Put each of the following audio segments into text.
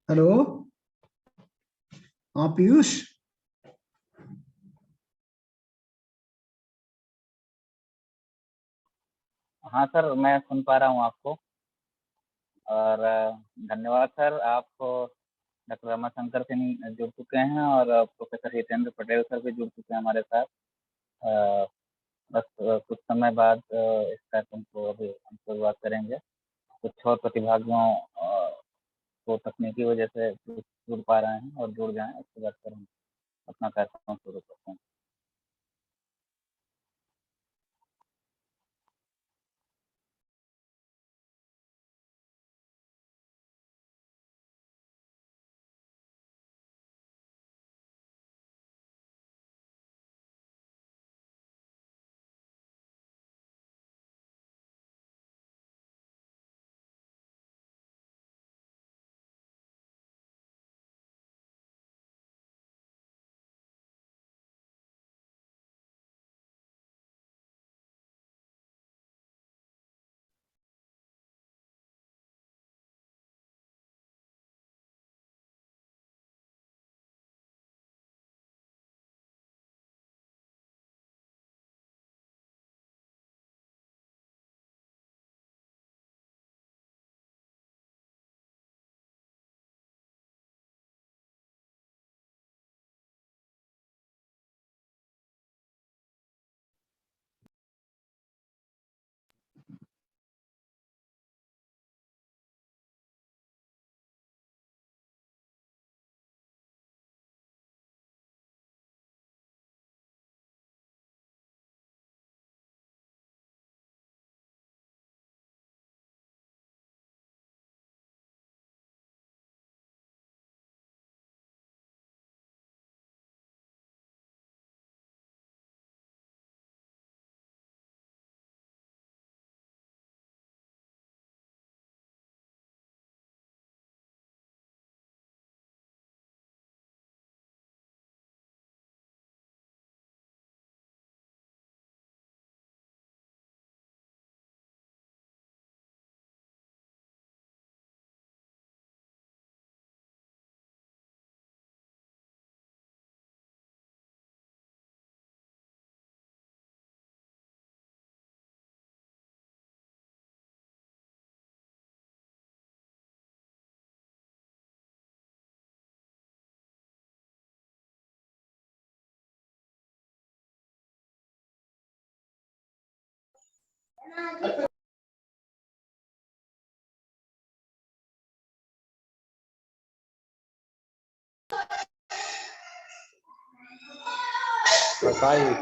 Hello. हाँ पीयूष। हाँ sir, मैं सुन पा रहा हूँ आपको। और धन्यवाद सर, आप डॉक्टर रमाशंकर सिंह जुड़ चुके हैं और प्रोफेसर हितेंद्र पटेल सर भी जुड़ चुके हैं हमारे साथ। अ, बस कुछ समय बाद इस कार्यक्रम को अभी हम शुरुआत करेंगे। कुछ और प्रतिभागियों को तकनीकी वजह से जुड़ पा रहे हैं और जुड़ जाएं, उसके बाद फिर हम अपना कार्यक्रम शुरू करते हैं।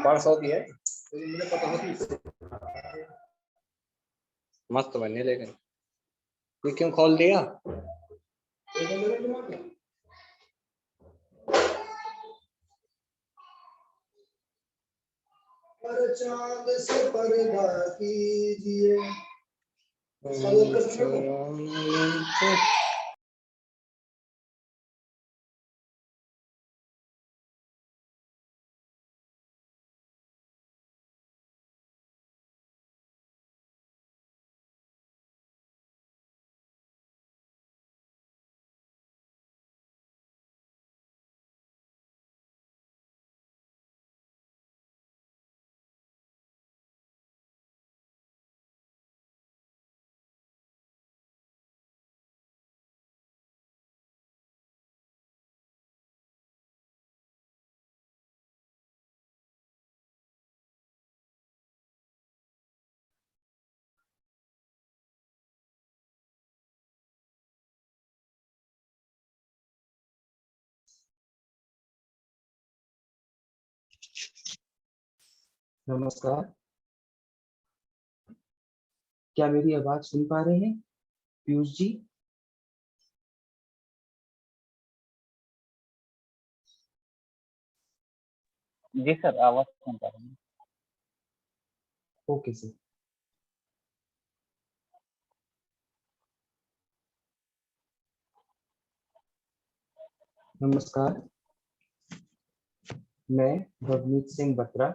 पर्स होती है मुझे पता होती मस्त बनी, लेकिन ये क्यों खोल दिया? चांद से पर्दा कीजिए। नमस्कार, क्या मेरी आवाज सुन पा रहे हैं पीयूष जी? जी सर, आवाज सुन पा रहे हैं। Okay sir. नमस्कार, मैं भवनीत सिंह बत्रा,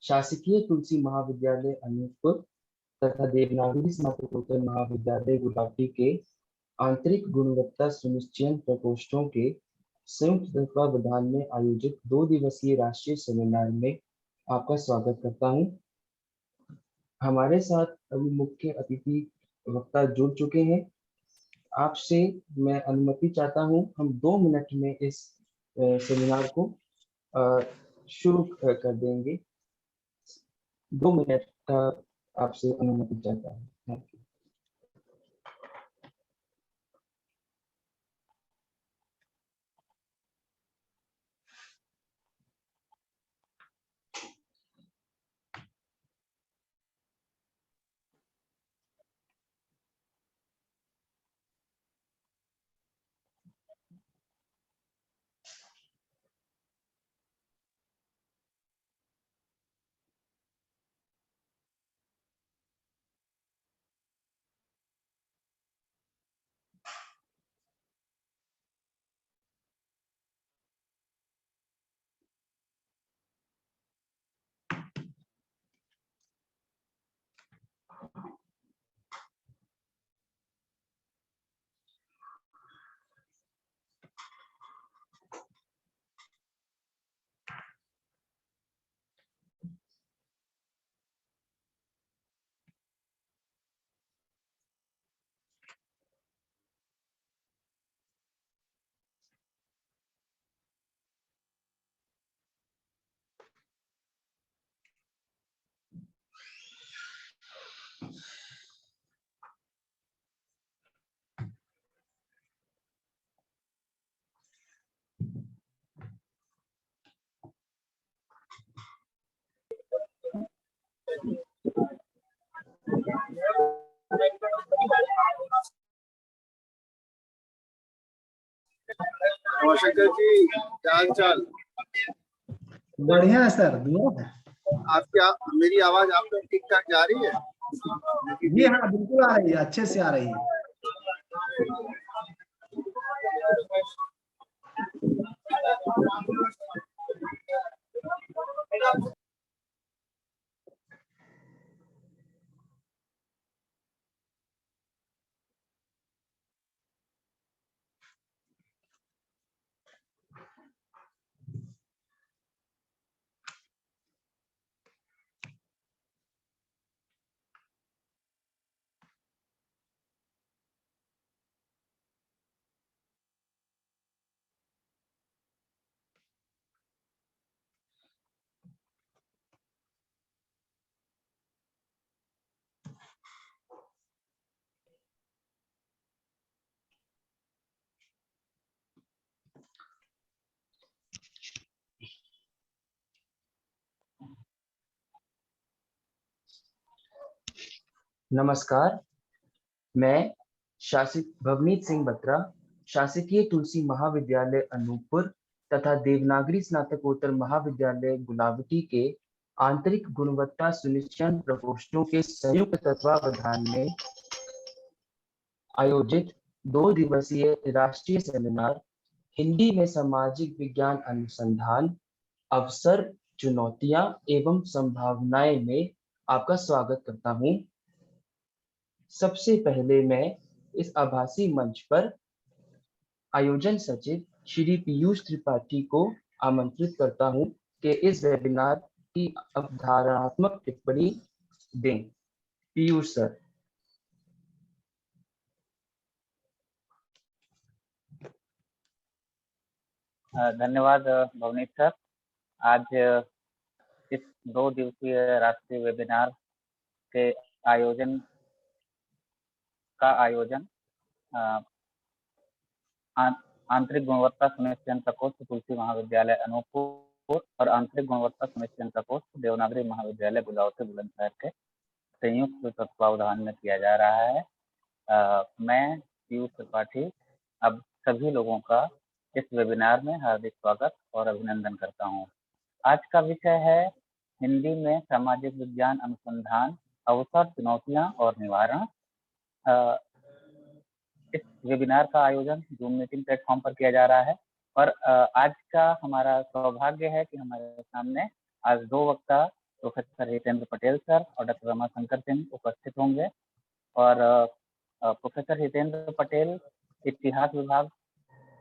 शासकीय तुलसी महाविद्यालय अनूपपुर तथा देवनागरी स्नातकोत्तर महाविद्यालय गुवाहाटी के आंतरिक गुणवत्ता सुनिश्चयन प्रकोष्ठों के संयुक्त तत्वावधान में आयोजित 2 दिवसीय राष्ट्रीय सेमिनार में आपका स्वागत करता हूं। हमारे साथ अभी मुख्य अतिथि वक्ता जुड़ चुके हैं। आपसे मैं अनुमति चाहता हूं, हम 2 मिनट में इस सेमिनार को शुरू कर देंगे। 2 मिनट का आपसे अनुमति चाहता हूं। Thank you. शंकर जी, क्या हाल चाल? बढ़िया है सर, दुआ है। आपकी मेरी आवाज आप तक ठीक ठाक जा रही है? जी हाँ, बिल्कुल आ रही है, अच्छे से आ रही है। नमस्कार, मैं शासिक भवनीत सिंह बत्रा, शासकीय तुलसी महाविद्यालय अनूपपुर तथा देवनागरी स्नातकोत्तर महाविद्यालय गुलावटी के आंतरिक गुणवत्ता सुनिश्चयन प्रकोष्ठों के संयुक्त तत्वावधान में आयोजित 2 दिवसीय राष्ट्रीय सेमिनार हिंदी में सामाजिक विज्ञान अनुसंधान, अवसर, चुनौतियां एवं संभावनाएं में आपका स्वागत करता हूं। सबसे पहले मैं इस आभासी मंच पर आयोजन सचिव श्री पीयूष त्रिपाठी को आमंत्रित करता हूं कि इस वेबिनार की अवधारणात्मक टिप्पणी दें। पीयूष सर। धन्यवाद भवनीत सर। आज इस 2 दिवसीय राष्ट्रीय वेबिनार के आयोजन आंतरिक गुणवत्ता सुनिश्चयन प्रकोष्ठ तुलसी महाविद्यालय अनूपपुर और आंतरिक गुणवत्ता सुनिश्चयन प्रकोष्ठ देवनागरी महाविद्यालय गुलावटी बुलंदशहर के संयुक्त तत्वावधान में किया जा रहा है। मैं पीयूष त्रिपाठी अब सभी लोगों का इस वेबिनार में हार्दिक स्वागत और अभिनंदन करता हूं। आज का विषय है हिंदी में सामाजिक विज्ञान अनुसंधान, अवसर, चुनौतियां और निवारण। इस वेबिनार का आयोजन जूम मीटिंग प्लेटफॉर्म पर किया जा रहा है और आज का हमारा सौभाग्य है कि हमारे सामने आज 2 वक्ता प्रोफेसर हितेंद्र पटेल सर और डॉक्टर रमाशंकर सिंह उपस्थित होंगे। और प्रोफेसर हितेंद्र पटेल इतिहास विभाग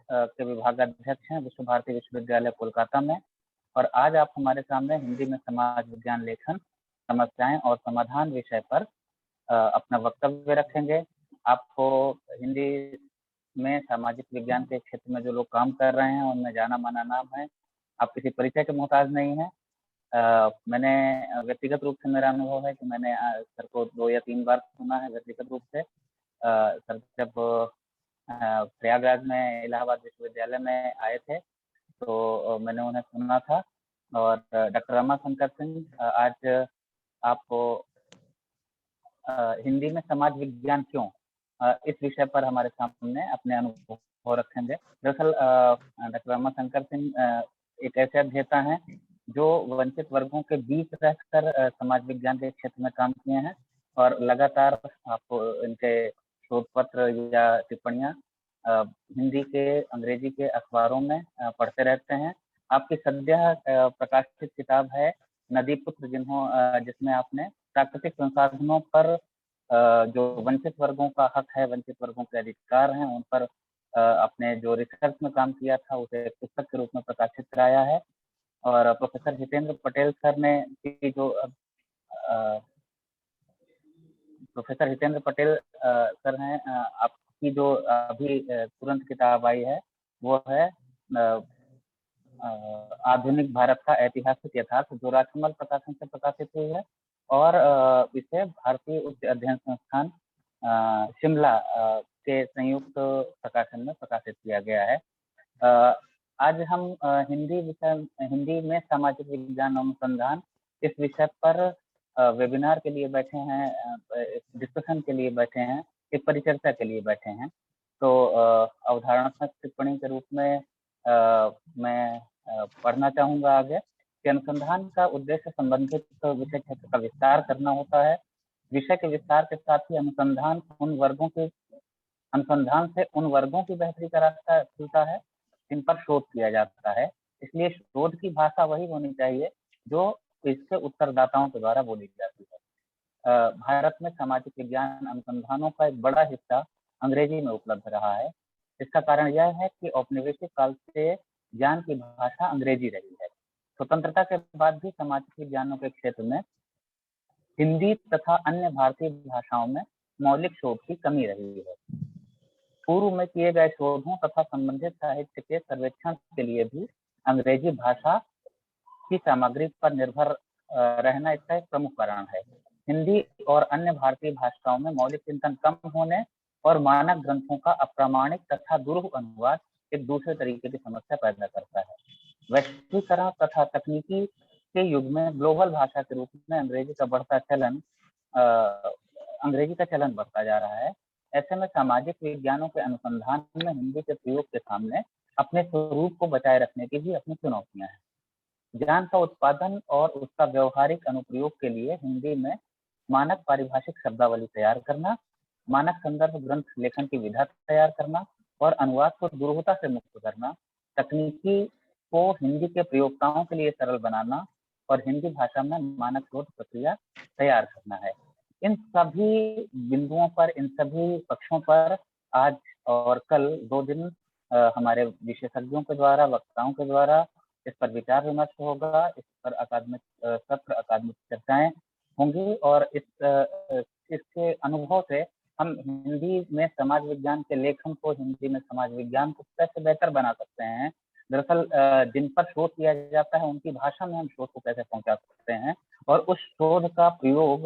के विभागाध्यक्ष हैं विश्व भारती विश्वविद्यालय कोलकाता में, और आज आप हमारे सामने हिंदी में समाज विज्ञान लेखन, समस्याएं और समाधान विषय पर अपना वक्तव्य रखेंगे। आपको हिंदी में सामाजिक विज्ञान के क्षेत्र में जो लोग काम कर रहे हैं उनमें जाना माना नाम है। आप किसी परिचय के मोहताज नहीं है। मैंने व्यक्तिगत रूप से मेरा अनुभव है कि मैंने सर को 2 या 3 बार सुना है व्यक्तिगत रूप से। सर जब प्रयागराज में इलाहाबाद विश्वविद्यालय में आए थे तो मैंने उन्हें सुना था। और डॉक्टर रमाशंकर सिंह, आज आपको हिंदी में समाज विज्ञान क्यों, इस विषय पर हमारे सामने अपने अनुभव रखेंगे। दरअसल डॉक्टर रमाशंकर सिंह एक ऐसे अध्येता हैं जो वंचित वर्गों के बीच रहकर समाज विज्ञान के क्षेत्र में काम किए हैं और लगातार आपको इनके शोध पत्र या टिप्पणियां हिंदी के, अंग्रेजी के अखबारों में पढ़ते रहते हैं। आपकी सद्य प्रकाशित किताब है नदी पुत्र, जिसमें आपने प्राकृतिक संसाधनों पर जो वंचित वर्गों का हक है, वंचित वर्गों के अधिकार हैं, उन पर अपने जो रिसर्च में काम किया था उसे एक पुस्तक के रूप में प्रकाशित कराया है। और प्रोफेसर हितेंद्र पटेल सर ने जो प्रोफेसर हितेंद्र पटेल सर हैं, आपकी जो अभी तुरंत किताब आई है वो है आधुनिक भारत का ऐतिहासिक यथार्थ, जो राजकमल प्रकाशन से प्रकाशित हुई है और इसे भारतीय उच्च अध्ययन संस्थान शिमला के संयुक्त प्रकाशन में प्रकाशित किया गया है। आज हम हिंदी में सामाजिक विज्ञान अनुसंधान इस विषय पर वेबिनार के लिए बैठे हैं, डिस्कशन के लिए बैठे हैं, एक परिचर्चा के लिए बैठे हैं। तो अवधारणात्मक टिप्पणी के रूप में मैं पढ़ना चाहूंगा आगे कि अनुसंधान का उद्देश्य संबंधित विषय क्षेत्र का विस्तार करना होता है। विषय के विस्तार के साथ ही अनुसंधान से उन वर्गों की बेहतरी का रास्ता खुलता है जिन पर शोध किया जाता है। इसलिए शोध की भाषा वही होनी चाहिए जो इसके उत्तरदाताओं के द्वारा बोली जाती है। भारत में सामाजिक विज्ञान अनुसंधानों का एक बड़ा हिस्सा अंग्रेजी में उपलब्ध रहा है। इसका कारण यह है कि औपनिवेशिक काल से ज्ञान की भाषा अंग्रेजी रही है। स्वतंत्रता के बाद भी सामाजिक विज्ञानों के क्षेत्र में हिंदी तथा अन्य भारतीय भाषाओं में मौलिक शोध की कमी रही है। पूर्व में किए गए शोधों तथा संबंधित साहित्य के सर्वेक्षण के लिए भी अंग्रेजी भाषा की सामग्री पर निर्भर रहना इसका एक प्रमुख कारण है। हिंदी और अन्य भारतीय भाषाओं में मौलिक चिंतन कम होने और मानक ग्रंथों का अप्रामाणिक तथा दुरूह अनुवाद एक दूसरे तरीके की समस्या पैदा करता है। वैश्वीकरण तथा तकनीकी के युग में ग्लोबल भाषा के रूप में अंग्रेजी का बढ़ता चलन अंग्रेजी का चलन बढ़ता जा रहा है। ऐसे में सामाजिक विज्ञानों के अनुसंधान में हिंदी के प्रयोग के सामने अपने स्वरूप को बचाए रखने की भी अपनी चुनौतियां हैं। ज्ञान का उत्पादन और उसका व्यवहारिक अनुप्रयोग के लिए हिंदी में मानक पारिभाषिक शब्दावली तैयार करना, मानक संदर्भ ग्रंथ लेखन की विधा तैयार करना और अनुवाद को दुरूहता से मुक्त करना, तकनीकी को हिंदी के प्रयोक्ताओं के लिए सरल बनाना और हिंदी भाषा में मानक शोध प्रक्रिया तैयार करना है। इन सभी बिंदुओं पर, इन सभी पक्षों पर आज और कल 2 दिन हमारे विशेषज्ञों के द्वारा, वक्ताओं के द्वारा इस पर विचार विमर्श होगा। इस पर अकादमिक सत्र, अकादमिक चर्चाएं होंगी और इसके अनुभव से हम हिंदी में समाज विज्ञान के लेखन को, हिंदी में समाज विज्ञान को कैसे बेहतर बना सकते हैं। दरअसल जिन पर शोध किया जाता है उनकी भाषा में हम शोध को कैसे पहुंचा सकते हैं और उस शोध का प्रयोग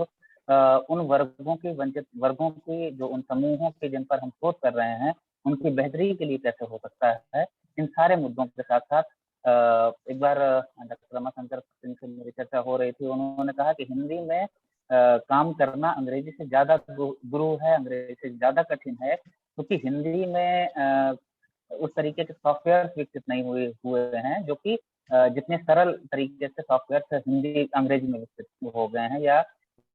उन वर्गों की, वंचित वर्गों की, जो उन समूहों के जिन पर हम शोध कर रहे हैं, उनकी बेहतरी के लिए कैसे हो सकता है। इन सारे मुद्दों के साथ साथ एक बार डॉक्टर रमाशंकर से मेरी चर्चा हो रही थी। उन्होंने कहा कि हिंदी में काम करना अंग्रेजी से ज्यादा दुरूह है, अंग्रेजी से ज्यादा कठिन है, क्योंकि हिंदी में उस तरीके के सॉफ्टवेयर विकसित नहीं हुए हैं जो कि जितने सरल तरीके से सॉफ्टवेयर हिंदी अंग्रेजी में विकसित हो गए हैं या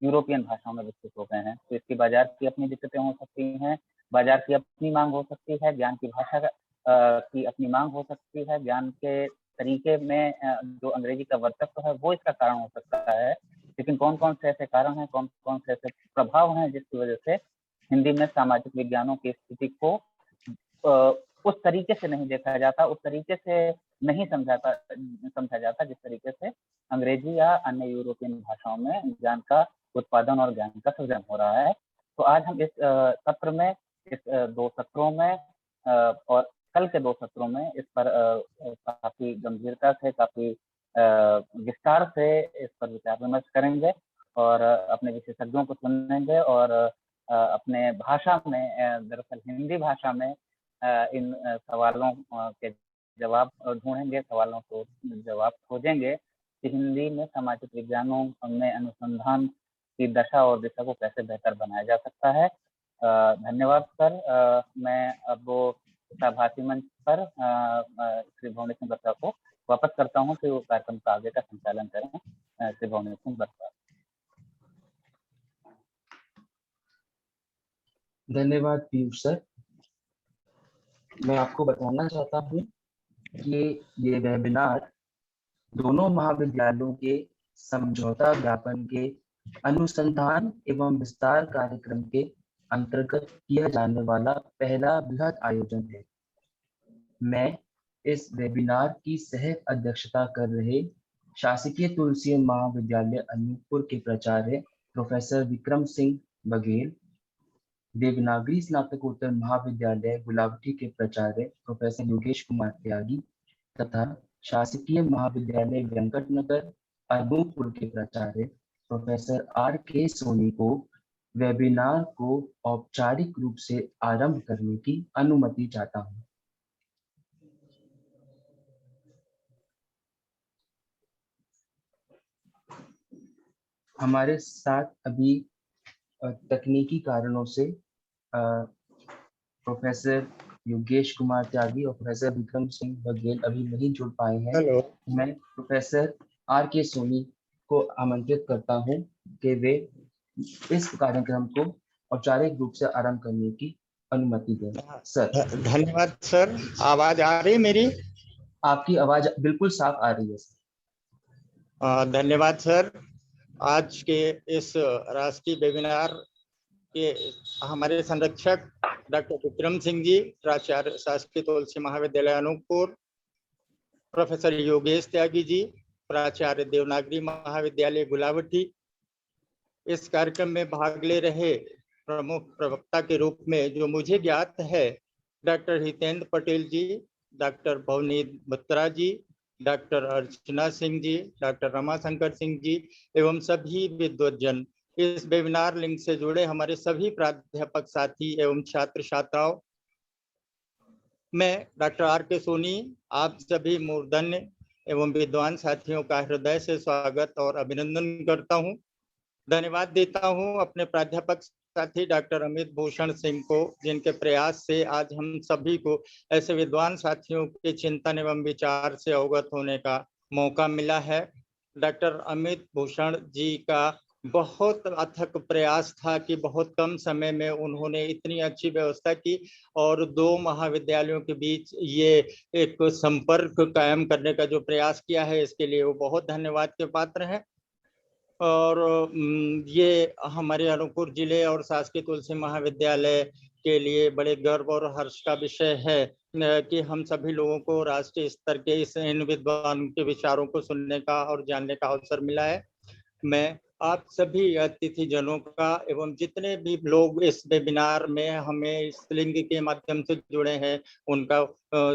यूरोपियन भाषाओं में विकसित हो गए हैं। तो इसकी बाजार की अपनी दिक्कतें हो सकती हैं, बाजार की अपनी मांग हो सकती है, ज्ञान की भाषा की अपनी मांग हो सकती है, ज्ञान के तरीके में जो अंग्रेजी का वर्चस्व है वो इसका कारण हो सकता है। लेकिन कौन कौन से ऐसे कारण हैं, कौन कौन से ऐसे प्रभाव हैं जिसकी वजह से हिंदी में सामाजिक विज्ञानों की स्थिति को उस तरीके से नहीं देखा जाता, उस तरीके से नहीं समझा जाता जिस तरीके से अंग्रेजी या अन्य यूरोपियन भाषाओं में ज्ञान का उत्पादन और ज्ञान का सृजन हो रहा है। तो आज हम इस सत्र में, इस 2 सत्रों में और कल के 2 सत्रों में इस पर काफी गंभीरता से, काफी विस्तार से इस पर विचार विमर्श करेंगे और अपने विशेषज्ञों को सुनेंगे और अपने भाषा में, दरअसल हिंदी भाषा में इन सवालों के जवाब ढूंढेंगे, सवालों को जवाब खोजेंगे कि हिंदी में सामाजिक विज्ञानों में अनुसंधान की दशा और दिशा को कैसे बेहतर बनाया जा सकता है। धन्यवाद सर। मैं अब भाषी मंच पर श्री भवनेश सिंह बत्रा को वापस करता हूं कि वो कार्यक्रम का आगे का संचालन करें। श्री भवनेश सिंह बत्रा। धन्यवाद पीयूष सर। मैं आपको बताना चाहता हूँ कि ये वेबिनार दोनों महाविद्यालयों के समझौता ज्ञापन के अनुसंधान एवं विस्तार कार्यक्रम के अंतर्गत किया जाने वाला पहला बृहद आयोजन है। मैं इस वेबिनार की सह अध्यक्षता कर रहे शासकीय तुलसी महाविद्यालय अनूपपुर के प्राचार्य प्रोफेसर विक्रम सिंह बघेल, देवनागरी स्नातकोत्तर महाविद्यालय गुलावटी के प्राचार्य प्रोफेसर योगेश कुमार त्यागी तथा शासकीय महाविद्यालय वेंकटनगर अनूपपुर के प्राचार्य प्रोफेसर R.K. सोनी को वेबिनार को औपचारिक रूप से आरंभ करने की अनुमति चाहता हूं। हमारे साथ अभी तकनीकी कारणों से प्रोफेसर योगेश कुमार त्यागी और प्रोफेसर विक्रम सिंह बघेल अभी नहीं जुड़ पाए हैं। मैं प्रोफेसर R.K. सोनी को आमंत्रित करता हूं कि वे इस कार्यक्रम को औपचारिक रूप से आरंभ करने की अनुमति दें। सर। धन्यवाद सर। आवाज आ रही है मेरी? आपकी आवाज बिल्कुल साफ आ रही है सर। धन्यवाद सर। आज के इस राष्ट्रीय वेबिनार के हमारे संरक्षक डॉक्टर विक्रम सिंह जी, प्राचार्य शासकीय तुलसी महाविद्यालय अनूपपुर, प्रोफेसर योगेश त्यागी जी, प्राचार्य देवनागरी महाविद्यालय गुलावटी, इस कार्यक्रम में भाग ले रहे प्रमुख प्रवक्ता के रूप में जो मुझे ज्ञात है डॉक्टर हितेंद्र पटेल जी, डॉक्टर भवनीत बत्रा जी, डॉक्टर अर्चना सिंह जी, डॉक्टर रमाशंकर सिंह जी एवं सभी विद्वज्जन, इस वेबिनार लिंक से जुड़े हमारे सभी प्राध्यापक साथी एवं छात्र छात्राओं, मैं डॉक्टर R.K. सोनी आप सभी मूर्धन्य एवं विद्वान साथियों का हृदय से स्वागत और अभिनंदन करता हूं। धन्यवाद देता हूं अपने प्राध्यापक साथी डॉक्टर अमित भूषण सिंह को, जिनके प्रयास से आज हम सभी को ऐसे विद्वान साथियों के चिंतन एवं विचार से अवगत होने का मौका मिला है। डॉक्टर अमित भूषण जी का बहुत अथक प्रयास था कि बहुत कम समय में उन्होंने इतनी अच्छी व्यवस्था की और 2 महाविद्यालयों के बीच ये एक संपर्क कायम करने का जो प्रयास किया है, इसके लिए वो बहुत धन्यवाद के पात्र हैं। और ये हमारे अनूपपुर जिले और शासकीय तुलसी महाविद्यालय के लिए बड़े गर्व और हर्ष का विषय है कि हम सभी लोगों को राष्ट्रीय स्तर के इन विद्वान के विचारों को सुनने का और जानने का अवसर मिला है। मैं आप सभी अतिथि जनों का एवं जितने भी लोग इस वेबिनार में हमें इस लिंक के माध्यम से जुड़े हैं, उनका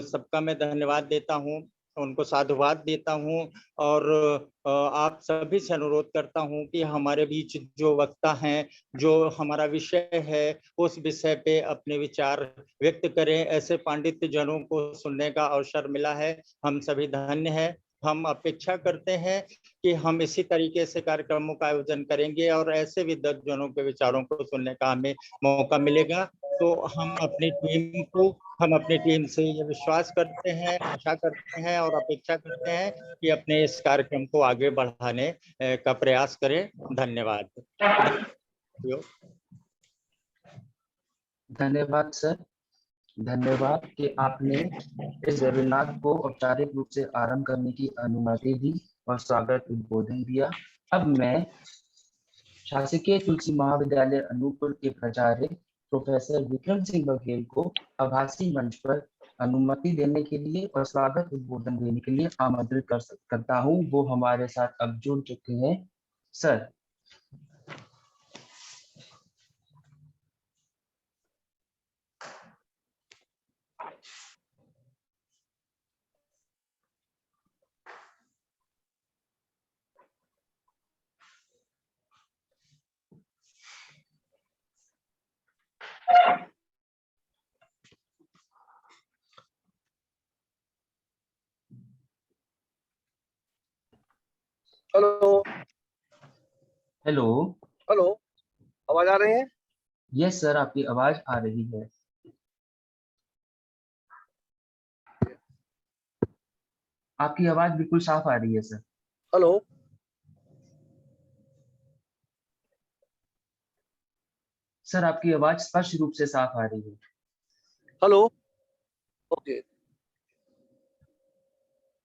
सबका मैं धन्यवाद देता हूं, उनको साधुवाद देता हूं और आप सभी से अनुरोध करता हूं कि हमारे बीच जो वक्ता हैं, जो हमारा विषय है, उस विषय पे अपने विचार व्यक्त करें। ऐसे पांडित्य जनों को सुनने का अवसर मिला है, हम सभी धन्य हैं। हम अपेक्षा करते हैं कि हम इसी तरीके से कार्यक्रमों का आयोजन करेंगे और ऐसे विद्वज्जनों के विचारों को सुनने का हमें मौका मिलेगा। तो हम अपनी टीम से ये विश्वास करते हैं, आशा करते हैं और अपेक्षा करते हैं कि अपने इस कार्यक्रम को आगे बढ़ाने का प्रयास करें। धन्यवाद। धन्यवाद सर, धन्यवाद कि आपने इस वेबिनार को औपचारिक रूप से आरंभ करने की अनुमति दी और स्वागत उद्बोधन दिया। अब मैं शासकीय तुलसी महाविद्यालय अनूपपुर के प्राचार्य प्रोफेसर विक्रम सिंह बघेल को आभासी मंच पर अनुमति देने के लिए और स्वागत उद्बोधन देने के लिए आमंत्रित करता हूं। वो हमारे साथ अब जुड़ चुके हैं। सर। Hello hello. हेलो, आवाज आ रही है? यस सर, आपकी आवाज आ रही है। आपकी आवाज बिल्कुल साफ आ रही है सर। हेलो, सर आपकी आवाज स्पष्ट रूप से साफ आ रही है। Hello, okay.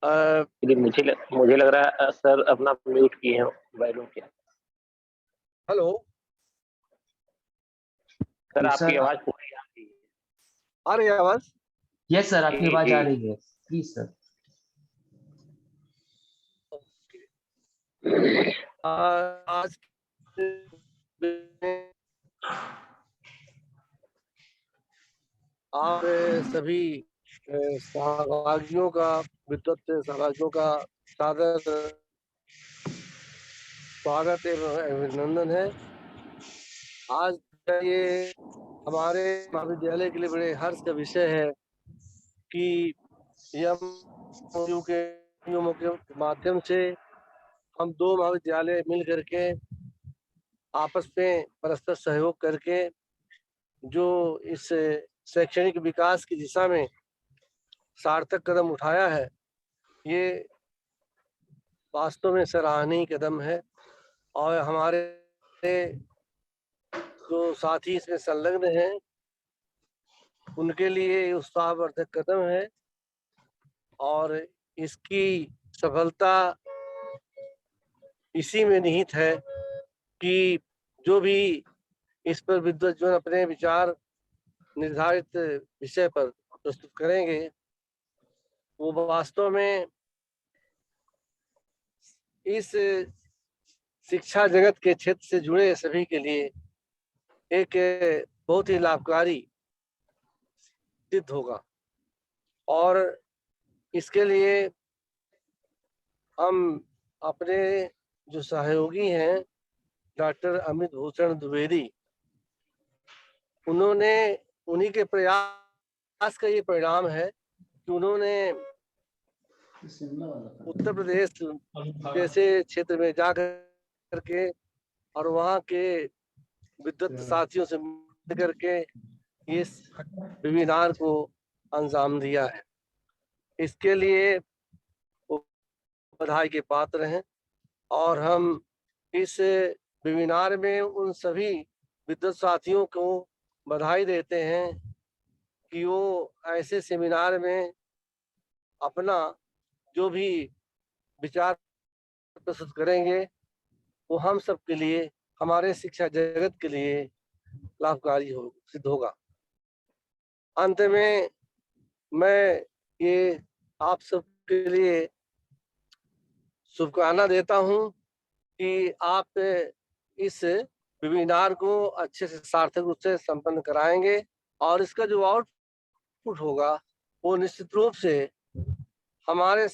मुझे लग रहा है सर अपना म्यूट किए हैं मोबाइलों के। हेलो सर, तो आपकी सर आवाज पूरी आ रही है। आ रही है आवाज? यस सर, आपकी आवाज आ रही है। Please sir. आज आप सभी सहभागियों का, विद्वत सहभागियों का स्वागत एवं अभिनंदन है। आज ये हमारे महाविद्यालय के लिए बड़े हर्ष का विषय है कि MOU के माध्यम से हम 2 महाविद्यालय मिल करके आपस में परस्पर सहयोग करके जो इस शैक्षणिक विकास की दिशा में सार्थक कदम उठाया है, ये वास्तव में सराहनीय कदम है और हमारे जो साथी इसमें संलग्न हैं उनके लिए उत्साहवर्धक कदम है और इसकी सफलता इसी में निहित है कि जो भी इस पर विद्वज्जन अपने विचार निर्धारित विषय पर प्रस्तुत करेंगे, वो वास्तव में इस शिक्षा जगत के क्षेत्र से जुड़े सभी के लिए एक बहुत ही लाभकारी सिद्ध होगा। और इसके लिए हम अपने जो सहयोगी हैं डॉक्टर अमित भूषण द्विवेदी, उन्हीं के प्रयास का ये परिणाम है कि उन्होंने उत्तर प्रदेश जैसे क्षेत्र में जा करके और वहाँ के विद्वत साथियों से मिल करके इस वेबिनार को अंजाम दिया है। इसके लिए वो बधाई के पात्र हैं और हम इस वेबिनार में उन सभी विद्वत साथियों को बधाई देते हैं कि वो ऐसे सेमिनार में अपना जो भी विचार प्रस्तुत करेंगे वो हम सब के लिए, हमारे शिक्षा जगत के लिए लाभकारी सिद्ध होगा। अंत में मैं ये आप सब के लिए शुभकामना देता हूँ कि आप इस वेबिनार को अच्छे से सार्थक रूप से संपन्न कराएंगे और इसका जो आउटपुट होगा वो निश्चित रूप से हमारे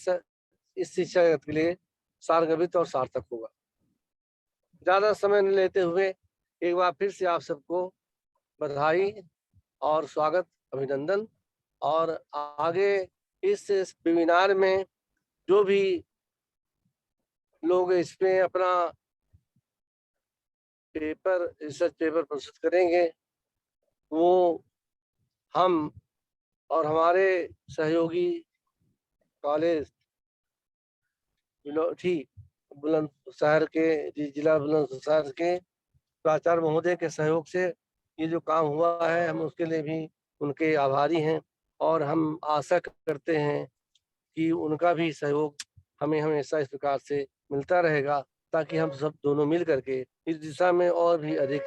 इस शिक्षा जगत के लिए सारगर्भित और सार्थक होगा। ज़्यादा समय न लेते हुए एक बार फिर से आप सबको बधाई और स्वागत, अभिनंदन। और आगे इस वेबिनार में जो भी लोग इसमें अपना रिसर्च पेपर प्रस्तुत करेंगे वो हम और हमारे सहयोगी कॉलेज बुलंदशहर के जिला बुलंदशहर के प्राचार्य महोदय के सहयोग से ये जो काम हुआ है, हम उसके लिए भी उनके आभारी हैं और हम आशा करते हैं कि उनका भी सहयोग हमें हमेशा इस प्रकार से मिलता रहेगा ताकि हम सब दोनों मिल करके इस दिशा में और भी अधिक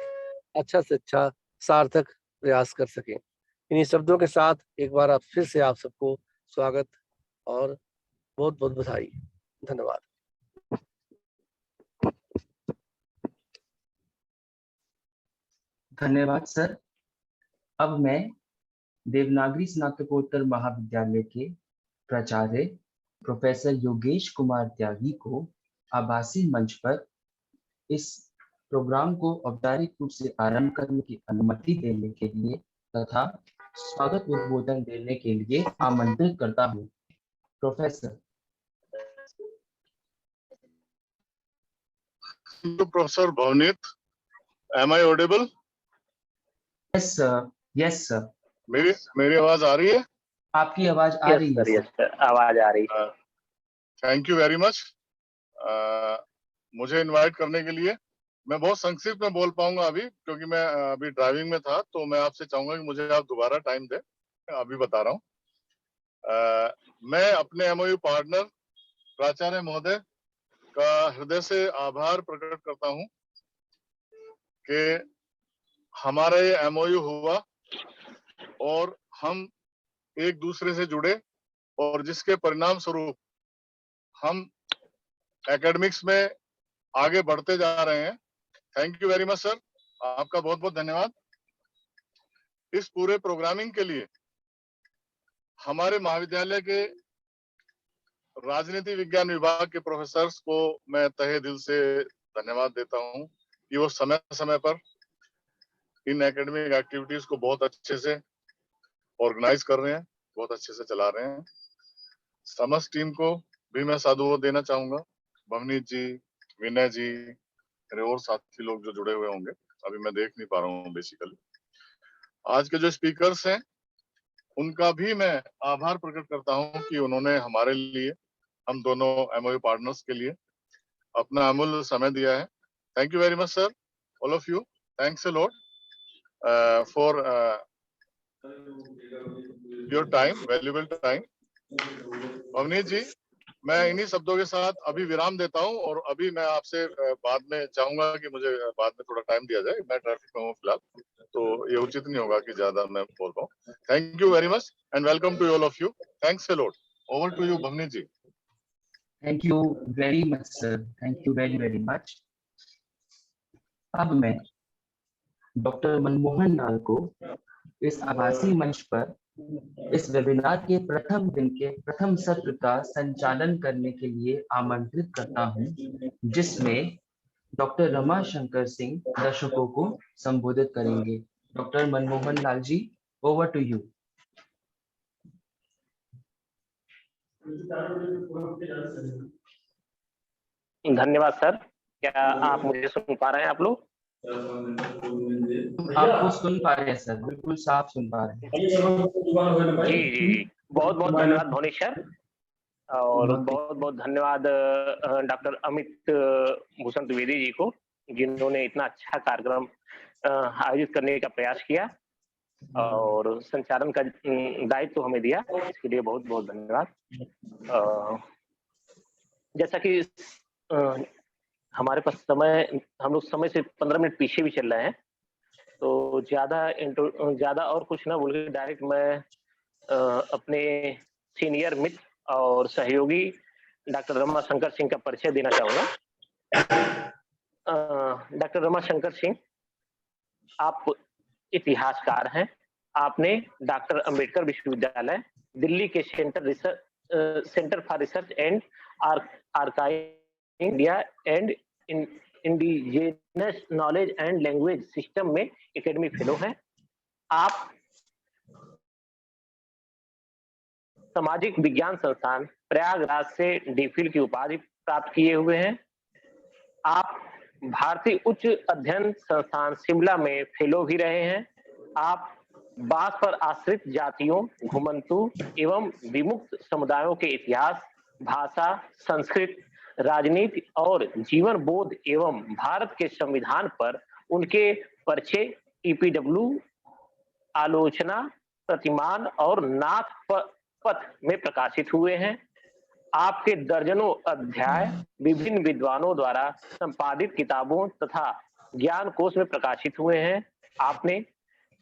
अच्छा से अच्छा सार्थक प्रयास कर सकें। इन्हीं शब्दों के साथ एक बार आप फिर से आप सबको स्वागत और बहुत बहुत बधाई। धन्यवाद। धन्यवाद सर। अब मैं देवनागरी स्नातकोत्तर महाविद्यालय के प्राचार्य प्रोफेसर योगेश कुमार त्यागी को आभासी मंच पर इस प्रोग्राम को औपचारिक रूप से आरंभ करने की अनुमति देने के लिए तथा स्वागत उद्बोधन देने के लिए आमंत्रित करता हूं। Professor. Professor Bhavneet, am I audible? Yes sir, yes sir. मेरी आवाज आ रही है? आपकी आवाज आ रही है सर, आवाज आ रही है। थैंक यू वेरी मच मुझे इनवाइट करने के लिए। मैं बहुत संक्षिप्त में बोल पाऊंगा अभी, क्योंकि मैं अभी ड्राइविंग में था, तो मैं आपसे चाहूंगा कि मुझे आप दोबारा टाइम दें। अभी बता रहा हूँ। मैं अपने एमओयू पार्टनर प्राचार्य महोदय का हृदय से आभार प्रकट करता हूँ कि हमारा ये एमओयू हुआ और हम एक दूसरे से जुड़े और जिसके परिणाम स्वरूप हम एकेडमिक्स में आगे बढ़ते जा रहे हैं। Thank you very much sir, आपका बहुत बहुत धन्यवाद। इस पूरे प्रोग्रामिंग के लिए हमारे महाविद्यालय के राजनीति विज्ञान विभाग के प्रोफेसर्स को मैं तहे दिल से धन्यवाद देता हूं कि वो समय समय पर इन एकेडमिक एक्टिविटीज को बहुत अच्छे से ऑर्गेनाइज कर रहे हैं, बहुत अच्छे से चला रहे हैं। समस्त टीम को भी मैं साधुवाद देना चाहूंगा। भवनीत जी, विनय जी, मेरे और साथी लोग जो जुड़े हुए होंगे, अभी मैं देख नहीं पा रहा हूँ बेसिकली। आज के जो स्पीकर्स हैं उनका भी मैं आभार प्रकट करता हूँ कि उन्होंने हमारे लिए, हम दोनों एमओयू पार्टनर्स के लिए अपना अमूल्य समय दिया है। Thank you very much sir, all of you. Thanks a lot for your time, valuable time. Avneet ji, मैं इन्हीं शब्दों के साथ अभी विराम देता हूं और अभी मैं आपसे बाद में चाहूंगा कि मुझे बाद में थोड़ा टाइम दिया जाए। मैं ट्रैफिक में हूँ फिलहाल, तो ये उचित नहीं होगा कि ज्यादा मैं बोल पाऊँ। Thank you very much and welcome to all of you. Thanks a lot. Over to you Bhavneet ji. Thank you very much sir, thank you very very much. अब मैं डॉक्टर मनमोहन लाल को इस आभासी मंच पर इस वेबिनार के प्रथम दिन के प्रथम सत्र का संचालन करने के लिए आमंत्रित करता हूं, जिसमें डॉक्टर रमा शंकर सिंह दर्शकों को संबोधित करेंगे। Doctor Manmohan Lal ji, over to you. धन्यवाद सर। क्या आप मुझे सुन पा रहे हैं आप लोग? आपको सुन पा रहे हैं सर, बिल्कुल साफ सुन पा रहे हैं। जी जी जी, बहुत बहुत धन्यवाद भुवनेश सर, और बहुत- बहुत बहुत धन्यवाद डॉक्टर अमित भूषण द्विवेदी जी को, जिन्होंने इतना अच्छा कार्यक्रम आयोजित करने का प्रयास किया और संचालन का दायित्व हमें दिया, इसके लिए बहुत बहुत धन्यवाद। जैसा कि हमारे पास समय, हम लोग समय से 15 मिनट पीछे भी चल रहे हैं, तो ज्यादा और कुछ ना बोल के डायरेक्ट मैं अपने सीनियर मित्र और सहयोगी डॉक्टर रमाशंकर सिंह का परिचय देना चाहूंगा। डॉक्टर रमाशंकर सिंह, आप इतिहासकार हैं। आपने डॉक्टर अंबेडकर विश्वविद्यालय दिल्ली के centre for research and archive India and indigenous knowledge and language system में एकेडमी फेलो हैं। आप सामाजिक विज्ञान संस्थान प्रयागराज से डीफिल की उपाधि प्राप्त किए हुए हैं। आप भारतीय उच्च अध्ययन संस्थान शिमला में फेलो भी रहे हैं। आप बांस पर आश्रित जातियों, घुमंतु एवं विमुक्त समुदायों के इतिहास, भाषा, संस्कृत, राजनीति और जीवन बोध एवं भारत के संविधान पर उनके परिचय, ईपीडब्ल्यू आलोचना, प्रतिमान और नाथ पथ में प्रकाशित हुए हैं। आपके दर्जनों अध्याय विभिन्न विद्वानों द्वारा संपादित किताबों तथा ज्ञान कोश में प्रकाशित हुए हैं। आपने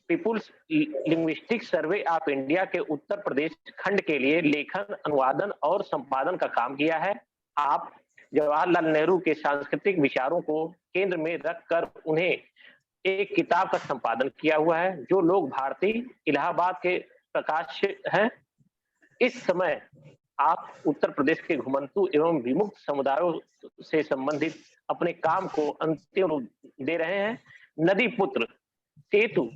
People's Linguistic Survey of India के उत्तर प्रदेश खंड के लिए लेखन, अनुवादन और संपादन का काम किया है। आप जवाहरलाल नेहरू के सांस्कृतिक विचारों को केंद्र में रखकर उन्हें एक किताब का संपादन किया हुआ है, जो लोग भारती इलाहाबाद के प्रकाश हैं। इस समय आप उत्तर प्रदेश के घुमंतु एवं विमुक्त समुदायों से संबंधित अपने काम को अंतिम रूप दे रहे हैं। नदी पुत्र सेतु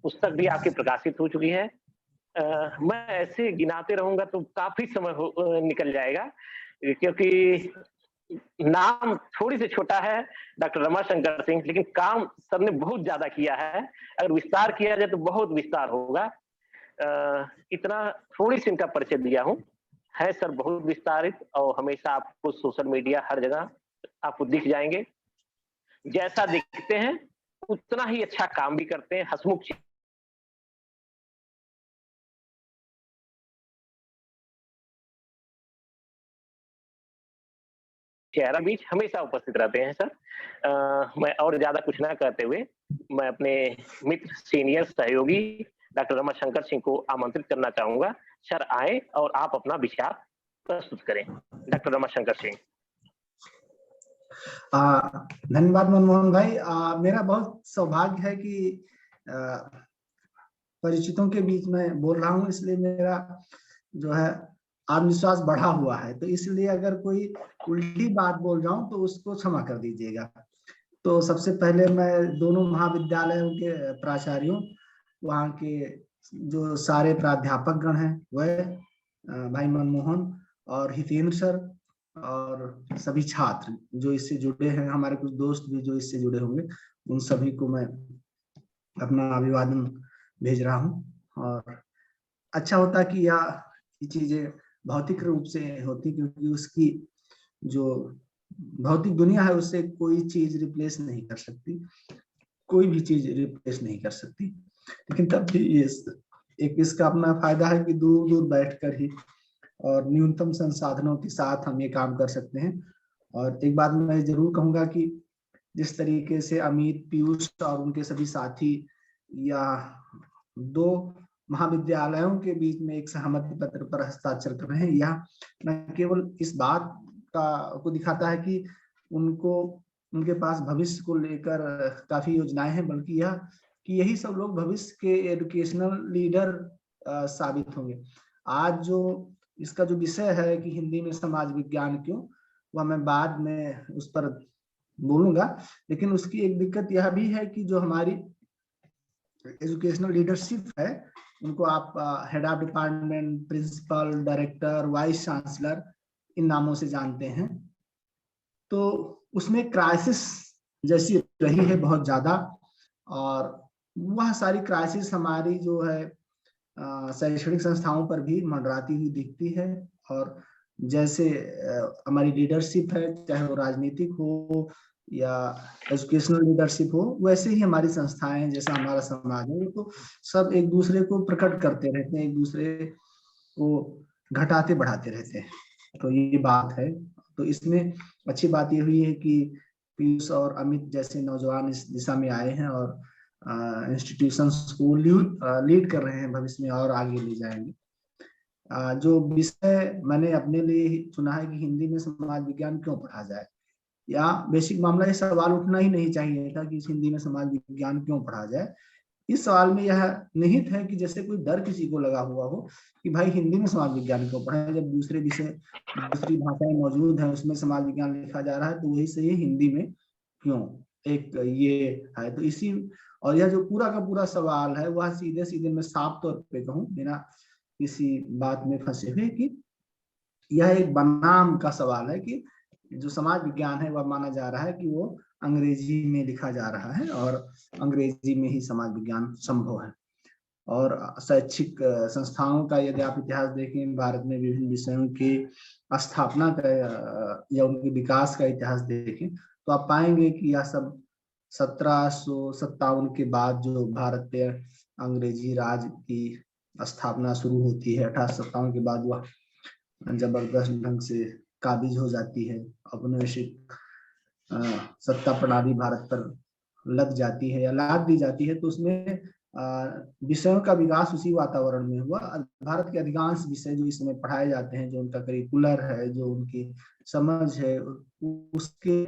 पुस्तक भी आपकी प्रकाशित हो चुकी है। मैं ऐसे गिनाते रहूंगा तो काफी समय निकल जाएगा, क्योंकि नाम थोड़ी सी छोटा है डॉक्टर रमाशंकर सिंह, लेकिन काम सर ने बहुत ज्यादा किया है। अगर विस्तार किया जाए तो बहुत विस्तार होगा। इतना थोड़ी सी इनका परिचय दिया हूँ, है सर बहुत विस्तारित, और हमेशा आपको सोशल मीडिया हर जगह आपको दिख जाएंगे। जैसा दिखते हैं उतना ही अच्छा काम भी करते हैं। हसमुख चेहरा बीच हमेशा उपस्थित रहते हैं सर। मैं और ज्यादा कुछ ना कहते हुए मैं अपने मित्र, सीनियर सहयोगी डॉक्टर रमाशंकर सिंह को आमंत्रित करना चाहूंगा। सर आए और आप अपना विचार प्रस्तुत करें। डॉक्टर रमाशंकर सिंह। धन्यवाद मनमोहन भाई। मेरा बहुत सौभाग्य है कि परिचितों के बीच में बोल रहा हूँ, इसलिए मेरा जो है आत्मविश्वास बढ़ा हुआ है। तो इसलिए अगर कोई उल्टी बात बोल जाऊं तो उसको क्षमा कर दीजिएगा। तो सबसे पहले मैं दोनों महाविद्यालयों के प्राचार्यों, वहाँ के जो सारे प्राध्यापक गण हैं, वह भाई मनमोहन और हितेंद्र सर और सभी छात्र जो इससे जुड़े हैं, हमारे कुछ दोस्त भी जो इससे जुड़े होंगे, उन सभी को मैं अपना अभिवादन भेज रहा हूँ। और अच्छा होता कि ये चीजें भौतिक रूप से होती, क्योंकि उसकी जो भौतिक दुनिया है उससे कोई चीज रिप्लेस नहीं कर सकती, कोई भी चीज रिप्लेस नहीं कर सकती। लेकिन तब भी एक इसका अपना फायदा है कि दूर दूर बैठकर ही और न्यूनतम संसाधनों के साथ हम ये काम कर सकते हैं। और एक बात मैं जरूर कहूंगा कि जिस तरीके से अमित, पीयूष और उनके सभी साथी या दो महाविद्यालयों के बीच में एक सहमति पत्र पर हस्ताक्षर कर रहे हैं, यह न केवल इस बात को दिखाता है कि उनके पास भविष्य को लेकर काफी योजनाएं हैं, बल्कि यह कि यही सब लोग भविष्य के एजुकेशनल लीडर साबित होंगे। आज जो इसका जो विषय है कि हिंदी में समाज विज्ञान क्यों, वह मैं बाद में उस पर बोलूंगा। लेकिन उसकी एक दिक्कत यह भी है कि जो हमारी एजुकेशनल लीडरशिप है, उनको आप head of department, principal, director, vice chancellor इन नामों से जानते हैं। तो उसमें क्राइसिस जैसी रही है बहुत ज्यादा, और वह सारी क्राइसिस हमारी जो है शैक्षणिक संस्थाओं पर भी मंडराती हुई दिखती है। और जैसे हमारी लीडरशिप है, चाहे वो राजनीतिक हो या एजुकेशनल लीडरशिप हो, वैसे ही हमारी संस्थाएं, जैसा हमारा समाज है, तो सब एक दूसरे को प्रकट करते रहते हैं, एक दूसरे को घटाते बढ़ाते रहते हैं। तो ये बात है। तो इसमें अच्छी बात ये हुई है कि पीयूष और अमित जैसे नौजवान इस दिशा में आए हैं और इंस्टीट्यूशंस को लीड कर रहे हैं, भविष्य में और आगे ले जाएंगे। जो विषय मैंने अपने लिए चुना है कि हिंदी में समाज विज्ञान क्यों पढ़ा जाए, या बेसिक मामला ये सवाल उठना ही नहीं चाहिए था कि हिंदी में समाज विज्ञान क्यों पढ़ा जाए। इस सवाल में यह निहित है कि जैसे कोई डर किसी को लगा हुआ हो कि भाई हिंदी में समाज विज्ञान क्यों पढ़े, जब दूसरे विषय दूसरी भाषाएं मौजूद है उसमें समाज विज्ञान लिखा जा रहा है, तो वही सही हिंदी में क्यों, एक ये है। तो इसी, और यह जो पूरा का पूरा सवाल है वह सीधे सीधे मैं साफ तौर पे कहूँ बिना किसी बात में फंसे हुए कि यह एक बनाम का सवाल है कि जो समाज विज्ञान है वह माना जा रहा है कि वो अंग्रेजी में लिखा जा रहा है और अंग्रेजी में ही समाज विज्ञान संभव है। और शैक्षिक संस्थाओं का यदि आप इतिहास देखें, भारत में विभिन्न विषयों की स्थापना का या उनके विकास का इतिहास देखें, तो आप पाएंगे कि यह सब 1757 के बाद जो भारत पे अंग्रेजी राज की स्थापना शुरू होती है, 1857 के बाद वह जबरदस्त ढंग से काबिज हो जाती है, औपनिवेशिक सत्ता प्रणाली भारत पर लग जाती है या लाद दी जाती है। तो उसमें विषयों का विकास उसी वातावरण में हुआ। भारत के अधिकांश विषय जो इस समय पढ़ाए जाते हैं, जो उनका करिकुलर है, जो उनकी समझ है, उसके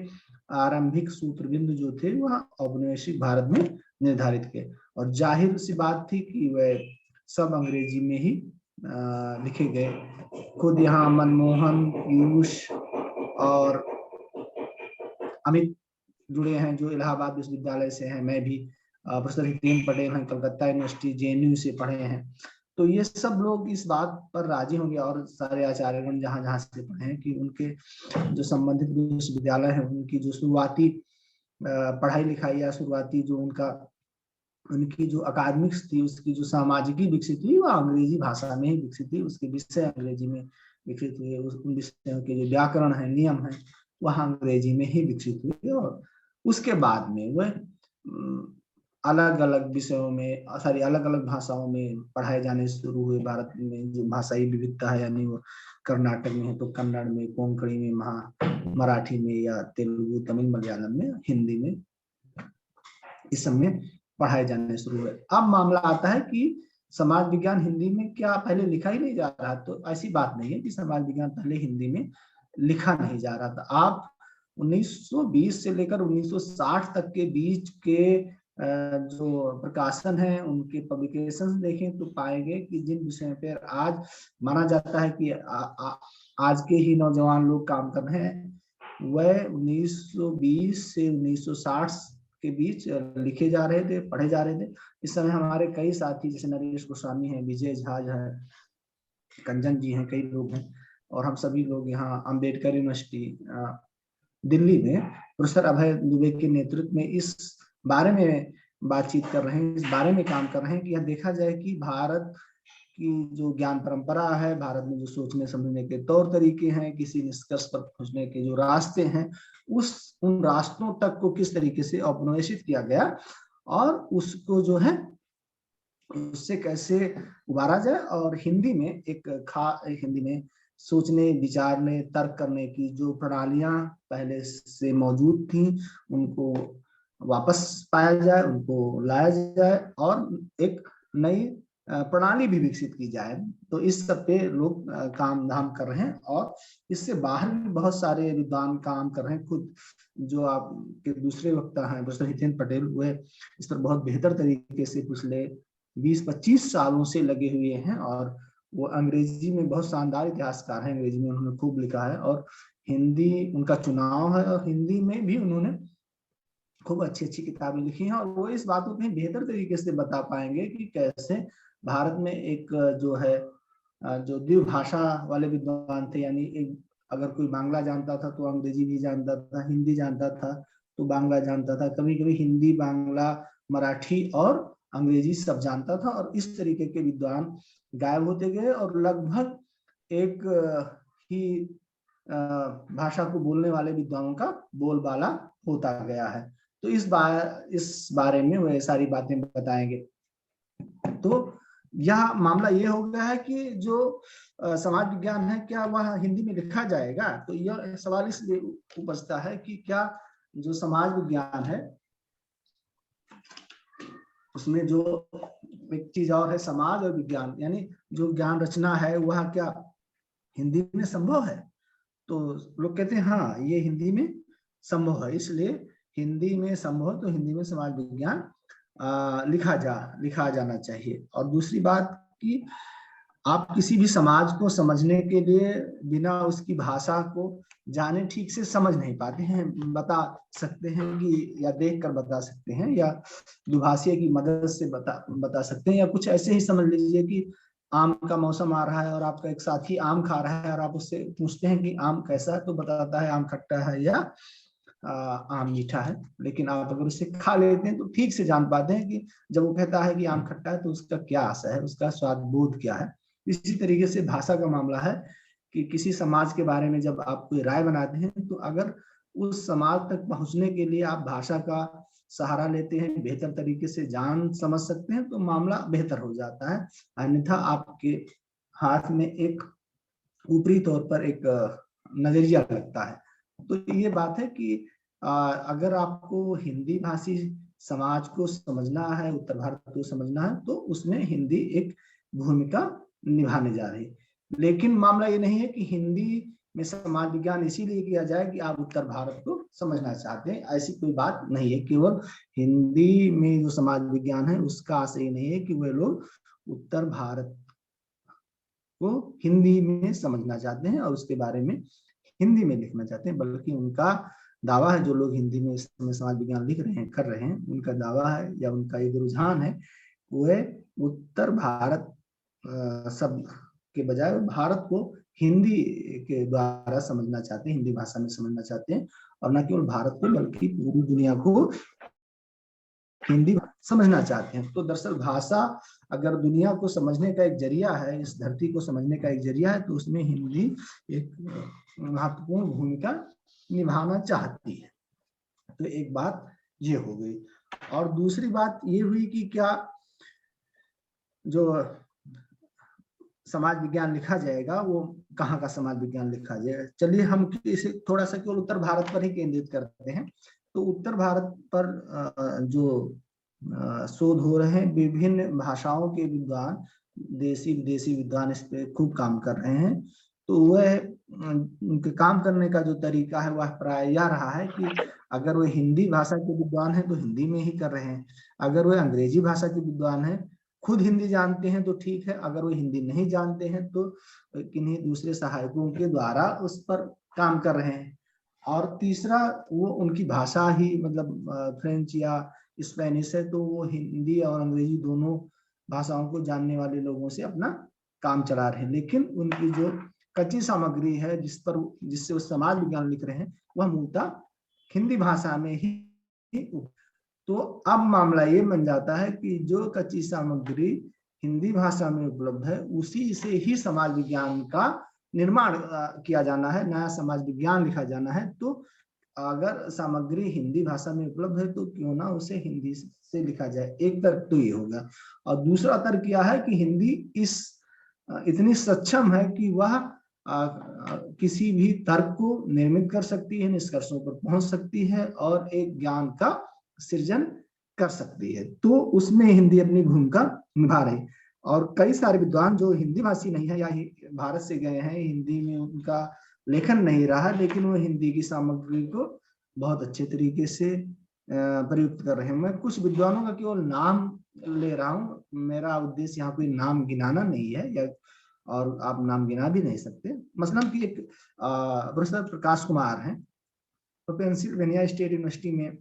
आरंभिक सूत्र बिंदु जो थे वह औपनिवेशिक भारत में निर्धारित किए, और जाहिर सी बात थी कि वह सब अंग्रेजी में ही लिखे गए। खुद यहाँ मनमोहन, पीयूष और अमित जुड़े हैं जो इलाहाबाद विश्वविद्यालय से हैं, मैं भी, प्रोफेसर हितेंद्र पटेल हैं कलकत्ता यूनिवर्सिटी JNU से पढ़े हैं। तो ये सब लोग इस बात पर राजी होंगे, और सारे आचार्यगण जहाँ जहाँ से पढ़े हैं, कि उनके जो संबंधित विश्वविद्यालय है उनकी जो शुरुआती पढ़ाई लिखाई या शुरुआती जो उनकी जो अकादमिक्स थी, उसकी जो सामाजिकी विकसित हुई वह अंग्रेजी भाषा में ही विकसित हुई, उसके विषय अंग्रेजी में विकसित हुए, उन विषयों के जो व्याकरण है, नियम है, वह अंग्रेजी में ही विकसित हुए। और उसके बाद में वह अलग अलग विषयों में, अलग अलग भाषाओं में पढ़ाए जाने शुरू हुए। भारत में जो भाषाई विविधता है, यानी वो कर्नाटक में है तो कन्नड़ में, कोंकणी में, मराठी में, या तेलुगु, तमिल, मलयालम में, हिंदी में, इस सब में पढ़ाए जाने शुरू हुए। अब मामला आता है कि समाज विज्ञान हिंदी में क्या पहले लिखा ही नहीं जा रहा? तो ऐसी बात नहीं है कि समाज विज्ञान पहले हिंदी में लिखा नहीं जा रहा था। आप 1920 से लेकर 1960 तक के बीच के जो प्रकाशन है, उनके पब्लिकेशंस देखें तो पाएंगे कि जिन विषयों पर आज माना जाता है कि आज के ही नौजवान लोग काम कर रहे हैं, वह 1920 से 1960 के बीच लिखे जा रहे थे, पढ़े जा रहे थे। इस समय हमारे कई साथी जैसे नरेश गोस्वामी हैं, विजय झा है, कंजन जी हैं, कई लोग हैं, और हम सभी लोग यहाँ अम्बेडकर यूनिवर्सिटी दिल्ली में प्रोफेसर अभय दुबे के नेतृत्व में इस बारे में बातचीत कर रहे हैं, इस बारे में काम कर रहे हैं कि यह देखा जाए कि भारत की जो ज्ञान परंपरा है, भारत में जो सोचने समझने के तौर तरीके हैं, किसी निष्कर्ष पर पहुंचने के जो रास्ते हैं, उन रास्तों तक को किस तरीके से औपनिवेशित किया गया, और उसको जो है उससे कैसे उबारा जाए, और हिंदी में हिंदी में सोचने, विचारने, तर्क करने की जो प्रणालियां पहले से मौजूद थी, उनको वापस पाया जाए, उनको लाया जाए, और एक नई प्रणाली भी विकसित की जाए। तो इस सब पे लोग काम धाम कर रहे हैं, और इससे बाहर भी बहुत सारे विद्वान काम कर रहे हैं। खुद जो आपके दूसरे वक्ता हैं प्रोफेसर हितेंद्र पटेल, वह इस पर बहुत बेहतर तरीके से पिछले 20-25 सालों से लगे हुए हैं, और वो अंग्रेजी में बहुत शानदार इतिहासकार हैं, अंग्रेजी में उन्होंने खूब लिखा है, और हिंदी उनका चुनाव है, और हिंदी में भी उन्होंने खूब अच्छी अच्छी किताबें लिखी हैं, और वो इस बात को कहीं बेहतर तरीके से बता पाएंगे कि कैसे भारत में एक जो है जो द्विभाषा वाले विद्वान थे, यानी एक अगर कोई बांग्ला जानता था तो अंग्रेजी भी जानता था, हिंदी जानता था तो बांग्ला जानता था, कभी कभी हिंदी, बांग्ला, मराठी और अंग्रेजी सब जानता था। और इस तरीके के विद्वान गायब होते गए और लगभग एक ही भाषा को बोलने वाले विद्वानों का बोलबाला होता गया है। तो इस बारे में वह सारी बातें बताएंगे। तो यह मामला ये हो गया है कि जो समाज विज्ञान है क्या वह हिंदी में लिखा जाएगा? तो यह सवाल इसलिए उपजता है कि क्या जो समाज विज्ञान है उसमें जो एक चीज और है, समाज और विज्ञान, यानी जो ज्ञान रचना है वह क्या हिंदी में संभव है? तो लोग कहते हैं हाँ ये हिंदी में संभव है, इसलिए हिंदी में संभव तो हिंदी में समाज विज्ञान लिखा जाना चाहिए। और दूसरी बात कि आप किसी भी समाज को समझने के लिए बिना उसकी भाषा को जाने ठीक से समझ नहीं पाते हैं। बता सकते हैं कि या देख कर बता सकते हैं या दुभाषिया की मदद से बता सकते हैं, या कुछ ऐसे ही समझ लीजिए कि आम का मौसम आ रहा है और आपका एक साथी आम खा रहा है और आप उससे पूछते हैं कि आम कैसा है, तो बताता है आम खट्टा है या आम मीठा है। लेकिन आप अगर उसे खा लेते हैं तो ठीक से जान पाते हैं कि जब वो कहता है कि आम खट्टा है तो उसका क्या असर है, उसका स्वाद बोध क्या है। इसी तरीके से भाषा का मामला है कि किसी समाज के बारे में जब आप कोई राय बनाते हैं तो अगर उस समाज तक पहुंचने के लिए आप भाषा का सहारा लेते हैं, बेहतर तरीके से जान समझ सकते हैं, तो मामला बेहतर हो जाता है। अन्यथा आपके हाथ में एक ऊपरी तौर पर एक नजरिया लगता है। तो ये बात है कि अगर आपको हिंदी भाषी समाज को समझना है, उत्तर भारत को समझना है, तो उसमें हिंदी एक भूमिका निभाने जा रही है। लेकिन मामला ये नहीं है कि हिंदी में समाज विज्ञान इसीलिए किया जाए कि आप उत्तर भारत को समझना चाहते हैं, ऐसी कोई बात नहीं है। केवल हिंदी में जो समाज विज्ञान है उसका आशय नहीं है कि वे लोग उत्तर भारत को हिंदी में समझना चाहते हैं और उसके बारे में हिंदी में लिखना चाहते हैं, बल्कि उनका दावा है, जो लोग हिंदी में इस समय समाज विज्ञान लिख रहे हैं, कर रहे हैं, उनका दावा है या उनका एक रुझान है, वह उत्तर भारत शब्द के बजाय भारत को हिंदी के द्वारा समझना चाहते हैं, हिंदी भाषा में समझना चाहते हैं, और न केवल भारत को बल्कि पूरी दुनिया को हिंदी समझना चाहते हैं। तो दरअसल भाषा अगर दुनिया को समझने का एक जरिया है, इस धरती को समझने का एक जरिया है, तो उसमें हिंदी एक महत्वपूर्ण भूमिका निभाना चाहती है। तो एक बात ये हो गई। और दूसरी बात ये हुई कि क्या जो समाज विज्ञान लिखा जाएगा वो कहाँ का समाज विज्ञान लिखा जाएगा? चलिए हम इसे थोड़ा सा केवल उत्तर भारत पर ही केंद्रित करते हैं। तो उत्तर भारत पर जो शोध हो रहे हैं, विभिन्न भाषाओं के विद्वान, देसी विदेशी विद्वान इस पे खूब काम कर रहे हैं। तो वह उनके काम करने का जो तरीका है वह प्राय यह रहा है कि अगर वो हिंदी भाषा के विद्वान हैं तो हिंदी में ही कर रहे हैं, अगर वो अंग्रेजी भाषा के विद्वान हैं, खुद हिंदी जानते हैं तो ठीक है, अगर वो हिंदी नहीं जानते हैं तो किन्हीं दूसरे सहायकों के द्वारा उस पर काम कर रहे हैं। और तीसरा, वो उनकी भाषा ही मतलब फ्रेंच या स्पेनिश है, तो वो हिंदी और अंग्रेजी दोनों भाषाओं को जानने वाले लोगों से अपना काम चला रहे हैं। लेकिन उनकी जो कच्ची सामग्री है जिससे वो समाज विज्ञान लिख रहे हैं वह मूलतः हिंदी भाषा में ही। तो अब मामला ये बन जाता है कि जो कच्ची सामग्री हिंदी भाषा में उपलब्ध है उसी से ही समाज विज्ञान का निर्माण किया जाना है, नया समाज विज्ञान लिखा जाना है। तो अगर सामग्री हिंदी भाषा में उपलब्ध है तो क्यों ना उसे हिंदी से लिखा जाए। एक तर्क तो ये होगा। और दूसरा तर्क क्या है कि हिंदी इतनी सक्षम है कि वह किसी भी तर्क को निर्मित कर सकती है, निष्कर्षों पर पहुंच सकती है और एक ज्ञान का सृजन कर सकती है। तो उसमें हिंदी अपनी भूमिका निभा रही। और कई सारे विद्वान जो हिंदी भाषी नहीं है या भारत से गए हैं, हिंदी में उनका लेखन नहीं रहा, लेकिन वो हिंदी की सामग्री को बहुत अच्छे तरीके से प्रयुक्त कर रहे हैं। मैं कुछ विद्वानों का केवल नाम ले रहा हूँ, मेरा उद्देश्य यहाँ कोई नाम गिनाना नहीं है, या और आप नाम गिना भी नहीं सकते। मसलन कि एक प्रोफेसर प्रकाश कुमार हैं, तो पेंसिल्वेनिया स्टेट यूनिवर्सिटी में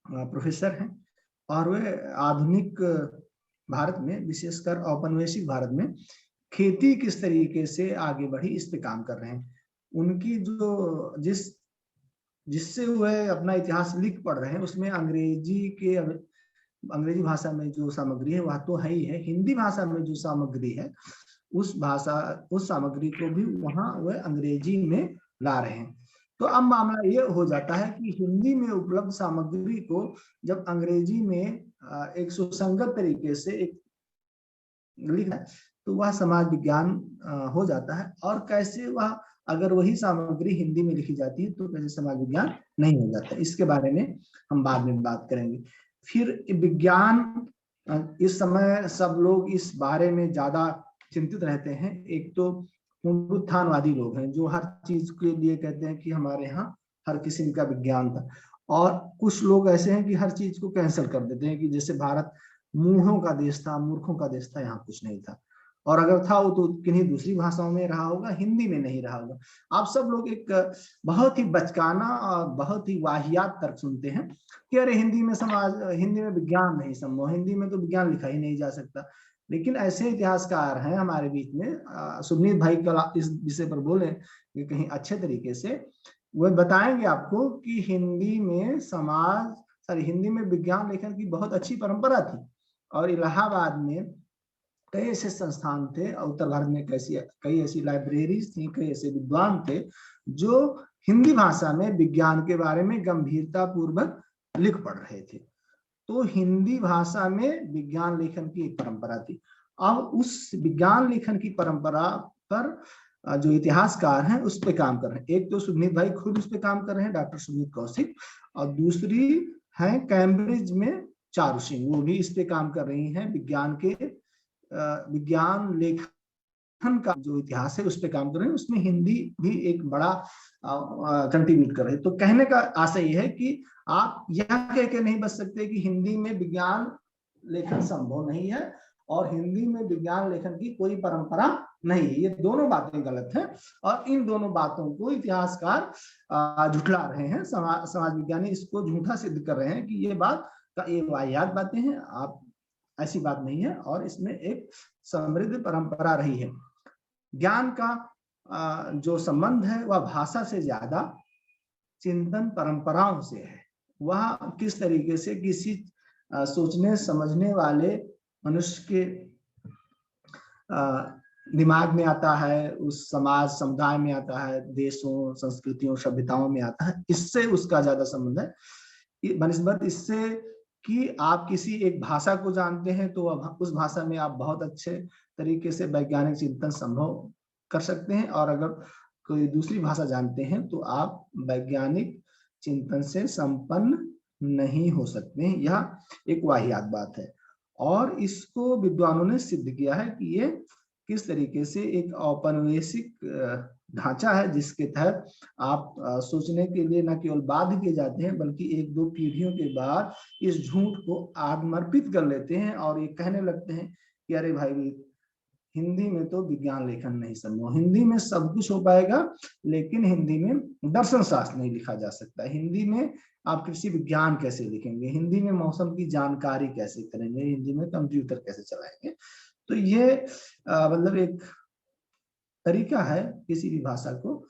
प्रोफेसर हैं, और वे आधुनिक भारत में, विशेषकर औपनिवेशिक भारत में खेती किस तरीके से आगे बढ़ी इस पे काम कर रहे हैं। उनकी जिस जिससे वह अपना इतिहास लिख पढ़ रहे हैं, उसमें अंग्रेजी भाषा में जो सामग्री है वह तो है ही है, हिंदी भाषा में जो सामग्री है उस सामग्री को भी वहां वह अंग्रेजी में ला रहे हैं। तो अब मामला ये हो जाता है कि हिंदी में उपलब्ध सामग्री को जब अंग्रेजी में एक सुसंगत तरीके से एक लिखना है तो वह समाज विज्ञान हो जाता है। और कैसे वह अगर वही सामग्री हिंदी में लिखी जाती है तो कैसे समाज विज्ञान नहीं हो जाता, इसके बारे में हम बाद में बात करेंगे। फिर विज्ञान, इस समय सब लोग इस बारे में ज्यादा चिंतित रहते हैं। एक तो पुनरुत्थानवादी लोग हैं जो हर चीज के लिए कहते हैं कि हमारे यहाँ हर किस्म का विज्ञान था, और कुछ लोग ऐसे हैं कि हर चीज को कैंसिल कर देते हैं कि जैसे भारत मूढ़ों का देश था, मूर्खों का देश था, यहाँ कुछ नहीं था, और अगर था वो तो किन्हीं दूसरी भाषाओं में रहा होगा, हिंदी में नहीं रहा होगा। आप सब लोग एक बहुत ही बचकाना और बहुत ही वाहियात तर्क सुनते हैं कि अरे हिंदी में विज्ञान नहीं संभव, हिंदी में तो विज्ञान लिखा ही नहीं जा सकता। लेकिन ऐसे इतिहासकार हैं हमारे बीच में, सुनील भाई कल इस विषय पर बोले कि कहीं अच्छे तरीके से वह बताएंगे आपको कि हिंदी में विज्ञान लेखन की बहुत अच्छी परंपरा थी, और इलाहाबाद में कई ऐसे संस्थान थे, उत्तर भारत में कई ऐसी लाइब्रेरीज थी, कई ऐसे विद्वान थे जो हिंदी भाषा में विज्ञान के बारे में गंभीरता पूर्वक लिख पढ़ रहे थे। तो हिंदी भाषा में विज्ञान लेखन की एक परंपरा थी। अब उस विज्ञान लेखन की परंपरा पर जो इतिहासकार हैं उस पे काम कर रहे हैं। एक तो सुनील भाई खुद उस पे काम कर रहे हैं, डॉक्टर सुमित कौशिक, और दूसरी है कैम्ब्रिज में चारू सिंह, वो भी इस पे काम कर रही हैं। विज्ञान लेखन का जो इतिहास है उस पे काम कर रहे हैं, उसमें हिंदी भी एक बड़ा कंट्रीब्यूट कर रहे हैं। तो कहने का आशय यह है कि आप यह कह के नहीं बच सकते कि हिंदी में विज्ञान लेखन संभव नहीं है और हिंदी में विज्ञान लेखन की कोई परंपरा नहीं है। ये दोनों बातें गलत हैं, और इन दोनों बातों को इतिहासकार झुठला रहे हैं। समाज विज्ञानी इसको झूठा सिद्ध कर रहे हैं कि ये वाहियात बातें हैं, आप ऐसी बात नहीं है, और इसमें एक समृद्ध परंपरा रही है। ज्ञान का जो संबंध है वह भाषा से ज्यादा चिंतन परंपराओं से है। वह किस तरीके से किसी सोचने समझने वाले मनुष्य के दिमाग में आता है, उस समाज समुदाय में आता है, देशों संस्कृतियों सभ्यताओं में आता है, इससे उसका ज्यादा संबंध है बनिस्बत इससे कि आप किसी एक भाषा को जानते हैं तो उस भाषा में आप बहुत अच्छे तरीके से वैज्ञानिक चिंतन संभव कर सकते हैं, और अगर कोई दूसरी भाषा जानते हैं तो आप वैज्ञानिक चिंतन से संपन्न नहीं हो सकते हैं। यह एक वाहियात बात है, और इसको विद्वानों ने सिद्ध किया है कि ये किस तरीके से एक औपनिवेशिक ढांचा है जिसके तहत आप सोचने के लिए न केवल बाध्य किए जाते हैं बल्कि एक दो पीढ़ियों के बाद इस झूठ को आत्मर्पित कर लेते हैं और ये कहने लगते हैं कि अरे भाई हिंदी में तो विज्ञान लेखन नहीं संभव, हिंदी में सब कुछ हो पाएगा लेकिन हिंदी में दर्शन शास्त्र नहीं लिखा जा सकता, हिंदी में आप कृषि विज्ञान कैसे लिखेंगे, हिंदी में मौसम की जानकारी कैसे करेंगे, हिंदी में कंप्यूटर कैसे चलाएंगे। तो ये मतलब एक तरीका है किसी भी भाषा को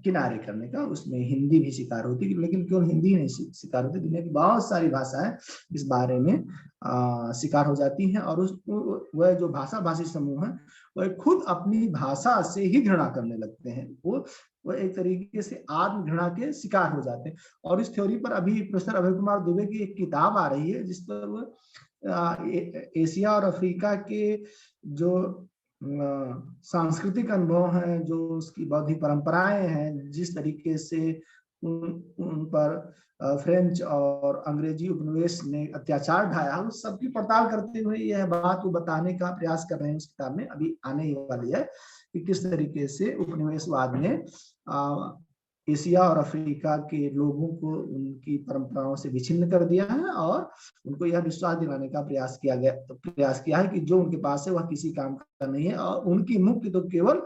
किनारे करने का, उसमें हिंदी भी शिकार होती है, लेकिन केवल हिंदी नहीं शिकार होती, दुनिया की बहुत सारी भाषाएं इस बारे में शिकार हो जाती हैं, और वह जो भाषी समूह है वह खुद अपनी भाषा से ही घृणा करने लगते हैं, वो एक तरीके से आत्म घृणा के शिकार हो जाते हैं। और इस थ्योरी पर अभी प्रोफेसर अभय कुमार दुबे की एक किताब आ रही है जिस पर वो एशिया और अफ्रीका के जो सांस्कृतिक अनुभव हैं, जो उसकी बौद्धिक परंपराएं हैं, जिस तरीके से उन पर फ्रेंच और अंग्रेजी उपनिवेश ने अत्याचार ढाया, उस सब की पड़ताल करते हुए यह बात को बताने का प्रयास कर रहे हैं। उस किताब में अभी आने ही वाली है कि किस तरीके से उपनिवेशवाद ने एशिया और अफ्रीका के लोगों को उनकी परंपराओं से विच्छिन्न कर दिया है, और उनको यह विश्वास दिलाने का प्रयास किया है कि जो उनके पास है वह किसी काम का नहीं है, और उनकी मुक्ति तो केवल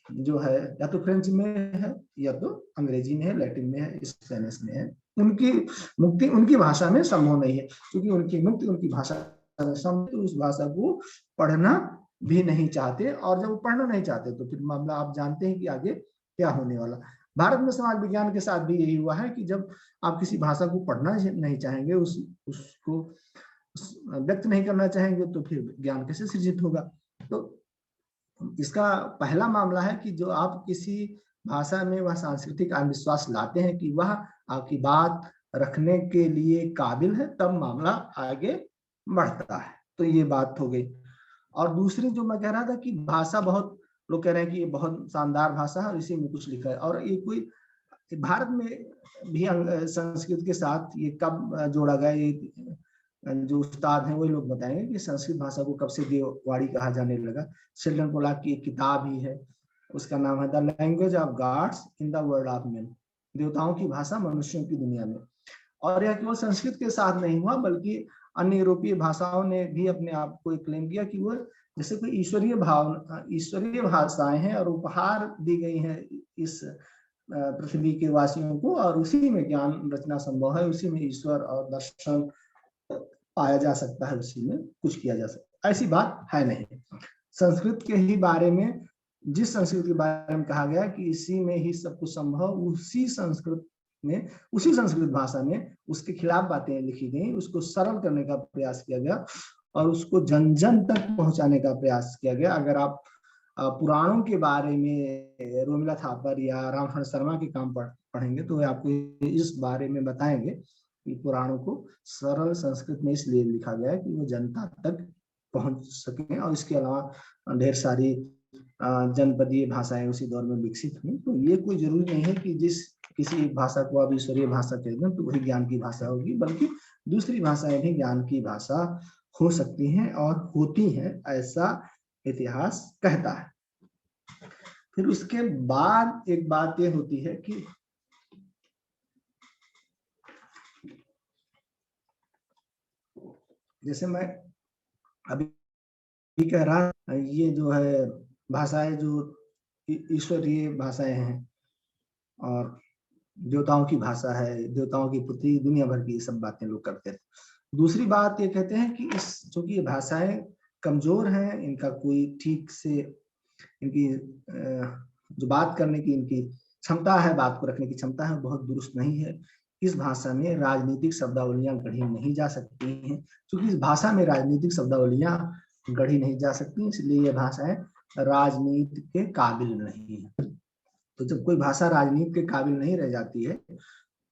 जो है या तो फ्रेंच में है या तो अंग्रेजी में है, लैटिन में है, स्पेनिश में है। उनकी मुक्ति उनकी भाषा में संभव नहीं है, क्योंकि उनकी मुक्ति उनकी भाषा में संभव, तो उस भाषा को पढ़ना भी नहीं चाहते, और जब वो पढ़ना नहीं चाहते तो फिर मामला आप जानते हैं कि आगे क्या होने वाला। भारत में समाज विज्ञान के साथ भी यही हुआ है कि जब आप किसी भाषा को पढ़ना नहीं चाहेंगे, उसको व्यक्त नहीं करना चाहेंगे, तो फिर ज्ञान कैसे सृजित होगा। तो इसका पहला मामला है कि जो आप किसी भाषा में वह सांस्कृतिक आत्मविश्वास लाते हैं कि वह आपकी बात रखने के लिए काबिल है, तब मामला आगे बढ़ता है। तो ये बात हो गई। और दूसरी जो मैं कह रहा था कि भाषा, बहुत लोग कह रहे हैं कि ये बहुत शानदार भाषा है और इसी में कुछ लिखा है, और ये कोई भारत में भी संस्कृत के साथ ये कब जोड़ा गया, ये जो उस्ताद हैं वही लोग बताएंगे कि संस्कृत भाषा को कब से देववाणी कहा जाने लगा। शेल्डन पोलाक की एक किताब ही है, उसका नाम है the language of gods in the world of main, देवताओं की भाषा मनुष्यों की दुनिया में। और यह केवल संस्कृत के साथ नहीं हुआ, बल्कि अन्य यूरोपीय भाषाओं ने भी अपने आप को क्लेम किया कि वो जैसे कोई ईश्वरीय भाषाएं हैं और उपहार दी गई हैं इस पृथ्वी के वासियों को, और उसी में ज्ञान रचना संभव है, उसी में ईश्वर और दर्शन पाया जा सकता है, उसी में कुछ किया जा सकता है। ऐसी बात है नहीं। संस्कृत के ही बारे में, जिस संस्कृत के बारे में कहा गया कि इसी में ही सब कुछ संभव, उसी संस्कृत भाषा में उसके खिलाफ बातें लिखी गई, उसको सरल करने का प्रयास किया गया और उसको जन जन तक पहुंचाने का प्रयास किया गया। अगर आप पुराणों के बारे में रोमिला थापर या रामफल शर्मा के काम पढ़ेंगे तो आपको इस बारे में बताएंगे कि पुराणों को सरल संस्कृत में इसलिए लिखा गया है कि वो जनता तक पहुंच सके, और इसके अलावा ढेर सारी जनपदीय भाषाएं उसी दौर में विकसित हुई। तो ये कोई जरूरी नहीं है कि जिस किसी भाषा को आप ईश्वरीय भाषा कहते हैं तो वही ज्ञान की भाषा होगी, बल्कि दूसरी भाषाएं भी ज्ञान की भाषा हो सकती हैं और होती हैं, ऐसा इतिहास कहता है। फिर उसके बाद एक बात ये होती है कि जैसे मैं अभी कह रहा, ये जो है भाषाएं जो ईश्वरीय भाषाएं हैं और देवताओं की भाषा है, देवताओं की पुत्री, दुनिया भर की सब बातें लोग करते हैं। दूसरी बात ये कहते हैं कि इस चूंकि ये भाषाएं कमजोर हैं, इनका कोई ठीक से, इनकी जो बात करने की इनकी क्षमता है, बात को रखने की क्षमता है, बहुत दुरुस्त नहीं है। इस भाषा में राजनीतिक शब्दावलियां गढ़ी नहीं जा सकती हैं। क्योंकि इस भाषा में राजनीतिक शब्दावलियां गढ़ी नहीं जा सकती, इसलिए ये भाषाएं राजनीति के काबिल नहीं है। तो जब कोई भाषा राजनीति के काबिल नहीं रह जाती है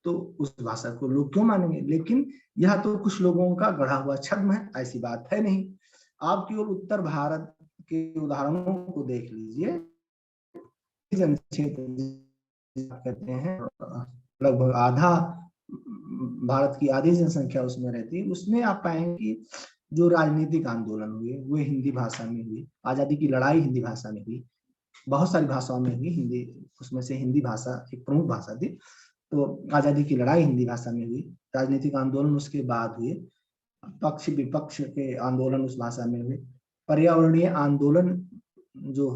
तो उस भाषा को लोग क्यों मानेंगे। लेकिन यह तो कुछ लोगों का गढ़ा हुआ छद्म है, ऐसी बात है नहीं। आप केवल उत्तर भारत के उदाहरणों को देख लीजिए, कहते हैं लगभग आधा भारत की आधी जनसंख्या उसमें रहती है, उसमें आप पाएंगे कि जो राजनीतिक आंदोलन हुए वो हिंदी भाषा में हुई, आजादी की लड़ाई हिंदी भाषा में हुई, बहुत सारी भाषाओं में हुई, हिंदी उसमें से हिंदी भाषा एक प्रमुख भाषा थी। तो आजादी की लड़ाई हिंदी भाषा में हुई, राजनीतिक आंदोलन उसके बाद हुए, पक्ष विपक्ष के आंदोलन उस भाषा में हुए, पर्यावरणीय आंदोलन जो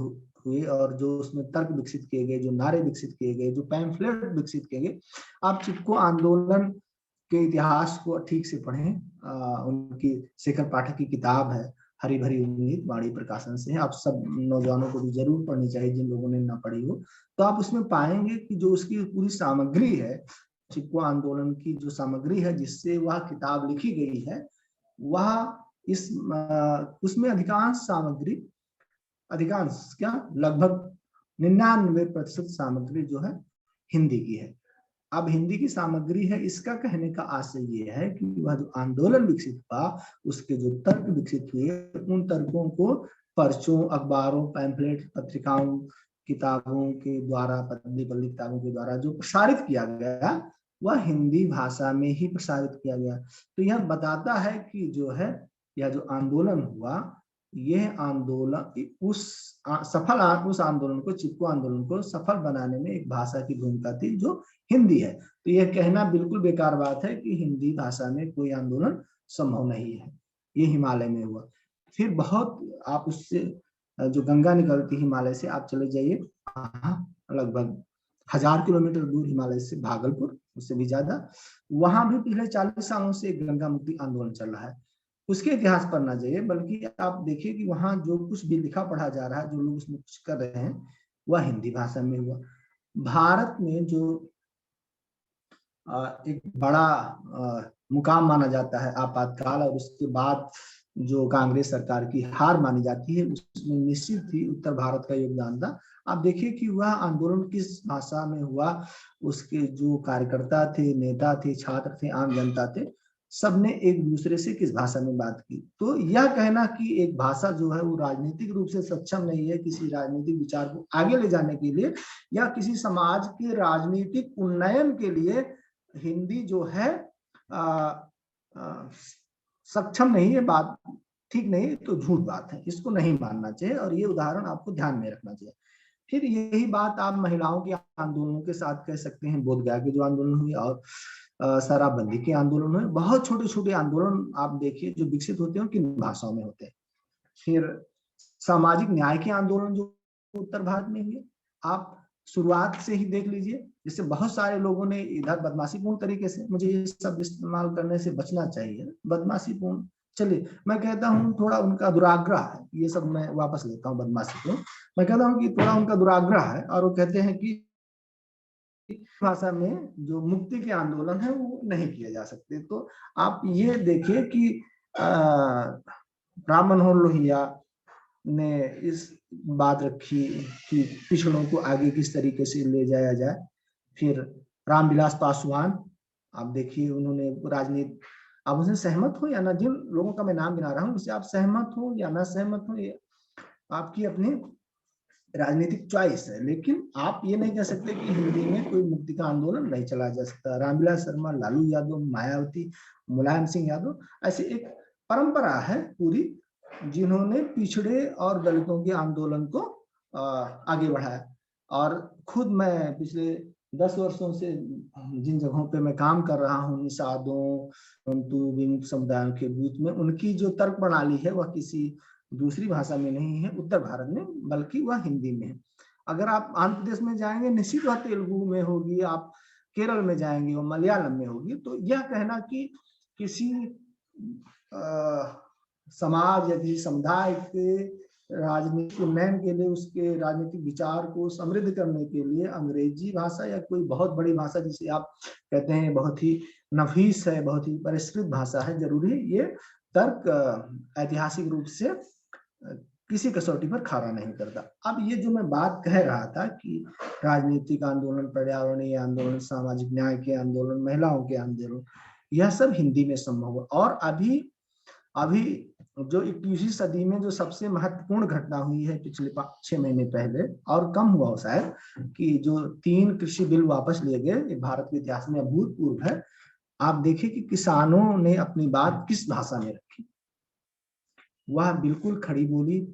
हुए और जो उसमें तर्क विकसित किए गए, जो नारे विकसित किए गए, जो पैम्फलेट विकसित किए गए। आप चिपको आंदोलन के इतिहास को ठीक से पढ़ें, उनकी शेखर पाठक की किताब है हरी भरी उम्मीद, वाणी प्रकाशन से, आप सब नौजवानों को भी जरूर पढ़नी चाहिए जिन लोगों ने ना पढ़ी हो। तो आप उसमें पाएंगे कि जो उसकी पूरी सामग्री है, चिपको आंदोलन की जो सामग्री है जिससे वह किताब लिखी गई है, वह इस उसमें अधिकांश सामग्री, अधिकांश क्या लगभग 99% सामग्री जो है हिंदी की है। अब हिंदी की सामग्री है, इसका कहने का आशय ये है कि वह जो आंदोलन विकसित हुआ, उसके जो तर्क विकसित हुए, उन तर्कों को पर्चों, अखबारों, पैम्फलेट, पत्रिकाओं, किताबों के द्वारा, पतली पतली किताबों के द्वारा जो प्रसारित किया गया, वह हिंदी भाषा में ही प्रसारित किया गया। तो यह बताता है कि जो है यह जो आंदोलन हुआ, यह आंदोलन उस आंदोलन को, चिपको आंदोलन को सफल बनाने में एक भाषा की भूमिका थी जो हिंदी है। तो यह कहना बिल्कुल बेकार बात है कि हिंदी भाषा में कोई आंदोलन संभव नहीं है, ये हिमालय में हुआ। फिर बहुत आप उससे जो गंगा निकलती हिमालय से, आप चले जाइए लगभग 1000 किलोमीटर दूर हिमालय से भागलपुर, उससे भी ज्यादा, वहां भी पिछले 40 सालों से गंगा मुक्ति आंदोलन चल रहा है। उसके इतिहास पर ना जाइए, बल्कि आप देखिए कि वहां जो कुछ भी लिखा पढ़ा जा रहा है, जो लोग उसमें कुछ कर रहे हैं, वह हिंदी भाषा में हुआ। भारत में जो एक बड़ा मुकाम माना जाता है आपातकाल, और उसके बाद जो कांग्रेस सरकार की हार मानी जाती है, उसमें निश्चित ही उत्तर भारत का योगदान था। आप देखिए कि वह आंदोलन किस भाषा में हुआ, उसके जो कार्यकर्ता थे, नेता थे, छात्र थे, आम जनता थे, सबने एक दूसरे से किस भाषा में बात की। तो यह कहना कि एक भाषा जो है वो राजनीतिक रूप से सक्षम नहीं है किसी राजनीतिक विचार को आगे ले जाने के लिए, या किसी समाज के राजनीतिक उन्नयन के लिए हिंदी जो है सक्षम नहीं है, बात ठीक नहीं, तो झूठ बात है, इसको नहीं मानना चाहिए। और ये उदाहरण आपको ध्यान में रखना चाहिए। फिर यही बात आप महिलाओं के आंदोलनों के साथ कह सकते हैं। बोधगया के जो आंदोलन हुए और शराबबंदी के आंदोलन हुए, बहुत छोटे छोटे आंदोलन आप देखिए जो विकसित होते हैं किन भाषाओं में होते हैं। फिर सामाजिक न्याय के आंदोलन जो उत्तर भारत में हुए, आप शुरुआत से ही देख लीजिए, जैसे बहुत सारे लोगों ने इधर बदमाशीपूर्ण तरीके से, मुझे ये सब इस्तेमाल करने से बचना चाहिए, बदमाशीपूर्ण, चलिए मैं कहता हूँ थोड़ा उनका दुराग्रह है, ये सब मैं वापस लेता हूँ बदमाशीपूर्ण, मैं कहता हूँ कि थोड़ा उनका दुराग्रह है। और वो कहते हैं कि भाषा में जो मुक्ति के आंदोलन है वो नहीं किए जा सकते। तो आप ये देखिए कि राम मनोहर लोहिया ने इस बात रखी कि पिछड़ों को आगे किस तरीके से ले जाया जाए। फिर रामविलास पासवान, आप देखिए उन्होंने राजनीति, आप उनसे सहमत हो या ना, जिन लोगों का मैं नाम गिना रहा हूँ उससे आप सहमत हो या ना सहमत हो, ये आपकी अपनी राजनीतिक चॉइस है, लेकिन आप ये नहीं कह सकते कि हिंदी में कोई मुक्ति का आंदोलन नहीं चलाया जा सकता। रामविलास शर्मा, लालू यादव, मायावती, मुलायम सिंह यादव, ऐसी एक परंपरा है पूरी जिन्होंने पिछड़े और दलितों के आंदोलन को आगे बढ़ाया। और खुद मैं पिछले 10 वर्षों से जिन जगहों पे मैं काम कर रहा हूँ, निषादों, विमुक्त समुदायों के बीच में, उनकी जो तर्क प्रणाली है वह किसी दूसरी भाषा में नहीं है उत्तर भारत में, बल्कि वह हिंदी में है। अगर आप आंध्र प्रदेश में जाएंगे निश्चित वह तेलुगु में होगी, आप केरल में जाएंगे वो मलयालम में होगी। तो यह कहना कि किसी समाज या किसी समुदाय के राजनीतिक उन्नयन के लिए, उसके राजनीतिक विचार को समृद्ध करने के लिए अंग्रेजी भाषा या कोई बहुत बड़ी भाषा जिसे आप कहते हैं बहुत ही नफीस है, बहुत ही परिष्कृत भाषा है, जरूरी ये तर्क ऐतिहासिक रूप से किसी कसौटी पर खरा नहीं करता। अब ये जो मैं बात कह रहा था कि राजनीतिक आंदोलन, पर्यावरणीय आंदोलन, सामाजिक न्याय के आंदोलन, महिलाओं के आंदोलन, यह सब हिंदी में संभव है। और अभी जो 21वीं सदी में जो सबसे महत्वपूर्ण घटना हुई है पिछले 6 महीने पहले, और कम हुआ शायद, कि जो 3 कृषि बिल वापस लिए गए, भारत के इतिहास में अभूतपूर्व है। आप देखिए कि किसानों ने अपनी बात किस भाषा में रखी, वह बिल्कुल खड़ी बोली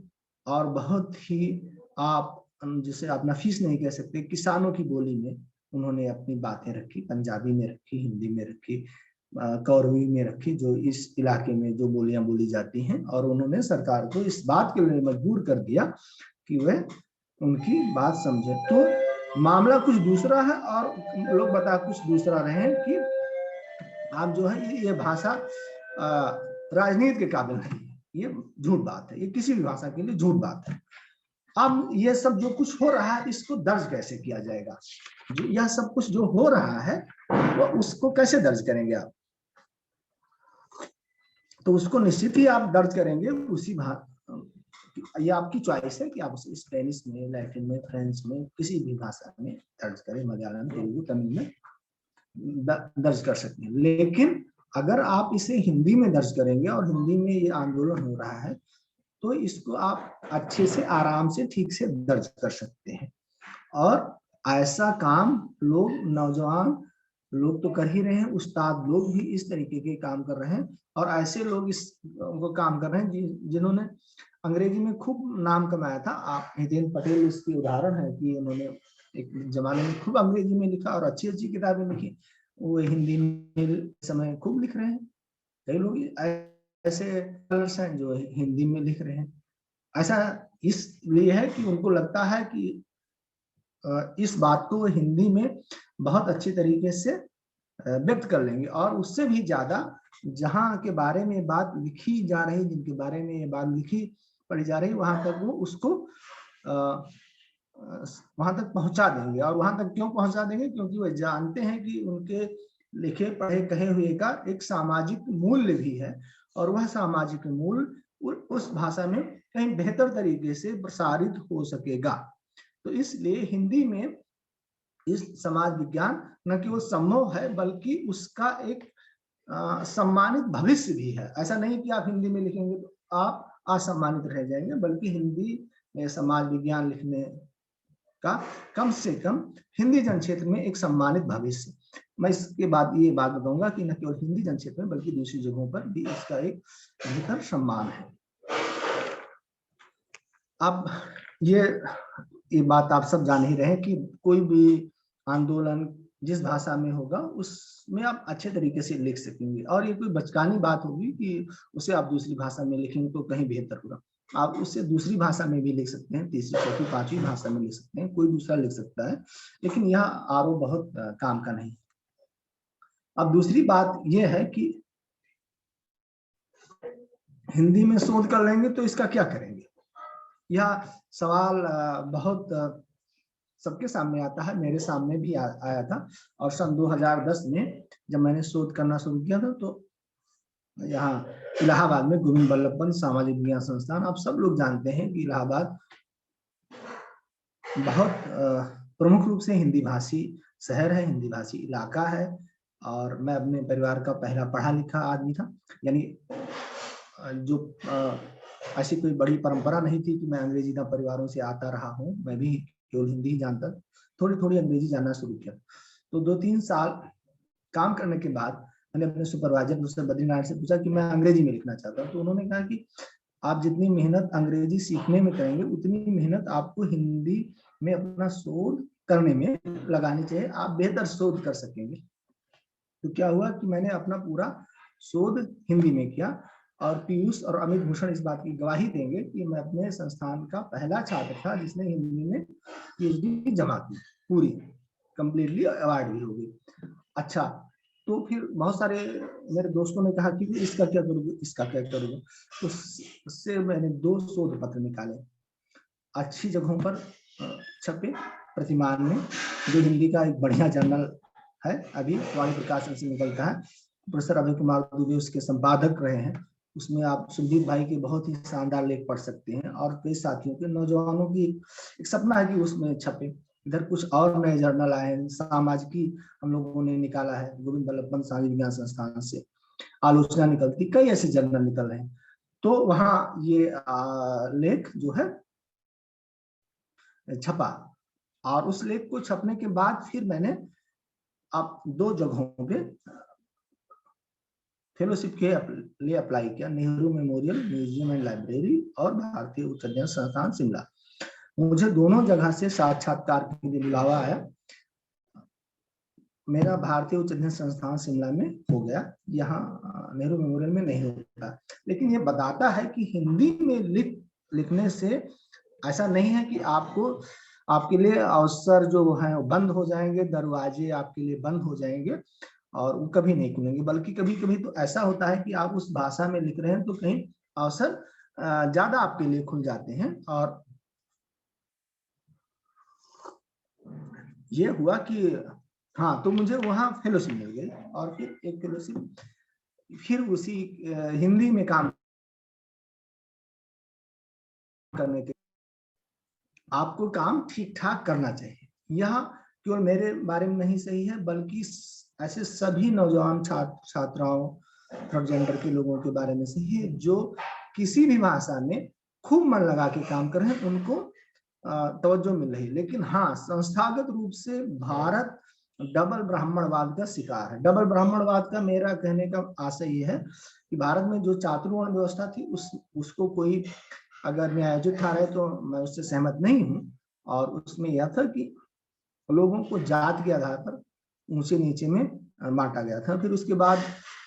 और बहुत ही, आप जिसे आप नफीस नहीं कह सकते, किसानों की बोली में उन्होंने अपनी बातें रखी, पंजाबी में रखी, हिंदी में रखी, कौरवी में रखी, जो इस इलाके में जो बोलियां बोली जाती हैं। और उन्होंने सरकार को इस बात के लिए मजबूर कर दिया कि वह उनकी बात समझे। तो मामला कुछ दूसरा है और लोग बता कुछ दूसरा रहे हैं कि आप जो है ये भाषा राजनीति के काबिल नहीं है, ये झूठ बात है, ये किसी भी भाषा के लिए झूठ बात है। अब ये सब जो कुछ हो रहा है इसको दर्ज कैसे किया जाएगा? यह सब कुछ जो हो रहा है वो उसको कैसे दर्ज करेंगे आप? तो उसको निश्चित ही आप दर्ज करेंगे उसी ये आपकी चॉइस है कि आप उसे स्पेनिश में, लैटिन में, फ्रेंच में, किसी भी भाषा में दर्ज करें, मलयालम, तेलुगु, तमिल में दर्ज कर सकते हैं। लेकिन अगर आप इसे हिंदी में दर्ज करेंगे और हिंदी में ये आंदोलन हो रहा है तो इसको आप अच्छे से, आराम से, ठीक से दर्ज कर सकते हैं। और ऐसा काम लोग, नौजवान लोग तो कर ही रहे हैं, उस्ताद लोग भी इस तरीके के काम कर रहे हैं। और ऐसे लोग इस वो काम कर रहे हैं जिन्होंने अंग्रेजी में खूब नाम कमाया था। आप हितेन पटेल इसके उदाहरण है कि उन्होंने एक जमाने में खूब अंग्रेजी में लिखा और अच्छी अच्छी किताबें लिखी, वो हिंदी में समय खूब लिख रहे हैं। कई लोग ऐसे हैं जो हिंदी में लिख रहे हैं। ऐसा इसलिए है कि उनको लगता है कि इस बात को हिंदी में बहुत अच्छी तरीके से व्यक्त कर लेंगे, और उससे भी ज्यादा जहां के बारे में बात लिखी जा रही, जिनके बारे में ये बात लिखी पढ़ी जा रही, वहां तक वो उसको वहां तक पहुंचा देंगे। और वहां तक क्यों पहुंचा देंगे? क्योंकि वे जानते हैं कि उनके लिखे पढ़े कहे हुए का एक सामाजिक मूल्य भी है, और वह सामाजिक मूल्य उस भाषा में कहीं बेहतर तरीके से प्रसारित हो सकेगा। तो इसलिए हिंदी में इस समाज विज्ञान न केवल संभव है बल्कि उसका एक सम्मानित भविष्य भी है। ऐसा नहीं कि आप हिंदी में लिखेंगे तो आप असम्मानित रह जाएंगे, बल्कि हिंदी में समाज विज्ञान लिखने का कम से कम हिंदी जन क्षेत्र में एक सम्मानित भविष्य। मैं इसके बाद ये बात बताऊंगा कि न केवल हिंदी जन क्षेत्र में बल्कि दूसरी जगहों पर भी इसका एक बेहतर सम्मान है। अब ये बात आप सब जान ही रहे हैं कि कोई भी आंदोलन जिस भाषा में होगा उसमें आप अच्छे तरीके से लिख सकेंगे, और ये कोई बचकानी बात होगी कि उसे आप दूसरी भाषा में लिखेंगे तो कहीं बेहतर होगा। आप उससे दूसरी भाषा में भी लिख सकते हैं, तीसरी चौथी पांचवी भाषा में लिख सकते हैं, कोई दूसरा लिख सकता है, लेकिन यह आरोप बहुत काम का नहीं। अब दूसरी बात यह है कि हिंदी में शोध कर लेंगे तो इसका क्या करेंगे? यह सवाल बहुत सबके सामने आता है, मेरे सामने भी आया था। और सन 2010 में जब मैंने शोध करना शुरू किया था तो यहाँ इलाहाबाद में गोविंद बल्लभ पंत सामाजिक विज्ञान संस्थान, आप सब लोग जानते हैं कि इलाहाबाद बहुत प्रमुख रूप से हिंदी भाषी शहर है, हिंदी भाषी इलाका है। और मैं अपने परिवार का पहला पढ़ा लिखा आदमी था, यानी जो ऐसी कोई बड़ी परंपरा नहीं थी कि मैं अंग्रेजी ना परिवारों से आता रहा हूँ, मैं भी केवल हिंदी ही जानता, थोड़ी थोड़ी अंग्रेजी जानना शुरू किया। तो 2-3 साल काम करने के बाद मैंने अपने सुपरवाइजर मिस्टर बद्रीनारायण से पूछा कि मैं अंग्रेजी में लिखना चाहता हूँ। तो उन्होंने कहा कि आप जितनी मेहनत अंग्रेजी सीखने में करेंगे उतनी मेहनत आपको हिंदी में अपना शोध करने में लगानी चाहिए, आप बेहतर शोध कर सकेंगे। तो क्या हुआ कि मैंने अपना पूरा शोध हिंदी में किया, और पीयूष और अमित भूषण इस बात की गवाही देंगे कि मैं अपने संस्थान का पहला छात्र था जिसने हिंदी में पीएचडी जमा की, पूरी कंप्लीटली, अवार्ड भी हो गई। अच्छा, तो फिर बहुत सारे मेरे दोस्तों ने कहा कि इसका क्या करोगे, इसका क्या करोगे। तो उससे मैंने 2 शोध पत्र निकाले, अच्छी जगहों पर छपे, प्रतिमान में, जो हिंदी का एक बढ़िया जर्नल है, अभी वाणी प्रकाशन से निकलता है, प्रोफेसर अभय कुमार दुबे उसके संपादक रहे हैं। उसमें आप सुखदीप भाई के बहुत ही शानदार लेख पढ़ सकते हैं, और कई साथियों के, नौजवानों की एक सपना है कि उसमें छपे। इधर कुछ और नए जर्नल आए हैं, सामाजिकी हम लोगों ने निकाला है, गोविंद बल्लभ पंत सामाजिक विज्ञान संस्थान से आलोचना निकलती, कई ऐसे जर्नल निकल रहे हैं। तो वहाँ ये लेख जो है छपा, और उस लेख को छपने के बाद फिर मैंने अब 2 जगहों पे फेलोशिप के लिए अप्लाई किया, Nehru memorial museum and library और भारतीय उच्च अध्ययन संस्थान शिमला। मुझे दोनों जगह से साक्षात्कार के लिए बुलावा आया। मेरा भारतीय उच्च अध्ययन संस्थान शिमला में हो गया, यहाँ नेहरू मेमोरियल में नहीं होता। लेकिन ये बताता है कि हिंदी में लिखने से ऐसा नहीं है कि आपके लिए अवसर जो है बंद हो जाएंगे, दरवाजे आपके लिए बंद हो जाएंगे और वो कभी नहीं खुलेंगे, बल्कि कभी कभी तो ऐसा होता है कि आप उस भाषा में लिख रहे हैं तो कहीं अवसर ज्यादा आपके लिए खुल जाते हैं। और ये हुआ कि हाँ, तो मुझे वहाँ फेलोशिप मिल गई, और फिर एक फेलोशिप फिर उसी हिंदी में काम करने के, आपको काम ठीक ठाक करना चाहिए। यह केवल मेरे बारे में नहीं सही है, बल्कि ऐसे सभी नौजवान छात्राओं, थर्ड जेंडर के लोगों के बारे में सही है जो किसी भी भाषा में खूब मन लगा के काम कर रहे हैं, उनको तवज्जो मिल रही। लेकिन हाँ, संस्थागत रूप से भारत डबल ब्राह्मणवाद का शिकार है। डबल ब्राह्मणवाद का मेरा कहने का आशय ये है कि भारत में जो चातुर्वर्ण व्यवस्था थी उसको कोई अगर न्यायोचित ठहराए तो मैं उससे सहमत नहीं हूँ। और उसमें यह था कि लोगों को जात के आधार पर ऊंचे नीचे में बांटा गया था, फिर उसके बाद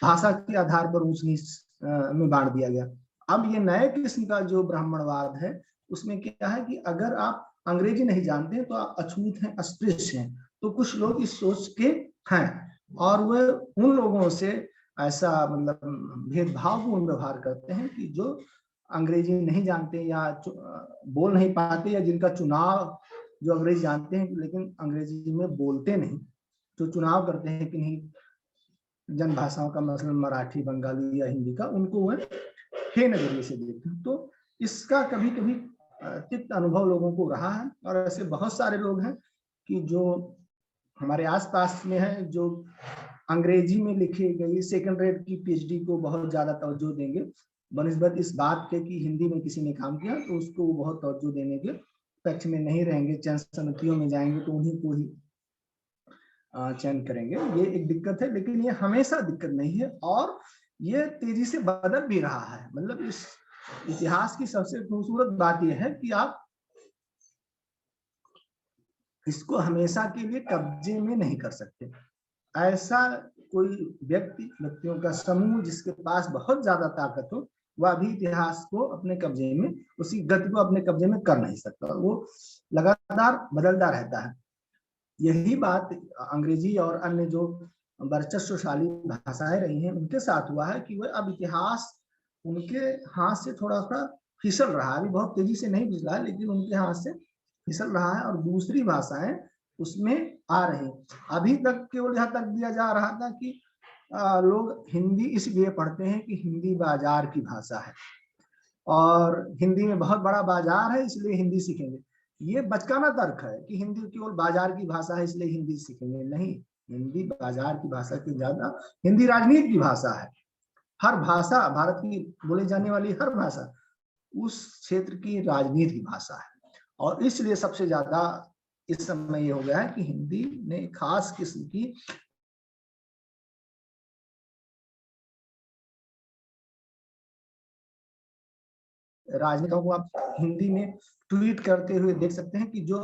भाषा के आधार पर ऊंच नीच में बांट दिया गया। अब ये नए किस्म का जो ब्राह्मणवाद है उसमें क्या है कि अगर आप अंग्रेजी नहीं जानते हैं तो आप अछूत हैं, अस्पृश्य हैं। तो कुछ लोग इस सोच के हैं और वह उन लोगों से ऐसा मतलब भेदभावपूर्ण व्यवहार करते हैं कि जो अंग्रेजी नहीं जानते या बोल नहीं पाते या जिनका चुनाव जो अंग्रेजी जानते हैं लेकिन अंग्रेजी में बोलते नहीं, जो चुनाव करते हैं किन्हीं जन भाषाओं का, मसलन मराठी, बंगाली या हिंदी का, उनको वह हे नजरिए से देखते हैं। तो इसका कभी कभी तिक्त अनुभव लोगों को रहा है, और ऐसे बहुत सारे लोग हैं कि जो हमारे आसपास में है, जो अंग्रेजी में लिखी गई सेकंड रेट की पीएचडी को बहुत ज्यादा तवज्जो देंगे बनिस्बत इस बात के कि हिंदी में किसी ने काम किया तो उसको वो बहुत तवज्जो देने के पक्ष में नहीं रहेंगे। चयन समितियों में जाएंगे तो उन्हीं को ही चयन करेंगे। ये एक दिक्कत है, लेकिन ये हमेशा दिक्कत नहीं है, और ये तेजी से बदल भी रहा है। मतलब इस इतिहास की सबसे खूबसूरत बात यह है कि आप इसको हमेशा के लिए कब्जे में नहीं कर सकते। ऐसा कोई व्यक्तियों का समूह जिसके पास बहुत ज्यादा ताकत हो, वह भी इतिहास को अपने कब्जे में, उसी गति को अपने कब्जे में कर नहीं सकता, वो लगातार बदलता रहता है। यही बात अंग्रेजी और अन्य जो वर्चस्वशाली भाषाएं रही हैं उनके साथ हुआ है कि वह अब इतिहास उनके हाथ से थोड़ा सा फिसल रहा है। अभी बहुत तेजी से नहीं फिसला है, लेकिन उनके हाथ से फिसल रहा है, और दूसरी भाषाएं उसमें आ रही। अभी तक केवल यह तक दिया जा रहा था कि लोग हिंदी इसलिए पढ़ते हैं कि हिंदी बाजार की भाषा है, और हिंदी में बहुत बड़ा बाजार है इसलिए हिंदी सीखेंगे। ये बचकाना तर्क है कि हिंदी केवल बाजार की भाषा है इसलिए हिंदी सीखेंगे। नहीं, हिंदी बाजार की भाषा से ज्यादा हिंदी राजनीति की भाषा है। हर भाषा, भारत की बोली जाने वाली हर भाषा उस क्षेत्र की राजनीति की भाषा है, और इसलिए सबसे ज्यादा इस समय ये हो गया है कि हिंदी ने खास किस्म की राजनेताओं को आप हिंदी में ट्वीट करते हुए देख सकते हैं कि जो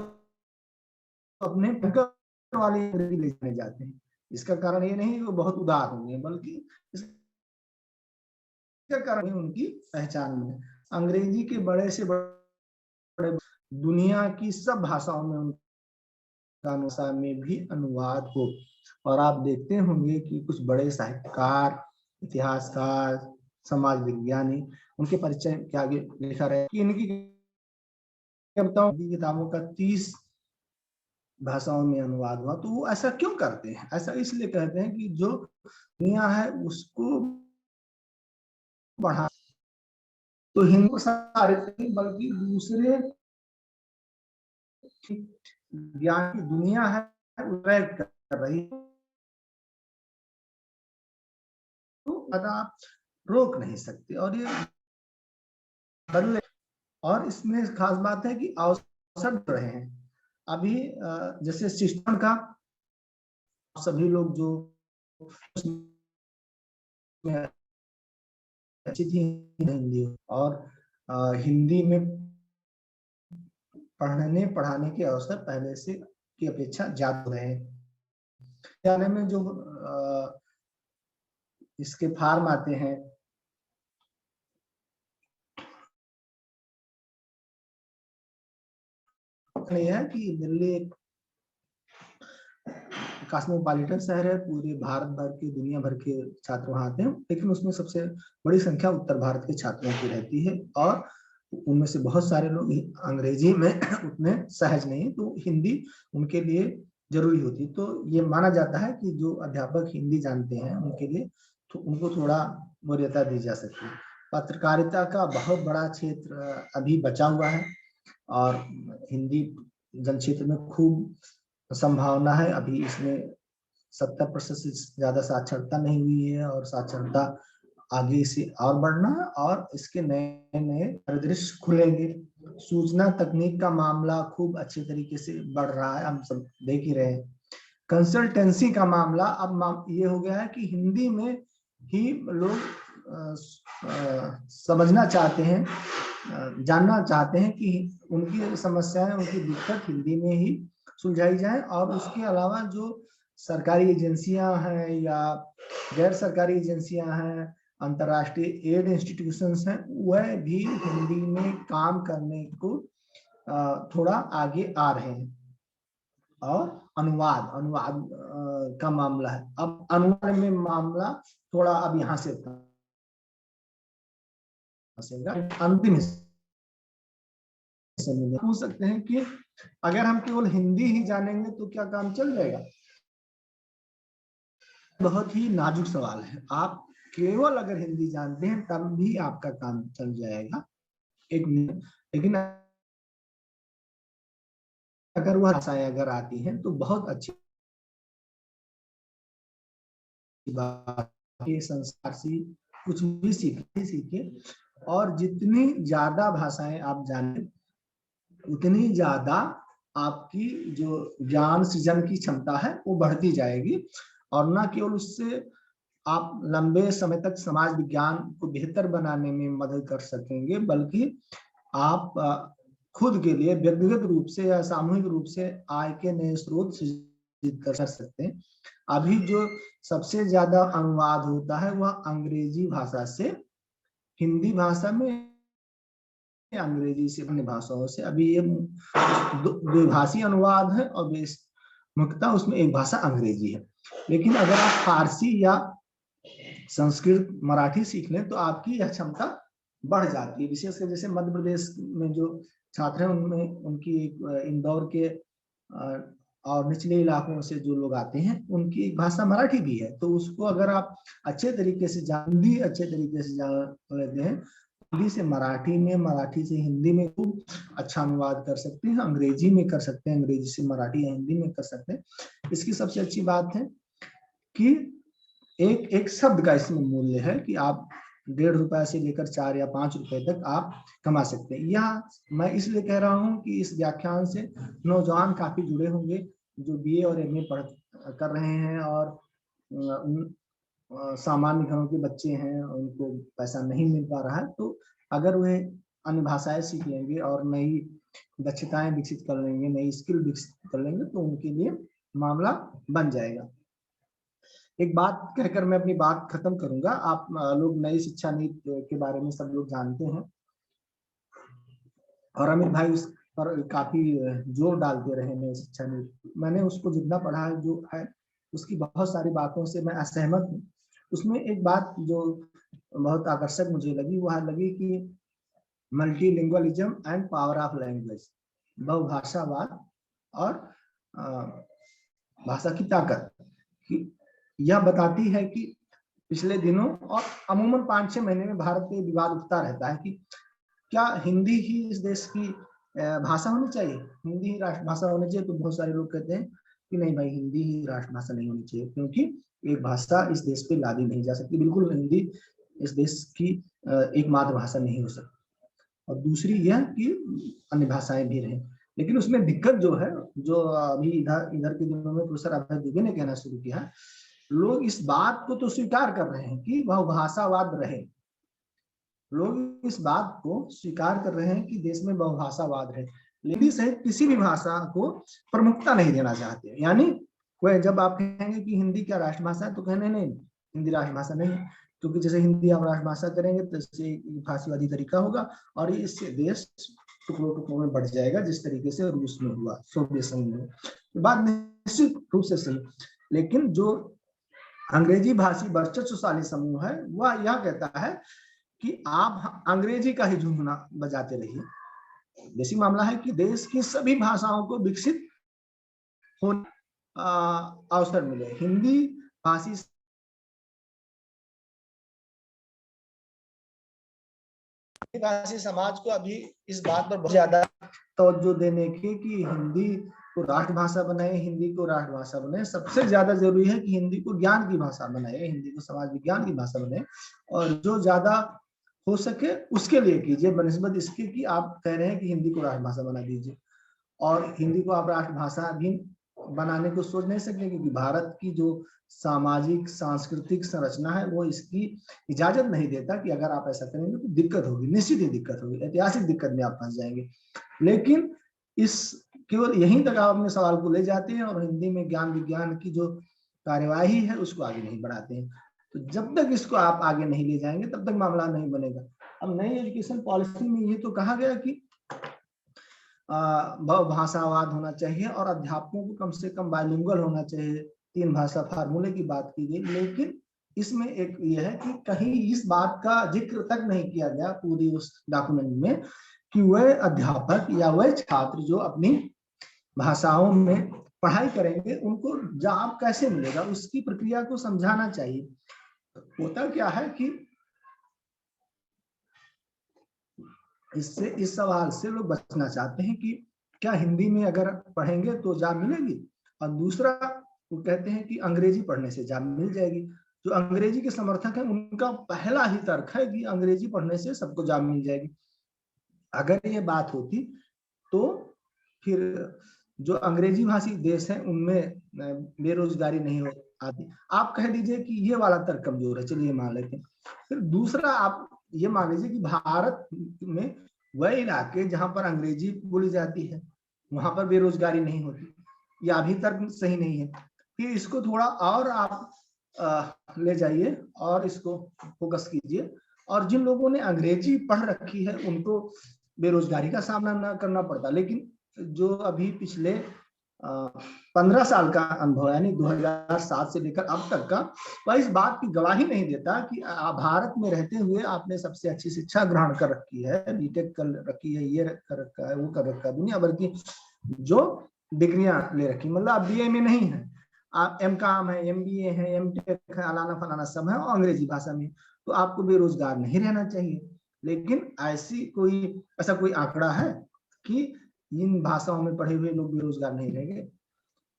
अपने वाले अंग्रेजी ले जाने जाते हैं। इसका कारण ये नहीं कि वो बहुत उदार होंगे, बल्कि इसका कारण उनकी पहचान में अंग्रेजी के बड़े से बड़े दुनिया की सब भाषाओं में उनका भाषा में भी अनुवाद हो। और आप देखते होंगे कि कुछ बड़े साहित्यकार, इतिहासकार, समाज विज्ञानी, उनके परिचय के आगे लिखा रहे कि इनकी किताबों का 30 भाषाओं में अनुवाद हुआ। तो वो ऐसा क्यों करते हैं? ऐसा इसलिए कहते हैं कि जो दुनिया है उसको बढ़ा, तो हिंदू सारे नहीं बल्कि दूसरे ज्ञान की दुनिया है कर रही, तो आप रोक नहीं सकते, और ये बदले। और इसमें खास बात है कि अवसर रहे हैं अभी, जैसे सिस्टम का सभी लोग जो अच्छी थी हिंदी, और हिंदी में पढ़ने पढ़ाने के अवसर पहले से की अपेक्षा ज्यादा रहे हैं। विद्यालय में जो इसके फार्म आते हैं, नहीं है कि दिल्ली एक कॉस्मोपॉलिटन शहर है, पूरे भारत भर के, दुनिया भर के छात्र वहां आते हैं, लेकिन उसमें सबसे बड़ी संख्या उत्तर भारत के छात्रों की रहती है, और उनमें से बहुत सारे लोग अंग्रेजी में उतने सहज नहीं, तो हिंदी उनके लिए जरूरी होती। तो ये माना जाता है कि जो अध्यापक हिंदी जानते हैं उनके लिए तो उनको थोड़ा वरीयता दी जा सकती है। पत्रकारिता का बहुत बड़ा क्षेत्र अभी बचा हुआ है, और हिंदी जन क्षेत्र में खूब संभावना है। अभी इसमें 70% से ज्यादा साक्षरता नहीं हुई है, और साक्षरता आगे से और बढ़ना है, और इसके नए नए परिदृश्य खुलेंगे। सूचना तकनीक का मामला खूब अच्छे तरीके से बढ़ रहा है, हम सब देख ही रहे हैं। कंसल्टेंसी का मामला अब ये हो गया है कि हिंदी में ही लोग समझना चाहते हैं, जानना चाहते हैं कि उनकी समस्याएं, उनकी दिक्कत हिंदी में ही सुलझाई जाए। और उसके अलावा जो सरकारी एजेंसियां हैं या गैर सरकारी एजेंसियां हैं, अंतर्राष्ट्रीय एड इंस्टीट्यूशंस हैं, वह भी हिंदी में काम करने को थोड़ा आगे आ रहे हैं। और अनुवाद का मामला है, अब अनुवाद में मामला थोड़ा अब यहाँ से अंतिम से मिले। पूछ सकते हैं कि अगर हम केवल हिंदी ही जानेंगे तो क्या काम चल जाएगा? बहुत ही नाजुक सवाल है। आप केवल अगर हिंदी जानते हैं तब भी आपका काम चल जाएगा, लेकिन अगर वह भाषाएं अगर आती हैं तो बहुत अच्छी बात। ये संस्कार से कुछ भी सीखे और जितनी ज्यादा भाषाएं आप जाने उतनी ज्यादा आपकी जो ज्ञान सृजन की क्षमता है वो बढ़ती जाएगी, और न केवल उससे आप लंबे समय तक समाज विज्ञान को बेहतर बनाने में मदद कर सकेंगे, बल्कि आप खुद के लिए व्यक्तिगत रूप से या सामूहिक रूप से आय के नए स्रोत सृजित कर सकते हैं। अभी जो सबसे ज्यादा अनुवाद होता है वह अंग्रेजी भाषा से हिंदी भाषा में, अंग्रेजी से अन्य भाषाओं से। अभी ये द्विभाषी अनुवाद है और मुख्यतः उसमें एक भाषा अंग्रेजी है। लेकिन अगर आप फारसी या संस्कृत मराठी सीख लें तो आपकी यह क्षमता बढ़ जाती है। विशेषकर जैसे मध्य प्रदेश में जो छात्र हैं उनमें उनकी इंदौर के और निचले इलाकों से जो लोग आते हैं उनकी एक भाषा मराठी भी है। तो उसको अगर आप अच्छे तरीके से जान लेते हैं, हिंदी से मराठी में, मराठी से हिंदी में खूब अच्छा अनुवाद कर सकते हैं, अंग्रेजी में कर सकते हैं, अंग्रेजी से मराठी या हिंदी में कर सकते हैं। इसकी सबसे अच्छी बात है कि एक शब्द का इसमें मूल्य है कि आप 1.5 रुपए से लेकर 4 या 5 रुपए तक आप कमा सकते हैं। यह मैं इसलिए कह रहा हूं कि इस व्याख्यान से नौजवान काफी जुड़े होंगे जो बीए और एमए कर रहे हैं और सामान्य घरों के बच्चे हैं, उनको पैसा नहीं मिल पा रहा है। तो अगर वे अन्य भाषाएं सीख लेंगे और नई दक्षताएं विकसित कर लेंगे, नई स्किल विकसित कर लेंगे तो उनके लिए मामला बन जाएगा। एक बात कहकर मैं अपनी बात खत्म करूंगा। आप लोग नई शिक्षा नीति के बारे में सब लोग जानते हैं और अमित भाई उस पर काफी जोर डालते रहे नई शिक्षा नीति। मैंने उसको जितना पढ़ा है जो है उसकी बहुत सारी बातों से मैं असहमत हूँ। उसमें एक बात जो बहुत आकर्षक मुझे लगी वह लगी कि multilingualism and power of language, बहुभाषावाद और भाषा की ताकत की यह बताती है कि पिछले दिनों और अमूमन 5-6 महीने में भारत में विवाद उठता रहता है कि क्या हिंदी ही इस देश की भाषा होनी चाहिए, हिंदी ही राष्ट्रभाषा होनी चाहिए। तो बहुत सारे लोग कहते हैं कि नहीं भाई, हिंदी ही राष्ट्रभाषा नहीं होनी चाहिए, क्योंकि एक भाषा इस देश पे लादी नहीं जा सकती। बिल्कुल हिंदी इस देश की एकमात्र भाषा नहीं हो सकती। और दूसरी यह कि अन्य भाषाएं भी रहें। लेकिन उसमें दिक्कत जो है, जो अभी इधर के दिनों में प्रोफेसर अभय दुबे ने कहना शुरू किया, लोग इस बात को तो स्वीकार कर रहे हैं कि वह भाषावाद रहे, लोग इस बात को स्वीकार कर रहे हैं कि देश में बहुभाषावाद रहे, लेकिन सहित किसी भी भाषा को प्रमुखता नहीं देना चाहते। यानी वह जब आप कहेंगे कि हिंदी क्या राष्ट्रभाषा है तो कहने नहीं, हिंदी राष्ट्रभाषा नहीं है, क्योंकि जैसे हिंदी आप राष्ट्रभाषा करेंगे तो इससे फासीवादी तरीका होगा और इससे देश टुकड़ों टुकड़ों में बढ़ जाएगा, जिस तरीके से रूस में हुआ, सोवियत संघ में। बात निश्चित रूप से सही, लेकिन जो अंग्रेजी भाषी वर्चस्वशाली समूह है वह यह कहता है कि आप अंग्रेजी का ही झुंझुना बजाते रहिए। बेसिक मामला है कि देश की सभी भाषाओं को विकसित होने अवसर मिले। हिंदी भाषी समाज को अभी इस बात पर बहुत ज्यादा तवज्जो देने की कि हिंदी को राष्ट्रभाषा बनाए, हिंदी को राष्ट्रभाषा बनाए। सबसे ज्यादा जरूरी है कि हिंदी को ज्ञान की भाषा बनाए, हिंदी को समाज विज्ञान की भाषा बनाए, और जो ज्यादा हो सके उसके लिए कीजिए बनिस्बत इसके कि आप कह रहे हैं कि हिंदी को राष्ट्रभाषा बना दीजिए। और हिंदी को आप राष्ट्रभाषा भी बनाने को सोच नहीं सकते, क्योंकि भारत की जो सामाजिक सांस्कृतिक संरचना है वो इसकी इजाजत नहीं देता कि अगर आप ऐसा करेंगे तो दिक्कत होगी, निश्चित ही दिक्कत होगी, ऐतिहासिक दिक्कत में आप फंस जाएंगे। लेकिन इस केवल यहीं तक आप अपने सवाल को ले जाते हैं और हिंदी में ज्ञान विज्ञान की जो कार्यवाही है उसको आगे नहीं बढ़ाते हैं। तो जब तक इसको आप आगे नहीं ले जाएंगे तब तक मामला नहीं बनेगा। अब नई एजुकेशन पॉलिसी में ये तो कहा गया कि बहुभाषावाद होना चाहिए और अध्यापकों को कम से कम बाइलिंगुअल होना चाहिए, 3 भाषा फार्मूले की बात की गई। लेकिन इसमें एक ये है कि कहीं इस बात का जिक्र तक नहीं किया गया पूरी उस डॉक्यूमेंट में कि वह अध्यापक या वह छात्र जो अपनी भाषाओं में पढ़ाई करेंगे उनको जॉब कैसे मिलेगा, उसकी प्रक्रिया को समझाना चाहिए। होता क्या है कि इससे, इस सवाल से लोग बचना चाहते हैं कि क्या हिंदी में अगर पढ़ेंगे तो जॉब मिलेगी, और दूसरा वो कहते हैं कि अंग्रेजी पढ़ने से जॉब मिल जाएगी। जो अंग्रेजी के समर्थक हैं उनका पहला ही तर्क है कि अंग्रेजी पढ़ने से सबको जॉब मिल जाएगी। अगर ये बात होती तो फिर जो अंग्रेजी भाषी देश हैं उनमें बेरोजगारी नहीं हो आती। आप कह दीजिए कि ये वाला तर्क कमजोर है, चलिए मान लेते हैं। फिर दूसरा आप ये मान लीजिए कि भारत में वह इलाके जहां पर अंग्रेजी बोली जाती है वहां पर बेरोजगारी नहीं होती, यह अभी तर्क सही नहीं है। फिर इसको थोड़ा और आप ले जाइए और इसको फोकस कीजिए, और जिन लोगों ने अंग्रेजी पढ़ रखी है उनको बेरोजगारी का सामना ना करना पड़ता। लेकिन जो अभी पिछले 15 साल का अनुभव यानी 2007 से लेकर अब तक का, वह इस बात की गवाही नहीं देता कि भारत में रहते हुए आपने सबसे अच्छी शिक्षा ग्रहण कर रखी है, बीटेक कर रखी है, ये कर रखा है, वो कर रखा है, दुनिया भर की जो डिग्रियां ले रखी, मतलब आप बीए में नहीं है, आप एमकॉम है, एमबीए है, एमटेक है, अलाना फलाना सब है, और अंग्रेजी भाषा में, तो आपको बेरोजगार नहीं रहना चाहिए। लेकिन ऐसा कोई आंकड़ा है कि इन भाषाओं में पढ़े हुए लोग बेरोजगार नहीं रहेंगे?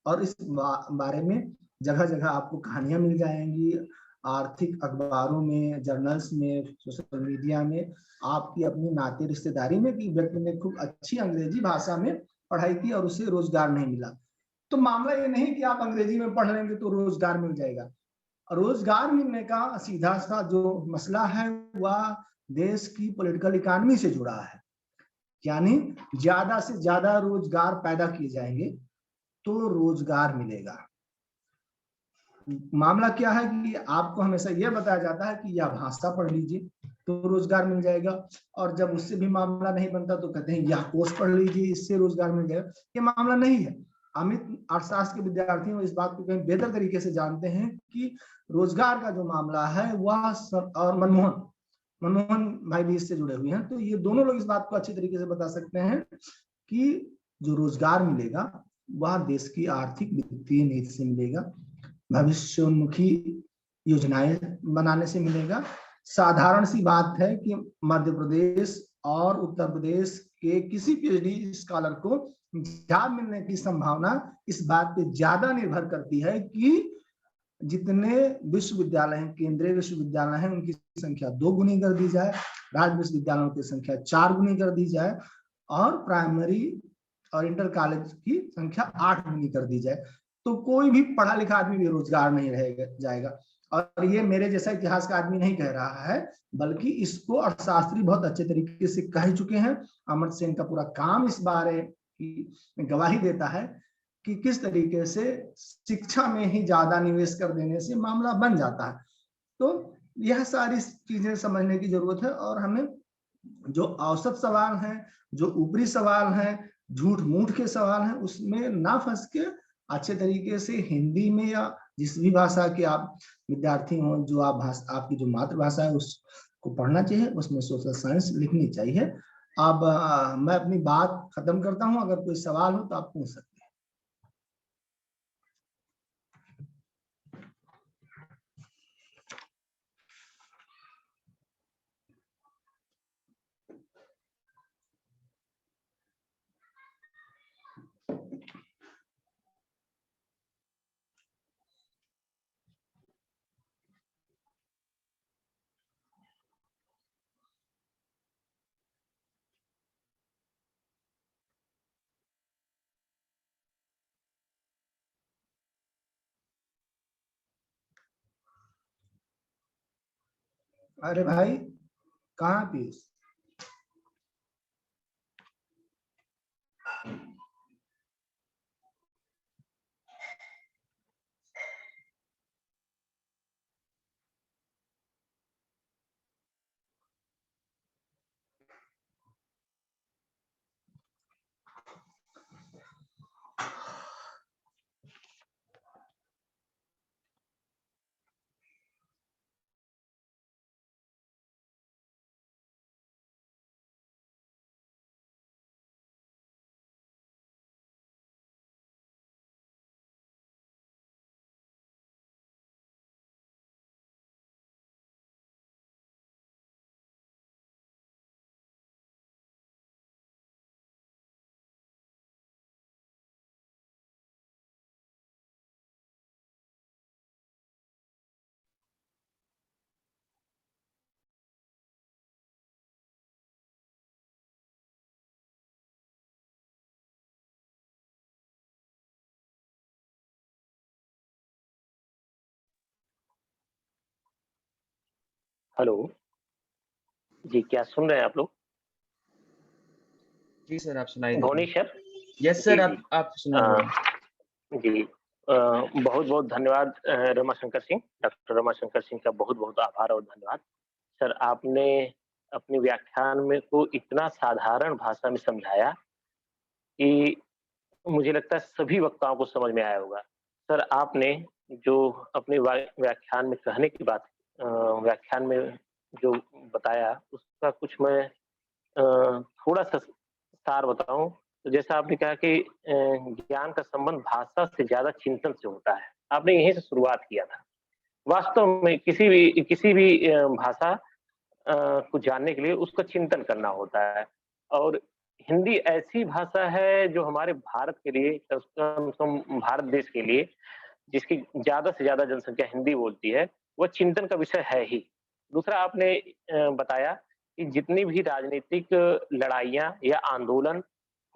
और इस बारे में जगह जगह आपको कहानियां मिल जाएंगी, आर्थिक अखबारों में, जर्नल्स में, सोशल मीडिया में, आपकी अपनी नाते रिश्तेदारी में कि व्यक्ति ने खूब अच्छी अंग्रेजी भाषा में पढ़ाई की और उसे रोजगार नहीं मिला। तो मामला ये नहीं कि आप अंग्रेजी में पढ़ लेंगे तो रोजगार मिल जाएगा। रोजगार मिलने का सीधा सा जो मसला है वह देश की पॉलिटिकल इकोनॉमी से जुड़ा है, यानी ज्यादा से ज्यादा रोजगार पैदा किए जाएंगे तो रोजगार मिलेगा। मामला क्या है कि आपको हमेशा यह बताया जाता है कि यह भाषा पढ़ लीजिए तो रोजगार मिल जाएगा, और जब उससे भी मामला नहीं बनता तो कहते हैं यह कोर्स पढ़ लीजिए इससे रोजगार मिल जाएगा। ये मामला नहीं है। अमित अर्थशास्त्र के विद्यार्थी इस बात को कहीं बेहतर तरीके से जानते हैं कि रोजगार का जो मामला है वह, और मनमोहन भाई भी इससे जुड़े हुए हैं, तो ये दोनों लोग इस बात को अच्छी तरीके से बता सकते हैं कि जो रोजगार मिलेगा वह देश की आर्थिक वित्तीय नीति से मिलेगा, भविष्योन्मुखी योजनाएं बनाने से मिलेगा। साधारण सी बात है कि मध्य प्रदेश और उत्तर प्रदेश के किसी पीएचडी स्कॉलर को जॉब मिलने की संभावना इस बात पे ज्यादा निर्भर करती है कि जितने विश्वविद्यालय हैं, केंद्रीय विश्वविद्यालय हैं, उनकी संख्या 2 गुनी कर दी जाए, राज्य विश्वविद्यालयों की संख्या 4 गुनी कर दी जाए, और प्राइमरी और इंटर कॉलेज की संख्या 8 गुनी कर दी जाए, तो कोई भी पढ़ा लिखा आदमी बेरोजगार नहीं रहेगा जाएगा। और ये मेरे जैसा इतिहास का आदमी नहीं कह रहा है, बल्कि इसको अर्थशास्त्री बहुत अच्छे तरीके से कह चुके हैं। अमर्त्य सेन का पूरा काम इस बारे की गवाही देता है कि किस तरीके से शिक्षा में ही ज्यादा निवेश कर देने से मामला बन जाता है। तो यह सारी चीजें समझने की जरूरत है, और हमें जो औसत सवाल हैं, जो ऊपरी सवाल हैं, झूठ मूठ के सवाल हैं, उसमें ना फंस के अच्छे तरीके से हिंदी में या जिस भी भाषा के आप विद्यार्थी हो, जो आपकी जो मातृभाषा है उसको पढ़ना चाहिए, उसमें सोशल साइंस लिखनी चाहिए। अब मैं अपनी बात खत्म करता हूं, अगर कोई सवाल हो तो आप पूछ सकते हैं। अरे भाई, कहाँ पीस? हेलो जी, क्या सुन रहे हैं आप लोग? जी सर, आप सुनाई दे रहे भुवनी हैं। सर? यस जी, सर, जी। आप सुना रहे हैं। जी, बहुत बहुत धन्यवाद रमाशंकर सिंह, डॉक्टर रमाशंकर सिंह का बहुत बहुत आभार और धन्यवाद। सर, आपने अपने व्याख्यान में को इतना साधारण भाषा में समझाया कि मुझे लगता है सभी वक्ताओं को समझ में आया होगा। सर, आपने जो अपने व्याख्यान में कहने की बात व्याख्यान में जो बताया उसका कुछ मैं थोड़ा-सा सार बताऊँ, तो जैसा आपने कहा कि ज्ञान का संबंध भाषा से ज़्यादा चिंतन से होता है। आपने यहीं से शुरुआत किया था। वास्तव में किसी भी भाषा को जानने के लिए उसका चिंतन करना होता है और हिंदी ऐसी भाषा है जो हमारे भारत के लिए कम से कम भारत देश के लिए जिसकी ज़्यादा से ज़्यादा जनसंख्या हिंदी बोलती है, वो चिंतन का विषय है ही। दूसरा आपने बताया कि जितनी भी राजनीतिक लड़ाइयाँ या आंदोलन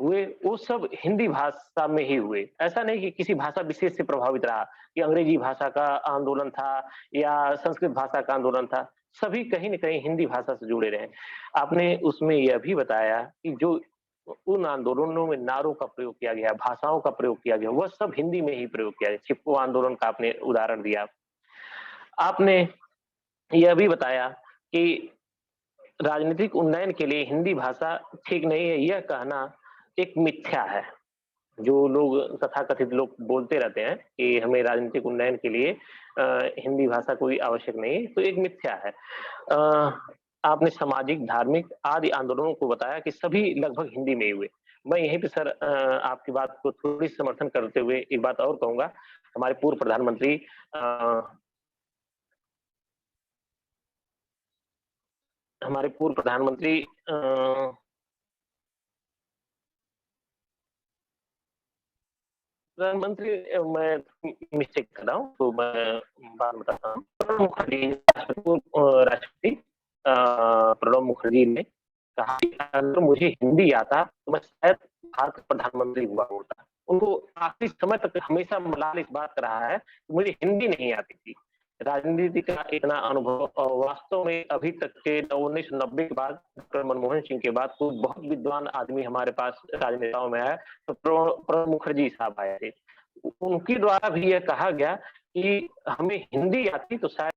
हुए, वो सब हिंदी भाषा में ही हुए। ऐसा नहीं कि किसी भाषा विशेष से प्रभावित रहा, कि अंग्रेजी भाषा का आंदोलन था या संस्कृत भाषा का आंदोलन था। सभी कहीं न कहीं हिंदी भाषा से जुड़े रहे। आपने उसमें यह भी बताया कि जो उन आंदोलनों में नारों का प्रयोग किया गया, भाषाओं का प्रयोग किया गया, वह सब हिंदी में ही प्रयोग किया गया। चिपको आंदोलन का आपने उदाहरण दिया। आपने यह भी बताया कि राजनीतिक उन्नयन के लिए हिंदी भाषा ठीक नहीं है, यह कहना एक मिथ्या है। जो लोग तथाकथित लोग बोलते रहते हैं कि हमें राजनीतिक उन्नयन के लिए हिंदी भाषा कोई आवश्यक नहीं है, तो एक मिथ्या है। आपने सामाजिक, धार्मिक आदि आंदोलनों को बताया कि सभी लगभग हिंदी में ही हुए। मैं यहीं पे सर आपकी बात को थोड़ी समर्थन करते हुए एक बात और कहूँगा। हमारे पूर्व प्रधानमंत्री हमारे पूर्व प्रधानमंत्री प्रधानमंत्री मैं मिस्टेक कर रहा हूँ, तो मैं बात बताता हूँ। प्रणब मुखर्जी राष्ट्रपति प्रणब मुखर्जी ने कहा कि अगर मुझे हिंदी आता तो मैं शायद भारत का प्रधानमंत्री हुआ होता। उनको आखिरी समय तक हमेशा मलाल इस बात का रहा है कि मुझे हिंदी नहीं आती थी। राजनीति का इतना अनुभव और वास्तव में अभी तक के 1990 के बाद डॉक्टर मनमोहन सिंह के बाद कोई बहुत विद्वान आदमी हमारे पास राजनेताओं में आया तो प्रणब मुखर्जी साहब आए थे। उनके द्वारा भी यह कहा गया कि हमें हिंदी आती तो शायद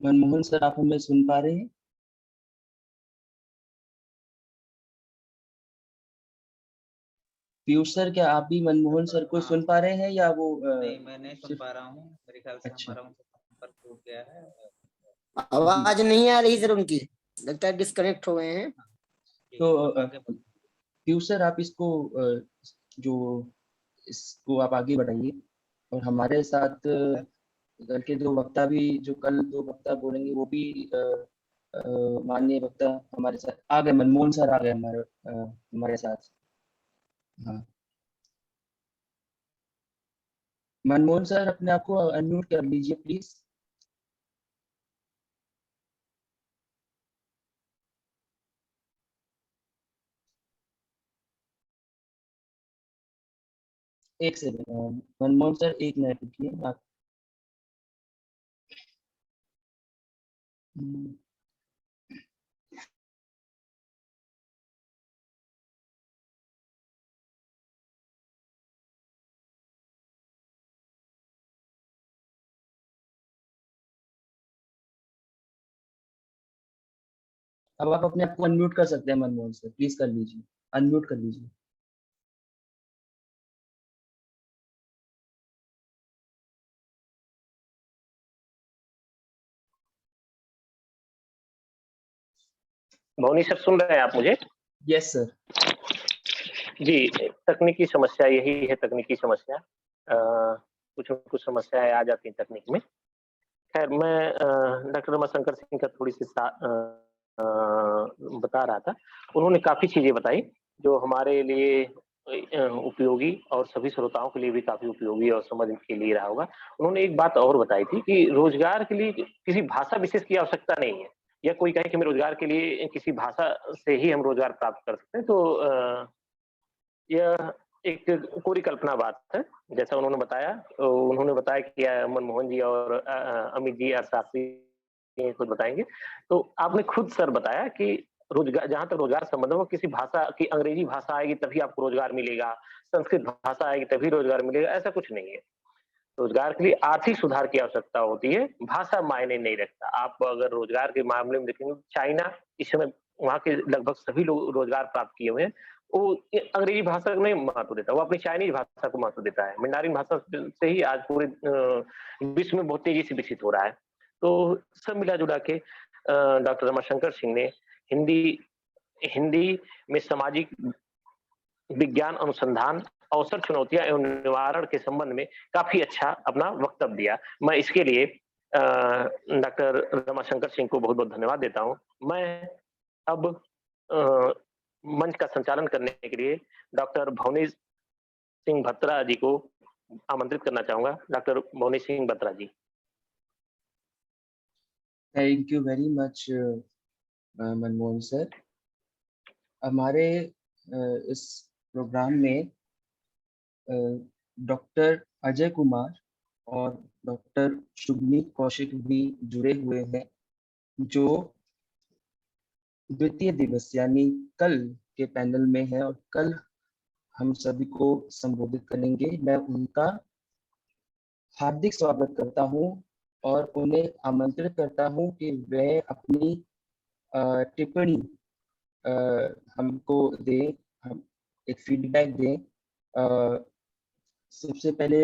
मनमोहन सर, आप हमें सुन पा रहे हैं? पीयूष सर, क्या आप भी मनमोहन सर को सुन पा रहे हैं या वो नहीं, मैं नहीं सुन पा रहा हूँ। मेरे ख्याल से अच्छा। हमारा उनसे संपर्क टूट गया है। आवाज नहीं आ रही सर उनकी, लगता है डिस्कनेक्ट हो गए हैं। तो पीयूष सर, आप इसको इसको आप आगे बढ़ाइए और हमारे साथ कल के दो वक्ता भी, जो कल दो वक्ता बोलेंगे वो भी माननीय वक्ता हमारे साथ आ गए। मनमोहन सर आ गए हमारे साथ। हाँ, मनमोहन सर, अपने आप को अनम्यूट कर लीजिए प्लीज। एक सेकंड मनमोहन सर, एक मिनट रुकिए आप। अब आप अपने आप को अनम्यूट कर सकते हैं मनमोहन सर, प्लीज कर लीजिए, अनम्यूट कर लीजिए। भवनी सर सुन रहे हैं आप मुझे? Yes sir. जी, तकनीकी समस्या यही है, तकनीकी समस्या। कुछ न कुछ समस्याएं आ जाती हैं तकनीक में। खैर मैं डॉक्टर रमाशंकर सिंह का थोड़ी सी बता रहा था। उन्होंने काफी चीजें बताई जो हमारे लिए उपयोगी और सभी श्रोताओं के लिए भी काफी उपयोगी और समझ के लिए रहा होगा। उन्होंने एक बात और बताई थी कि रोजगार के लिए किसी भाषा विशेष की आवश्यकता नहीं है, या कोई कहे कि मैं रोजगार के लिए किसी भाषा से ही हम रोजगार प्राप्त कर सकते हैं, तो यह एक कोरी कल्पना बात है। जैसा उन्होंने बताया कि मनमोहन जी और अमित जी अर्थशास्त्री कुछ बताएंगे। तो आपने खुद सर बताया कि रोजगार, जहां तक रोजगार संबंध है, वो किसी भाषा की, अंग्रेजी भाषा आएगी तभी आपको रोजगार मिलेगा, संस्कृत भाषा आएगी तभी रोजगार मिलेगा, ऐसा कुछ नहीं है। रोजगार के लिए आर्थिक सुधार की आवश्यकता होती है, भाषा मायने नहीं रखता। आप अगर रोजगार के मामले में देखेंगे, चाइना इस समय वहां के लगभग सभी लोग रोजगार प्राप्त किए हुए हैं, वो अंग्रेजी भाषा को नहीं महत्व देता, वो अपनी चाइनीज भाषा को महत्व देता है। मंडारिन भाषा से ही आज पूरे विश्व में बहुत तेजी से विकसित हो रहा है। तो सब मिला जुला के डॉक्टर रमाशंकर सिंह ने हिंदी में सामाजिक विज्ञान अनुसंधान, अवसर, चुनौतियां एवं निवारण के संबंध में काफी अच्छा अपना वक्तव्य दिया। मैं इसके लिए डॉक्टर रमाशंकर सिंह को बहुत बहुत धन्यवाद देता हूं। मैं अब मंच का संचालन करने के लिए डॉक्टर भुवनेश सिंह बत्रा जी को आमंत्रित करना चाहूंगा। Doctor Bhuvnesh Singh Batra ji. Thank you very much Manmohan sir. हमारे इस प्रोग्राम में डॉक्टर अजय कुमार और डॉक्टर शुभनीत कौशिक भी जुड़े हुए हैं, जो द्वितीय दिवस यानी कल के पैनल में है और कल हम सभी को संबोधित करेंगे। मैं उनका हार्दिक स्वागत करता हूं और उन्हें आमंत्रित करता हूं कि वे अपनी टिप्पणी हमको दें, हम एक फीडबैक दें। सबसे पहले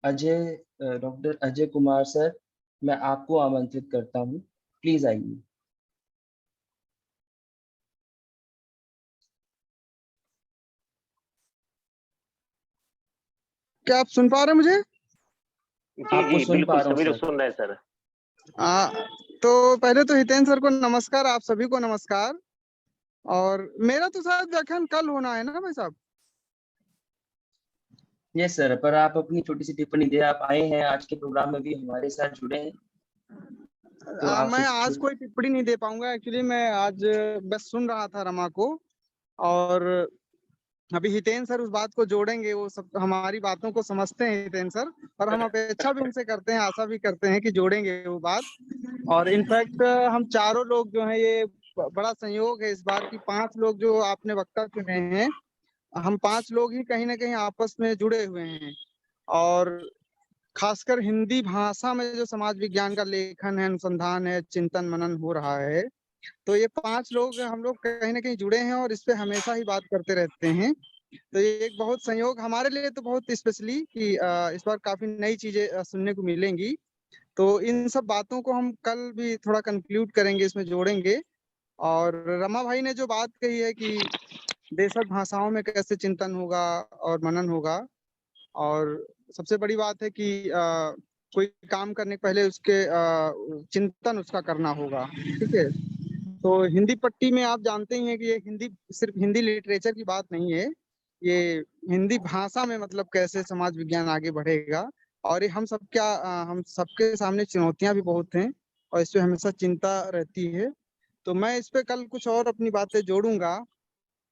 डॉक्टर अजय कुमार सर, मैं आपको आमंत्रित करता हूं, प्लीज आइए। क्या आप सुन पा रहे हैं मुझे? आपको जी, सुन बिल्कुल, पा रहा हूं सभी लोग सर। सुन रहे हैं सर। तो पहले तो हितेन सर को नमस्कार, आप सभी को नमस्कार। और मेरा तो शायद व्याख्यान कल होना है ना भाई साहब? यस सर, पर आप अपनी छोटी सी टिप्पणी दें। आप आए हैं आज के प्रोग्राम में भी हमारे साथ जुड़े हैं, तो आप मैं आज कोई टिप्पणी नहीं दे पाऊंगा। एक्चुअली मैं आज बस सुन रहा था रमा को, और अभी हितेन सर उस बात को जोड़ेंगे, वो सब हमारी बातों को समझते हैं हितेन सर, और हम अपेक्षा भी उनसे करते हैं, आशा भी करते हैं कि जोड़ेंगे वो बात। और इनफैक्ट हम चारों लोग जो हैं, ये बड़ा संयोग है इस बार की 5 लोग जो आपने वक्ता चुने हैं, हम 5 लोग ही कहीं ना कहीं आपस में जुड़े हुए हैं। और खासकर हिंदी भाषा में जो समाज विज्ञान का लेखन है, अनुसंधान है, चिंतन मनन हो रहा है, तो ये 5 लोग हम लोग कहीं ना कहीं जुड़े हैं और इस पे हमेशा ही बात करते रहते हैं। तो ये एक बहुत संयोग हमारे लिए तो बहुत स्पेशली कि इस बार काफी नई चीजें सुनने को मिलेंगी। तो इन सब बातों को हम कल भी थोड़ा कंक्लूड करेंगे, इसमें जोड़ेंगे। और रमा भाई ने जो बात कही है कि देशज भाषाओं में कैसे चिंतन होगा और मनन होगा, और सबसे बड़ी बात है कि कोई काम करने के पहले उसके चिंतन उसका करना होगा। ठीक है, तो हिंदी पट्टी में आप जानते ही हैं कि ये हिंदी सिर्फ हिंदी लिटरेचर की बात नहीं है, ये हिंदी भाषा में मतलब कैसे समाज विज्ञान आगे बढ़ेगा। और ये हम सबके सामने चुनौतियां भी बहुत हैं और इस पे हमेशा चिंता रहती है। तो मैं इस पे कल कुछ और अपनी बातें जोड़ूंगा,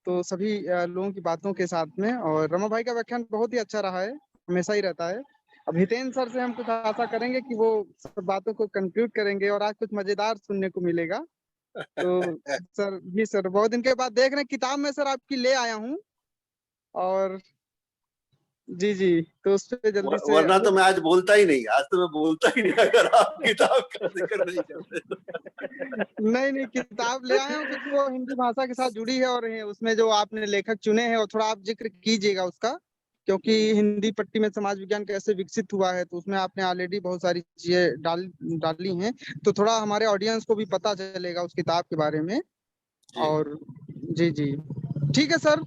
तो सभी लोगों की बातों के साथ में। और रमा भाई का व्याख्यान बहुत ही अच्छा रहा है, हमेशा ही रहता है। अब हितेन सर से हम कुछ आशा करेंगे कि वो सब बातों को कंक्लूड करेंगे और आज कुछ मजेदार सुनने को मिलेगा। तो सर जी, सर बहुत दिन के बाद देख रहे हैं, किताब में सर आपकी ले आया हूँ, और जी जी, तो उस पे जल्दी से। वरना तो मैं आज बोलता ही नहीं, आज तो मैं बोलता ही नहीं अगर आप किताब का जिक्र नहीं करते। नहीं, किताब ले आया हूँ क्योंकि वो हिंदी भाषा के साथ जुड़ी है, और उसमें जो आपने लेखक चुने हैं, और थोड़ा आप जिक्र कीजिएगा उसका, क्योंकि हिंदी पट्टी में समाज विज्ञान कैसे विकसित हुआ है, तो उसमें आपने ऑलरेडी बहुत सारी चीजें डाली हैं, तो थोड़ा हमारे ऑडियंस को भी पता चलेगा उस किताब के बारे में। और जी जी, ठीक है सर।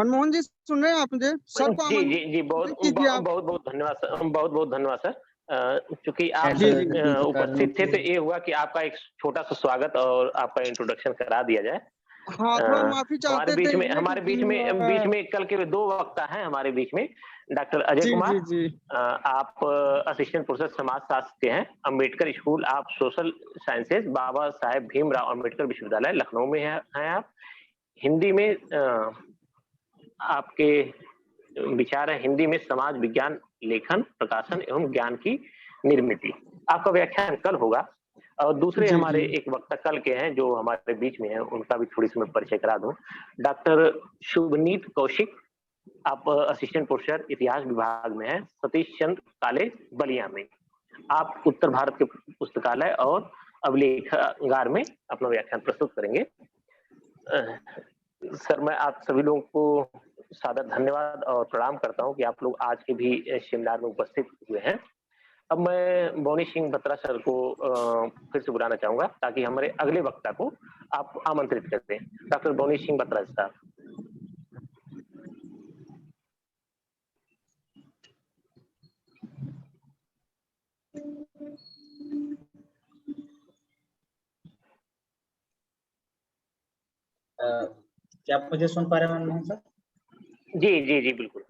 मनमोहन जी सुन रहे हैं आप मुझे? सर को जी बहुत कीजिए आप। बहुत धन्यवाद सर, बहुत धन्यवाद सर। चूंकि आप जी, जी। उपस्थित थे तो ये हुआ कि आपका एक छोटा सा स्वागत और आपका इंट्रोडक्शन करा दिया जाए। हाँ, थोड़ा माफी चाहते थे इसलिए हमारे बीच में कल के 2 वक्ता हैं हमारे बीच में। डॉक्टर अजय जी, कुमार, जी, जी। आप असिस्टेंट प्रोफेसर समाजशास्त्र के हैं, Ambedkar school of social sciences, Baba Saheb Bhimrao Ambedkar विश्वविद्यालय लखनऊ में हैं आप। हिंदी में आपके विचार है हिंदी में समाज विज्ञान लेखन, प्रकाशन एवं ज्ञान की निर्मिति। आपका व्याख्यान कल होगा। और दूसरे जी, हमारे जी। एक वक्ता कल के हैं जो हमारे बीच में हैं, उनका भी थोड़ी सी मैं परिचय करा दूं। डॉक्टर शुभनीत कौशिक, आप असिस्टेंट प्रोफेसर इतिहास विभाग में हैं, सतीश चंद्र कॉलेज बलिया में। आप उत्तर भारत के पुस्तकालय और अभिलेखागार में अपना व्याख्यान प्रस्तुत करेंगे। सर मैं आप सभी लोगों को सादर धन्यवाद और प्रणाम करता हूं कि आप लोग आज के भी सेमिनार में उपस्थित हुए हैं। अब मैं बोनी सिंह बत्रा सर को फिर से बुलाना चाहूंगा ताकि हमारे अगले वक्ता को आप आमंत्रित करते हैं। डॉक्टर बोनी सिंह बत्रा साहब। क्या आप मुझे सुन पा रहे हैं मनमोहन सर? जी बिल्कुल।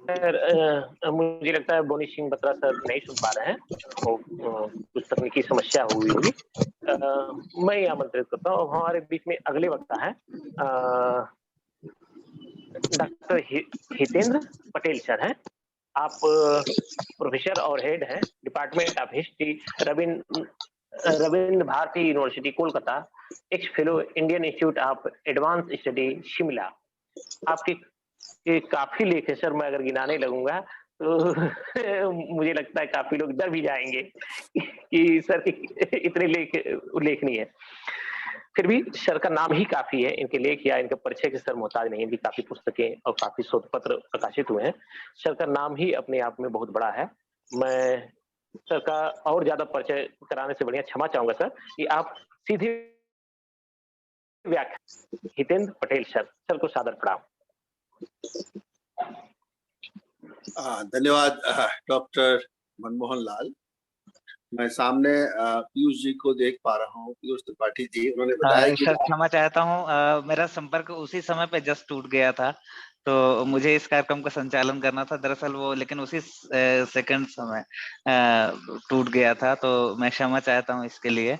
सर मुझे लगता है बोनी सिंह बत्रा सर नहीं सुन पा रहे हैं, कुछ तकनीकी समस्या हुई होगी। मैं ही आमंत्रित करता हूँ। हमारे बीच में अगले वक्ता है डॉक्टर हितेंद्र पटेल सर हैं। आप प्रोफेसर और हेड हैं department of history, Rabindra Bharati university Kolkata, ex fellow Indian Institute of advance study Shimla. आपके काफी लेख है सर, मैं अगर गिनाने लगूंगा तो मुझे लगता है काफी लोग डर भी जाएंगे कि सर इतने लेख उल्लेखनीय है। फिर भी सर का नाम ही काफी है, इनके लेख या इनके परिचय के सर मोहताज नहीं है। इनकी काफी पुस्तकें और काफी शोध पत्र प्रकाशित हुए हैं। सर का नाम ही अपने आप में बहुत बड़ा है। मैं सर का और ज्यादा परिचय कराने से बढ़िया क्षमा चाहूंगा सर कि आप सीधे व्याख्या। हितेंद्र पटेल सर को सादर प्रणाम। धन्यवाद डॉक्टर मनमोहन लाल। मैं सामने पीयूष जी को देख पा रहा हूँ, पीयूष त्रिपाठी जी। उन्होंने बताया कि सर क्षमा चाहता हूँ, मेरा संपर्क उसी समय पे जस्ट टूट गया था, तो मुझे इस कार्यक्रम का संचालन करना था दरअसल वो, लेकिन उसी सेकंड समय टूट गया था, तो मैं क्षमा चाहता हूँ इसके लिए।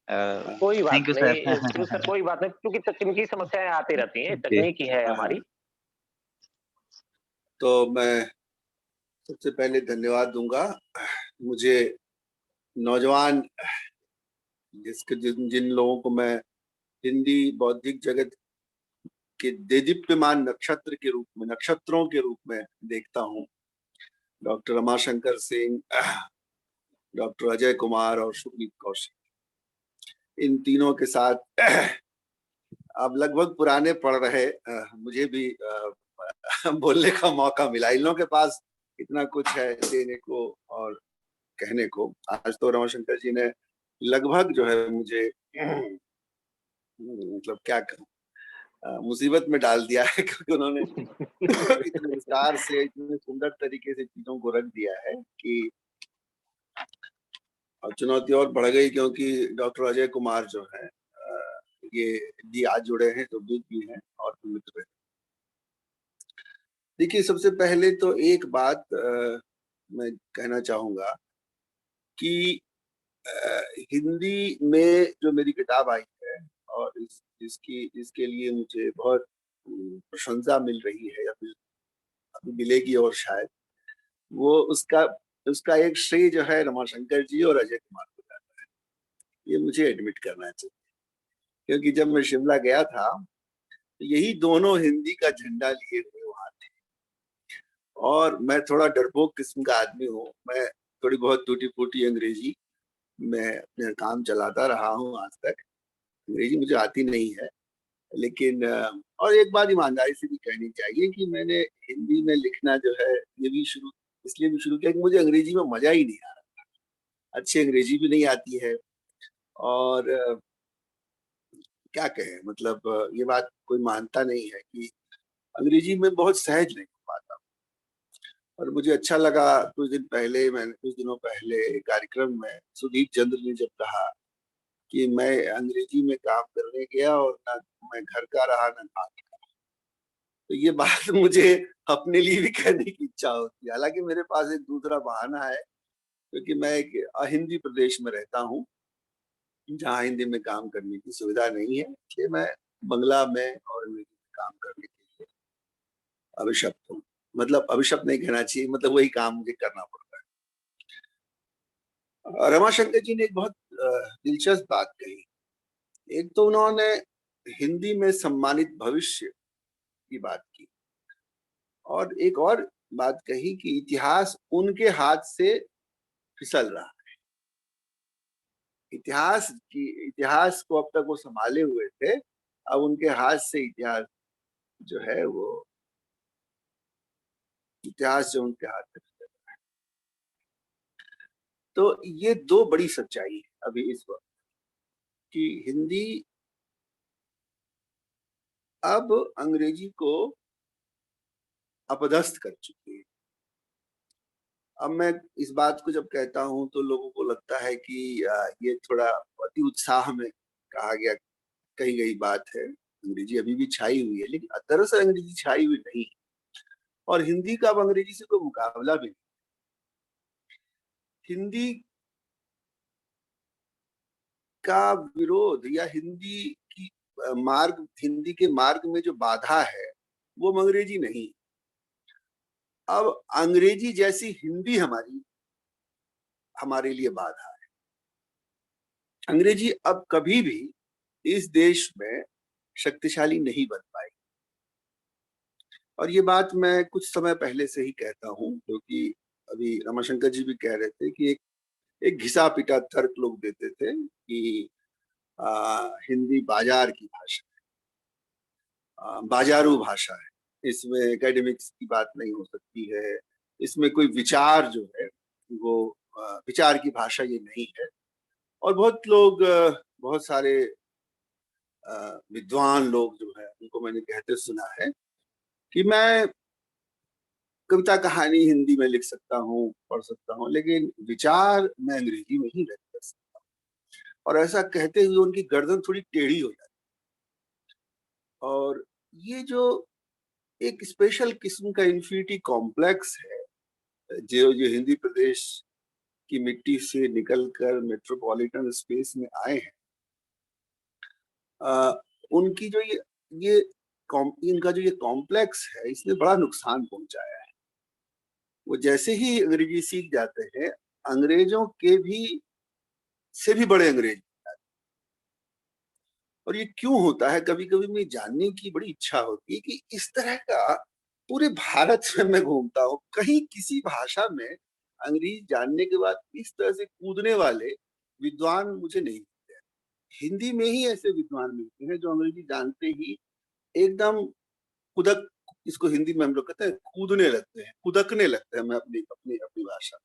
कोई बात थैंक यू नहीं सर, कोई बात नहीं, क्योंकि तकनीकी समस्याएं आती रहती हैं, तकनीकी है हमारी। तो मैं सबसे पहले धन्यवाद दूंगा मुझे नौजवान जिन लोगों को मैं हिंदी बौद्धिक जगत के देदीप्यमान नक्षत्रों के रूप में देखता हूँ। डॉक्टर रमाशंकर सिंह, डॉक्टर अजय कुमार और शुभनीत कौशिक, इन तीनों के साथ अब लगभग पुराने पड़ रहे मुझे भी बोलने का मौका मिला। इन लोगों के पास इतना कुछ है देने को और कहने को। आज तो रमाशंकर जी ने लगभग जो है मुझे मतलब क्या कहूं, मुसीबत में डाल दिया है, क्योंकि उन्होंने इतने विस्तार से, इतने सुंदर तरीके से चीजों को रख दिया है कि और चुनौती और बढ़ गई, क्योंकि डॉक्टर अजय कुमार जो है ये आज जुड़े हैं, तो बुद्ध भी हैं और मित्र हैं। देखिए, सबसे पहले तो एक बात मैं कहना चाहूंगा कि हिंदी में जो मेरी किताब आई है और इसके लिए मुझे बहुत प्रशंसा मिल रही है, या फिर अभी मिलेगी और शायद वो उसका एक श्रेय जो है रमाशंकर जी और अजय कुमार को जाता है। ये मुझे एडमिट करना चाहिए, क्योंकि जब मैं शिमला गया था तो यही दोनों हिंदी का झंडा लिए हुए वहां थे, और मैं थोड़ा डरपोक किस्म का आदमी हूँ। मैं थोड़ी बहुत टूटी फूटी अंग्रेजी मैं अपने काम चलाता रहा हूँ आज तक। अंग्रेजी मुझे आती नहीं है, लेकिन और एक बात ईमानदारी से भी कहनी चाहिए कि मैंने हिंदी में लिखना जो है ये भी इसलिए भी शुरू किया कि मुझे अंग्रेजी में मजा ही नहीं आ रहा था। अच्छी अंग्रेजी भी नहीं आती है और क्या कहें, मतलब ये बात कोई मानता नहीं है कि अंग्रेजी में बहुत सहज नहीं हो पाता। और मुझे अच्छा लगा कुछ दिनों पहले एक कार्यक्रम में सुदीप चंद्र ने जब कहा कि मैं अंग्रेजी में काम करने गया और ना मैं घर का रहा ना काम का। तो ये बात मुझे अपने लिए भी कहने की इच्छा होती है। हालांकि मेरे पास एक दूसरा बहाना है, क्योंकि मैं एक हिंदी प्रदेश में रहता हूँ जहाँ हिंदी में काम करने की सुविधा नहीं है, इसलिए मैं बंगला में और अंग्रेजी में काम करने के लिए अभिशप्त हूँ। मतलब अभिशप्त नहीं कहना चाहिए, मतलब वही काम मुझे करना पड़ता है। रमाशंकर जी ने एक बहुत दिलचस्प बात कही। एक तो उन्होंने हिंदी में सम्मानित भविष्य की बात की और एक और बात कही कि इतिहास उनके हाथ से फिसल रहा है। इतिहास को अब तक वो संभाले हुए थे, अब उनके हाथ से इतिहास जो है वो इतिहास जो उनके हाथ में फिसल रहा है। तो ये दो बड़ी सच्चाई है अभी इस वक्त कि हिंदी अब अंग्रेजी को अपदस्थ कर चुकी है। अब मैं इस बात को जब कहता हूं तो लोगों को लगता है कि ये थोड़ा अति उत्साह में कही गई बात है। अंग्रेजी अभी भी छाई हुई है, लेकिन दरअसल अंग्रेजी छाई हुई नहीं है और हिंदी का अब अंग्रेजी से कोई मुकाबला भी नहीं। हिंदी का विरोध या हिंदी के मार्ग में जो बाधा है वो अंग्रेजी नहीं। अब अंग्रेजी जैसी हिंदी हमारे लिए बाधा है। अंग्रेजी अब कभी भी इस देश में शक्तिशाली नहीं बन पाई। और ये बात मैं कुछ समय पहले से ही कहता हूं, क्योंकि अभी रमाशंकर जी भी कह रहे थे कि एक घिसा पिटा तर्क लोग देते थे कि हिंदी बाजार की भाषा है, बाजारू भाषा है, इसमें एकेडमिक्स की बात नहीं हो सकती है, इसमें कोई विचार जो है वो विचार की भाषा ये नहीं है। और बहुत सारे विद्वान लोग जो है उनको मैंने कहते सुना है कि मैं कविता कहानी हिंदी में लिख सकता हूँ, पढ़ सकता हूँ, लेकिन विचार मैं अंग्रेजी में ही व्यक्त कर सकता हूँ। और ऐसा कहते हुए उनकी गर्दन थोड़ी टेढ़ी हो जाती है। और ये जो एक स्पेशल किस्म का इन्फिनिटी कॉम्प्लेक्स है जो हिंदी प्रदेश की मिट्टी से निकलकर मेट्रोपॉलिटन स्पेस में आए हैं, उनकी जो इनका जो ये कॉम्प्लेक्स है, इसने बड़ा नुकसान पहुंचाया है। वो जैसे ही अंग्रेजी सीख जाते हैं, अंग्रेजों के भी से भी बड़े अंग्रेज। और ये क्यों होता है, कभी कभी मुझे जानने की बड़ी इच्छा होती है कि इस तरह का पूरे भारत में मैं घूमता हूँ, कहीं किसी भाषा में अंग्रेजी जानने के बाद इस तरह से कूदने वाले विद्वान मुझे नहीं मिलते। हिंदी में ही ऐसे विद्वान मिलते हैं जो अंग्रेजी जानते ही एकदम इसको हिंदी में हम लोग कहते हैं कूदने लगते हैं, कुदकने लगते हैं। मैं अपनी भाषा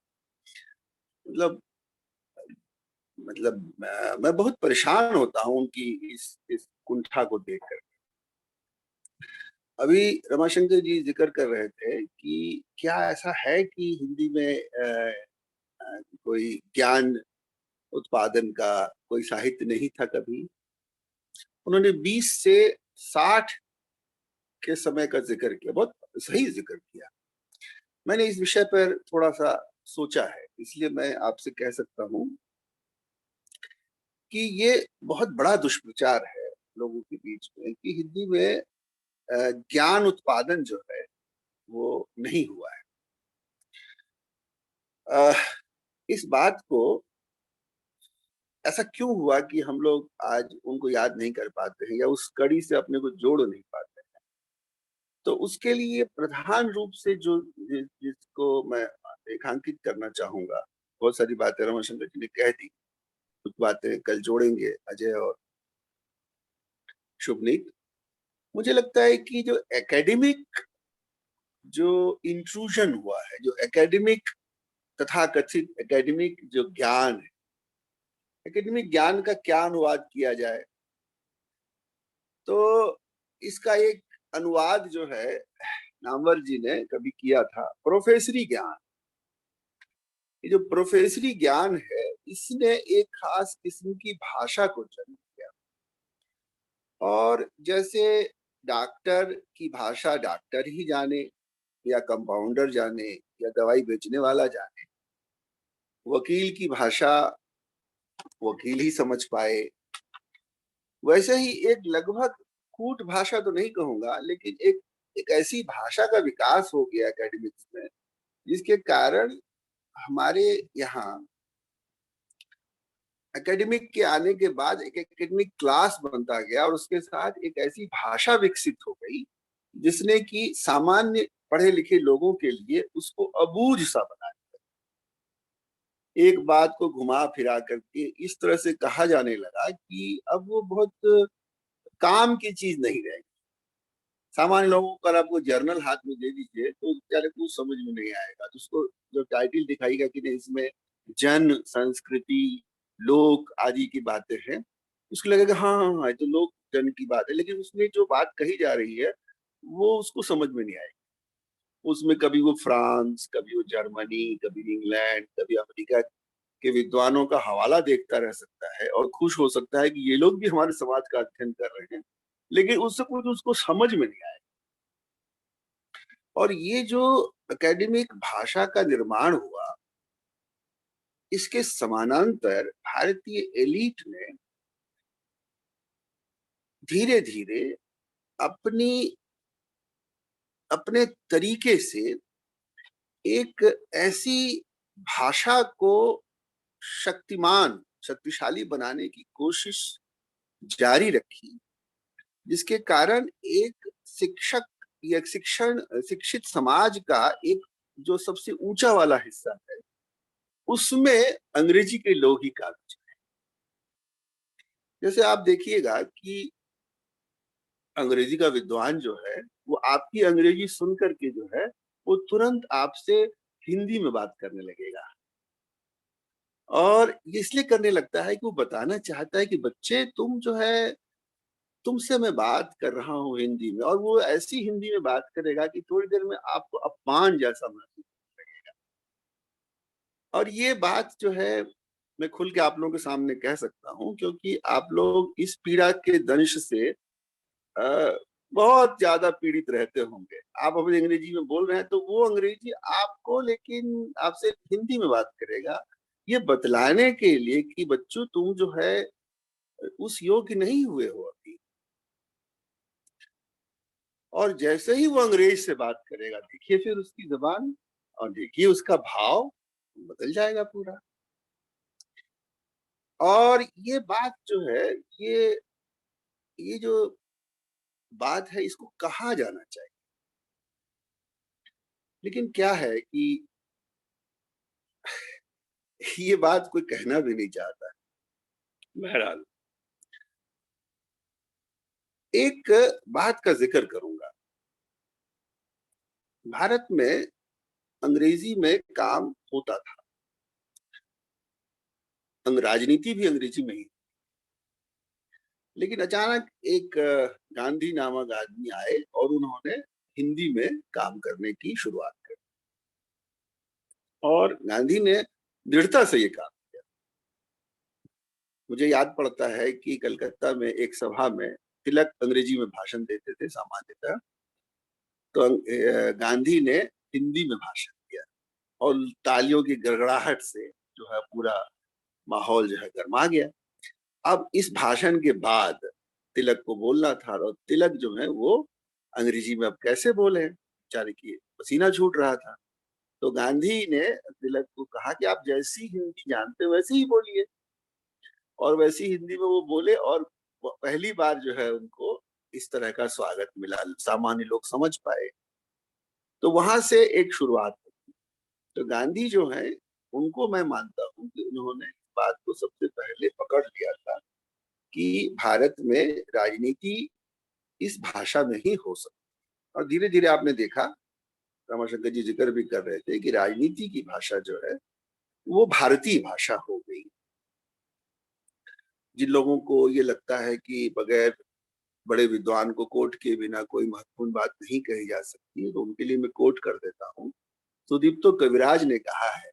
मैं बहुत परेशान होता हूँ उनकी इस कुंठा को देखकर। अभी रमाशंकर जी जिक्र कर रहे थे कि क्या ऐसा है कि हिंदी में कोई ज्ञान उत्पादन का कोई साहित्य नहीं था कभी। उन्होंने 20 से 60 के समय का जिक्र किया, बहुत सही जिक्र किया। मैंने इस विषय पर थोड़ा सा सोचा है, इसलिए मैं आपसे कह सकता हूँ कि ये बहुत बड़ा दुष्प्रचार है लोगों के बीच में कि हिंदी में ज्ञान उत्पादन जो है वो नहीं हुआ है। इस बात को ऐसा क्यों हुआ कि हम लोग आज उनको याद नहीं कर पाते हैं या उस कड़ी से अपने को जोड़ नहीं पाते हैं? तो उसके लिए प्रधान रूप से जिसको मैं रेखांकित करना चाहूंगा, बहुत सारी बातें रमाशंकर जी ने कह दी, कुछ बातें कल जोड़ेंगे अजय और शुभनीत। मुझे लगता है कि जो एकेडमिक जो इंट्रूजन हुआ है, जो एकेडमिक तथाकथित एकेडमिक जो ज्ञान है, एकेडमिक ज्ञान का क्या अनुवाद किया जाए, तो इसका एक अनुवाद जो है नामवर जी ने कभी किया था, प्रोफेसरी ज्ञान। ये जो प्रोफेसरी ज्ञान है, इसने एक खास किस्म की भाषा को जन्म दिया। और जैसे डॉक्टर की भाषा डॉक्टर ही जाने, या कंपाउंडर जाने, या दवाई बेचने वाला जाने, वकील की भाषा वकील ही समझ पाए, वैसे ही एक लगभग कूट भाषा तो नहीं कहूंगा, लेकिन एक ऐसी भाषा का विकास हो गया एकेडमिक्स में, जिसके कारण हमारे यहाँ एकेडमिक के आने के बाद एक एकेडमिक क्लास बनता गया, और उसके साथ एक ऐसी भाषा विकसित हो गई जिसने कि सामान्य पढ़े लिखे लोगों के लिए उसको अबूझ सा बना दिया। एक बात को घुमा फिरा करके इस तरह से कहा जाने लगा कि अब वो बहुत काम की चीज नहीं रहेगी। सामान्य लोगों को आपको जर्नल हाथ में दे दीजिए तो बेचारे को समझ में नहीं आएगा, तो उसको जो टाइटल दिखाएगा कि नहीं इसमें जन, संस्कृति, लोक आदि की बातें हैं, उसको लगेगा हाँ हाँ हाँ, तो लोक जन की बात है, लेकिन उसमें जो बात कही जा रही है वो उसको समझ में नहीं आएगी। उसमें कभी वो फ्रांस, कभी वो जर्मनी, कभी इंग्लैंड, कभी अमेरिका के विद्वानों का हवाला देखता रह सकता है और खुश हो सकता है कि ये लोग भी हमारे समाज का अध्ययन कर रहे हैं, लेकिन उससे कुछ उसको समझ में नहीं आया। और ये जो एकेडमिक भाषा का निर्माण हुआ, इसके समानांतर भारतीय एलीट ने धीरे धीरे अपने तरीके से एक ऐसी भाषा को शक्तिशाली बनाने की कोशिश जारी रखी, जिसके कारण एक शिक्षक या शिक्षित समाज का एक जो सबसे ऊंचा वाला हिस्सा है, उसमें अंग्रेजी के लोग ही काबिज हैं। जैसे आप देखिएगा कि अंग्रेजी का विद्वान जो है वो आपकी अंग्रेजी सुन करके जो है वो तुरंत आपसे हिंदी में बात करने लगेगा, और ये इसलिए करने लगता है कि वो बताना चाहता है कि बच्चे तुम जो है, तुमसे मैं बात कर रहा हूँ हिंदी में, और वो ऐसी हिंदी में बात करेगा कि थोड़ी देर में आपको अपमान जैसा महसूस लगेगा। और ये बात जो है मैं खुल के आप लोगों के सामने कह सकता हूँ, क्योंकि आप लोग इस पीड़ा के दंश से बहुत ज्यादा पीड़ित रहते होंगे। आप अपनी अंग्रेजी में बोल रहे हैं तो वो अंग्रेजी आपको लेकिन आपसे हिंदी में बात करेगा, ये बतलाने के लिए कि बच्चों तुम जो है उस योग्य नहीं हुए हो अभी। और जैसे ही वो अंग्रेज से बात करेगा, देखिए फिर उसकी जबान और देखिए उसका भाव बदल जाएगा पूरा। और ये बात जो है, ये जो बात है, इसको कहा जाना चाहिए, लेकिन क्या है कि ये बात कोई कहना भी नहीं चाहता है। बहरहाल एक बात का जिक्र करूंगा, भारत में अंग्रेजी में काम होता था, राजनीति भी अंग्रेजी में ही, लेकिन अचानक एक गांधी नामक आदमी आए और उन्होंने हिंदी में काम करने की शुरुआत की, और गांधी ने दृढ़ता से ये काम किया। मुझे याद पड़ता है कि कलकत्ता में एक सभा में तिलक अंग्रेजी में भाषण देते थे सामान्यतः, तो गांधी ने हिंदी में भाषण दिया, और तालियों की गड़गड़ाहट से जो है पूरा माहौल जो है गर्मा गया। अब इस भाषण के बाद तिलक को बोलना था, और तिलक जो है वो अंग्रेजी में अब कैसे बोले, बेचारे की पसीना छूट रहा था। तो गांधी ने तिलक को कहा कि आप जैसी हिंदी जानते वैसे ही बोलिए, और वैसी हिंदी में वो बोले, और पहली बार जो है उनको इस तरह का स्वागत मिला, सामान्य लोग समझ पाए। तो वहां से एक शुरुआत हुई। तो गांधी जो है उनको मैं मानता हूँ कि उन्होंने इस बात को सबसे पहले पकड़ लिया था कि भारत में राजनीति इस भाषा में ही हो सकती। और धीरे धीरे आपने देखा, रमाशंकर जी जिक्र भी कर रहे थे कि राजनीति की भाषा जो है वो भारतीय भाषा हो गई। जिन लोगों को ये लगता है कि बगैर बड़े विद्वान को कोट के बिना कोई महत्वपूर्ण बात नहीं कही जा सकती, तो उनके लिए मैं कोट कर देता हूँ। सुदीप्तो कविराज ने कहा है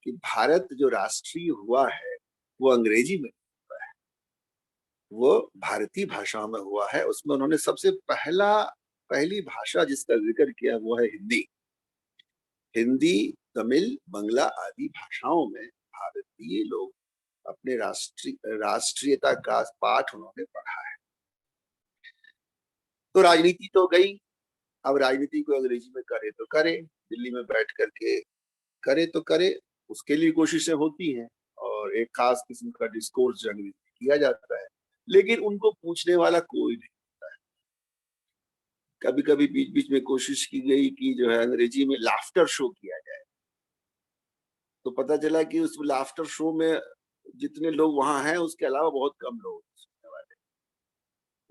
कि भारत जो राष्ट्रीय हुआ है वो अंग्रेजी में हुआ है, वो भारतीय भाषाओं में हुआ है। उसमें उन्होंने सबसे पहली भाषा जिसका जिक्र किया वो है हिंदी। हिंदी, तमिल, बंगला आदि भाषाओं में भारतीय लोग अपने राष्ट्रीयता का पाठ उन्होंने पढ़ा है। तो राजनीति तो गई, अब राजनीति को अंग्रेजी में करे तो करे, दिल्ली में बैठ करके करे तो करे, उसके लिए कोशिशें होती हैं और एक खास किस्म का डिस्कोर्स जो अंग्रेजी में किया जाता है, लेकिन उनको पूछने वाला कोई नहीं होता है। कभी कभी बीच बीच में कोशिश की गई कि जो है अंग्रेजी में लाफ्टर शो किया जाए, तो पता चला कि उस लाफ्टर शो में जितने लोग वहां हैं उसके अलावा बहुत कम लोग सुनने वाले।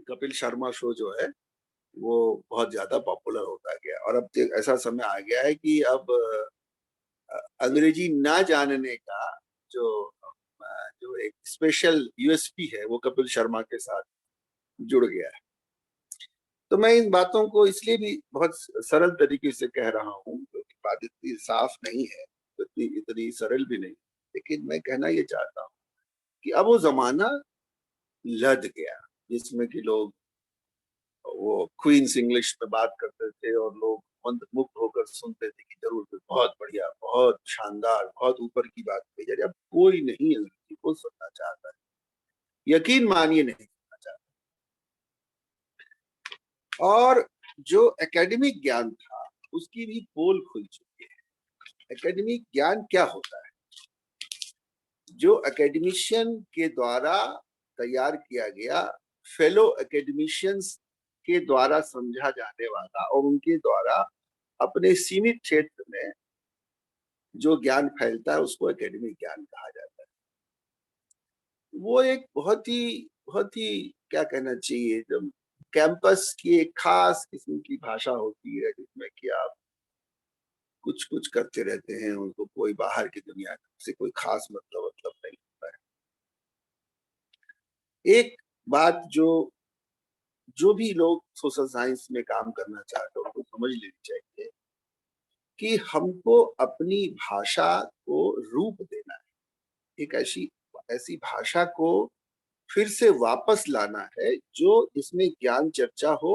कपिल शर्मा शो जो है वो बहुत ज्यादा पॉपुलर होता गया और अब ऐसा समय आ गया है कि अब अंग्रेजी ना जानने का जो एक स्पेशल यूएसपी है वो कपिल शर्मा के साथ जुड़ गया है। तो मैं इन बातों को इसलिए भी बहुत सरल तरीके से कह रहा हूँ क्योंकि बात इतनी साफ नहीं है, इतनी सरल भी नहीं, लेकिन मैं कहना ये चाहता हूँ कि अब वो जमाना लद गया जिसमें कि लोग वो क्वींस इंग्लिश में बात करते थे और लोग मंत्रमुग्ध होकर सुनते थे कि जरूर बहुत बढ़िया, बहुत शानदार, बहुत ऊपर की बात कही जा रही है। अब कोई नहीं अंग्रेजी को सुनना चाहता है, यकीन मानिए नहीं सुनना चाहता। और जो एकेडमिक ज्ञान था उसकी भी पोल खुल चुकी है। एकेडमिक ज्ञान क्या होता है? जो एकेडमिशियन के द्वारा तैयार किया गया, फेलो एकेडमिशियंस के द्वारा समझा जाने वाला और उनके द्वारा अपने सीमित क्षेत्र में जो ज्ञान फैलता है उसको एकेडमिक ज्ञान कहा जाता है। वो एक बहुत ही क्या कहना चाहिए, जब कैंपस की एक खास किस्म की भाषा होती है जिसमें कि आप कुछ करते रहते हैं, उनको कोई बाहर की दुनिया से कोई खास मतलब नहीं होता है। एक बात जो भी लोग सोशल साइंस में काम करना चाहते हैं उनको समझ लेनी चाहिए कि हमको अपनी भाषा को रूप देना है, एक ऐसी भाषा को फिर से वापस लाना है जो इसमें ज्ञान चर्चा हो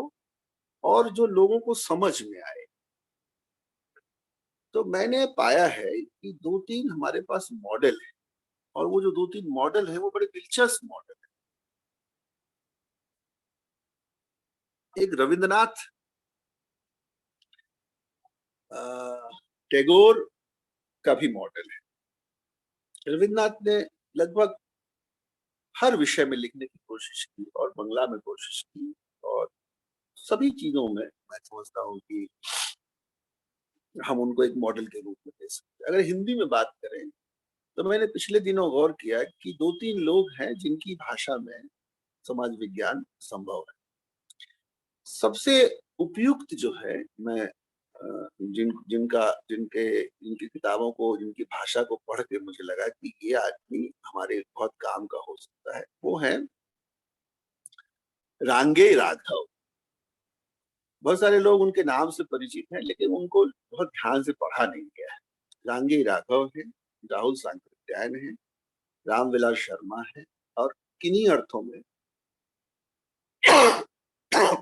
और जो लोगों को समझ में आए। तो मैंने पाया है कि 2-3 हमारे पास मॉडल है और वो जो 2-3 मॉडल है वो बड़े दिलचस्प मॉडल है। एक रविंद्रनाथ टैगोर का भी मॉडल है। रविंद्रनाथ ने लगभग हर विषय में लिखने की कोशिश की और बंगला में कोशिश की और सभी चीजों में मैं समझता हूँ कि हम उनको एक मॉडल के रूप में दे सकते हैं। अगर हिंदी में बात करें तो मैंने पिछले दिनों गौर किया कि 2-3 लोग हैं जिनकी भाषा में समाज विज्ञान संभव है। सबसे उपयुक्त जो है, मैं जिनकी किताबों को, जिनकी भाषा को पढ़ के मुझे लगा कि ये आदमी हमारे बहुत काम का हो सकता है, वो है रांगे राघव। बहुत सारे लोग उनके नाम से परिचित हैं लेकिन उनको बहुत ध्यान से पढ़ा नहीं गया है। रांगे राघव है, राहुल सांकृत्यायन है, रामविलास शर्मा है और किन्हीं अर्थों में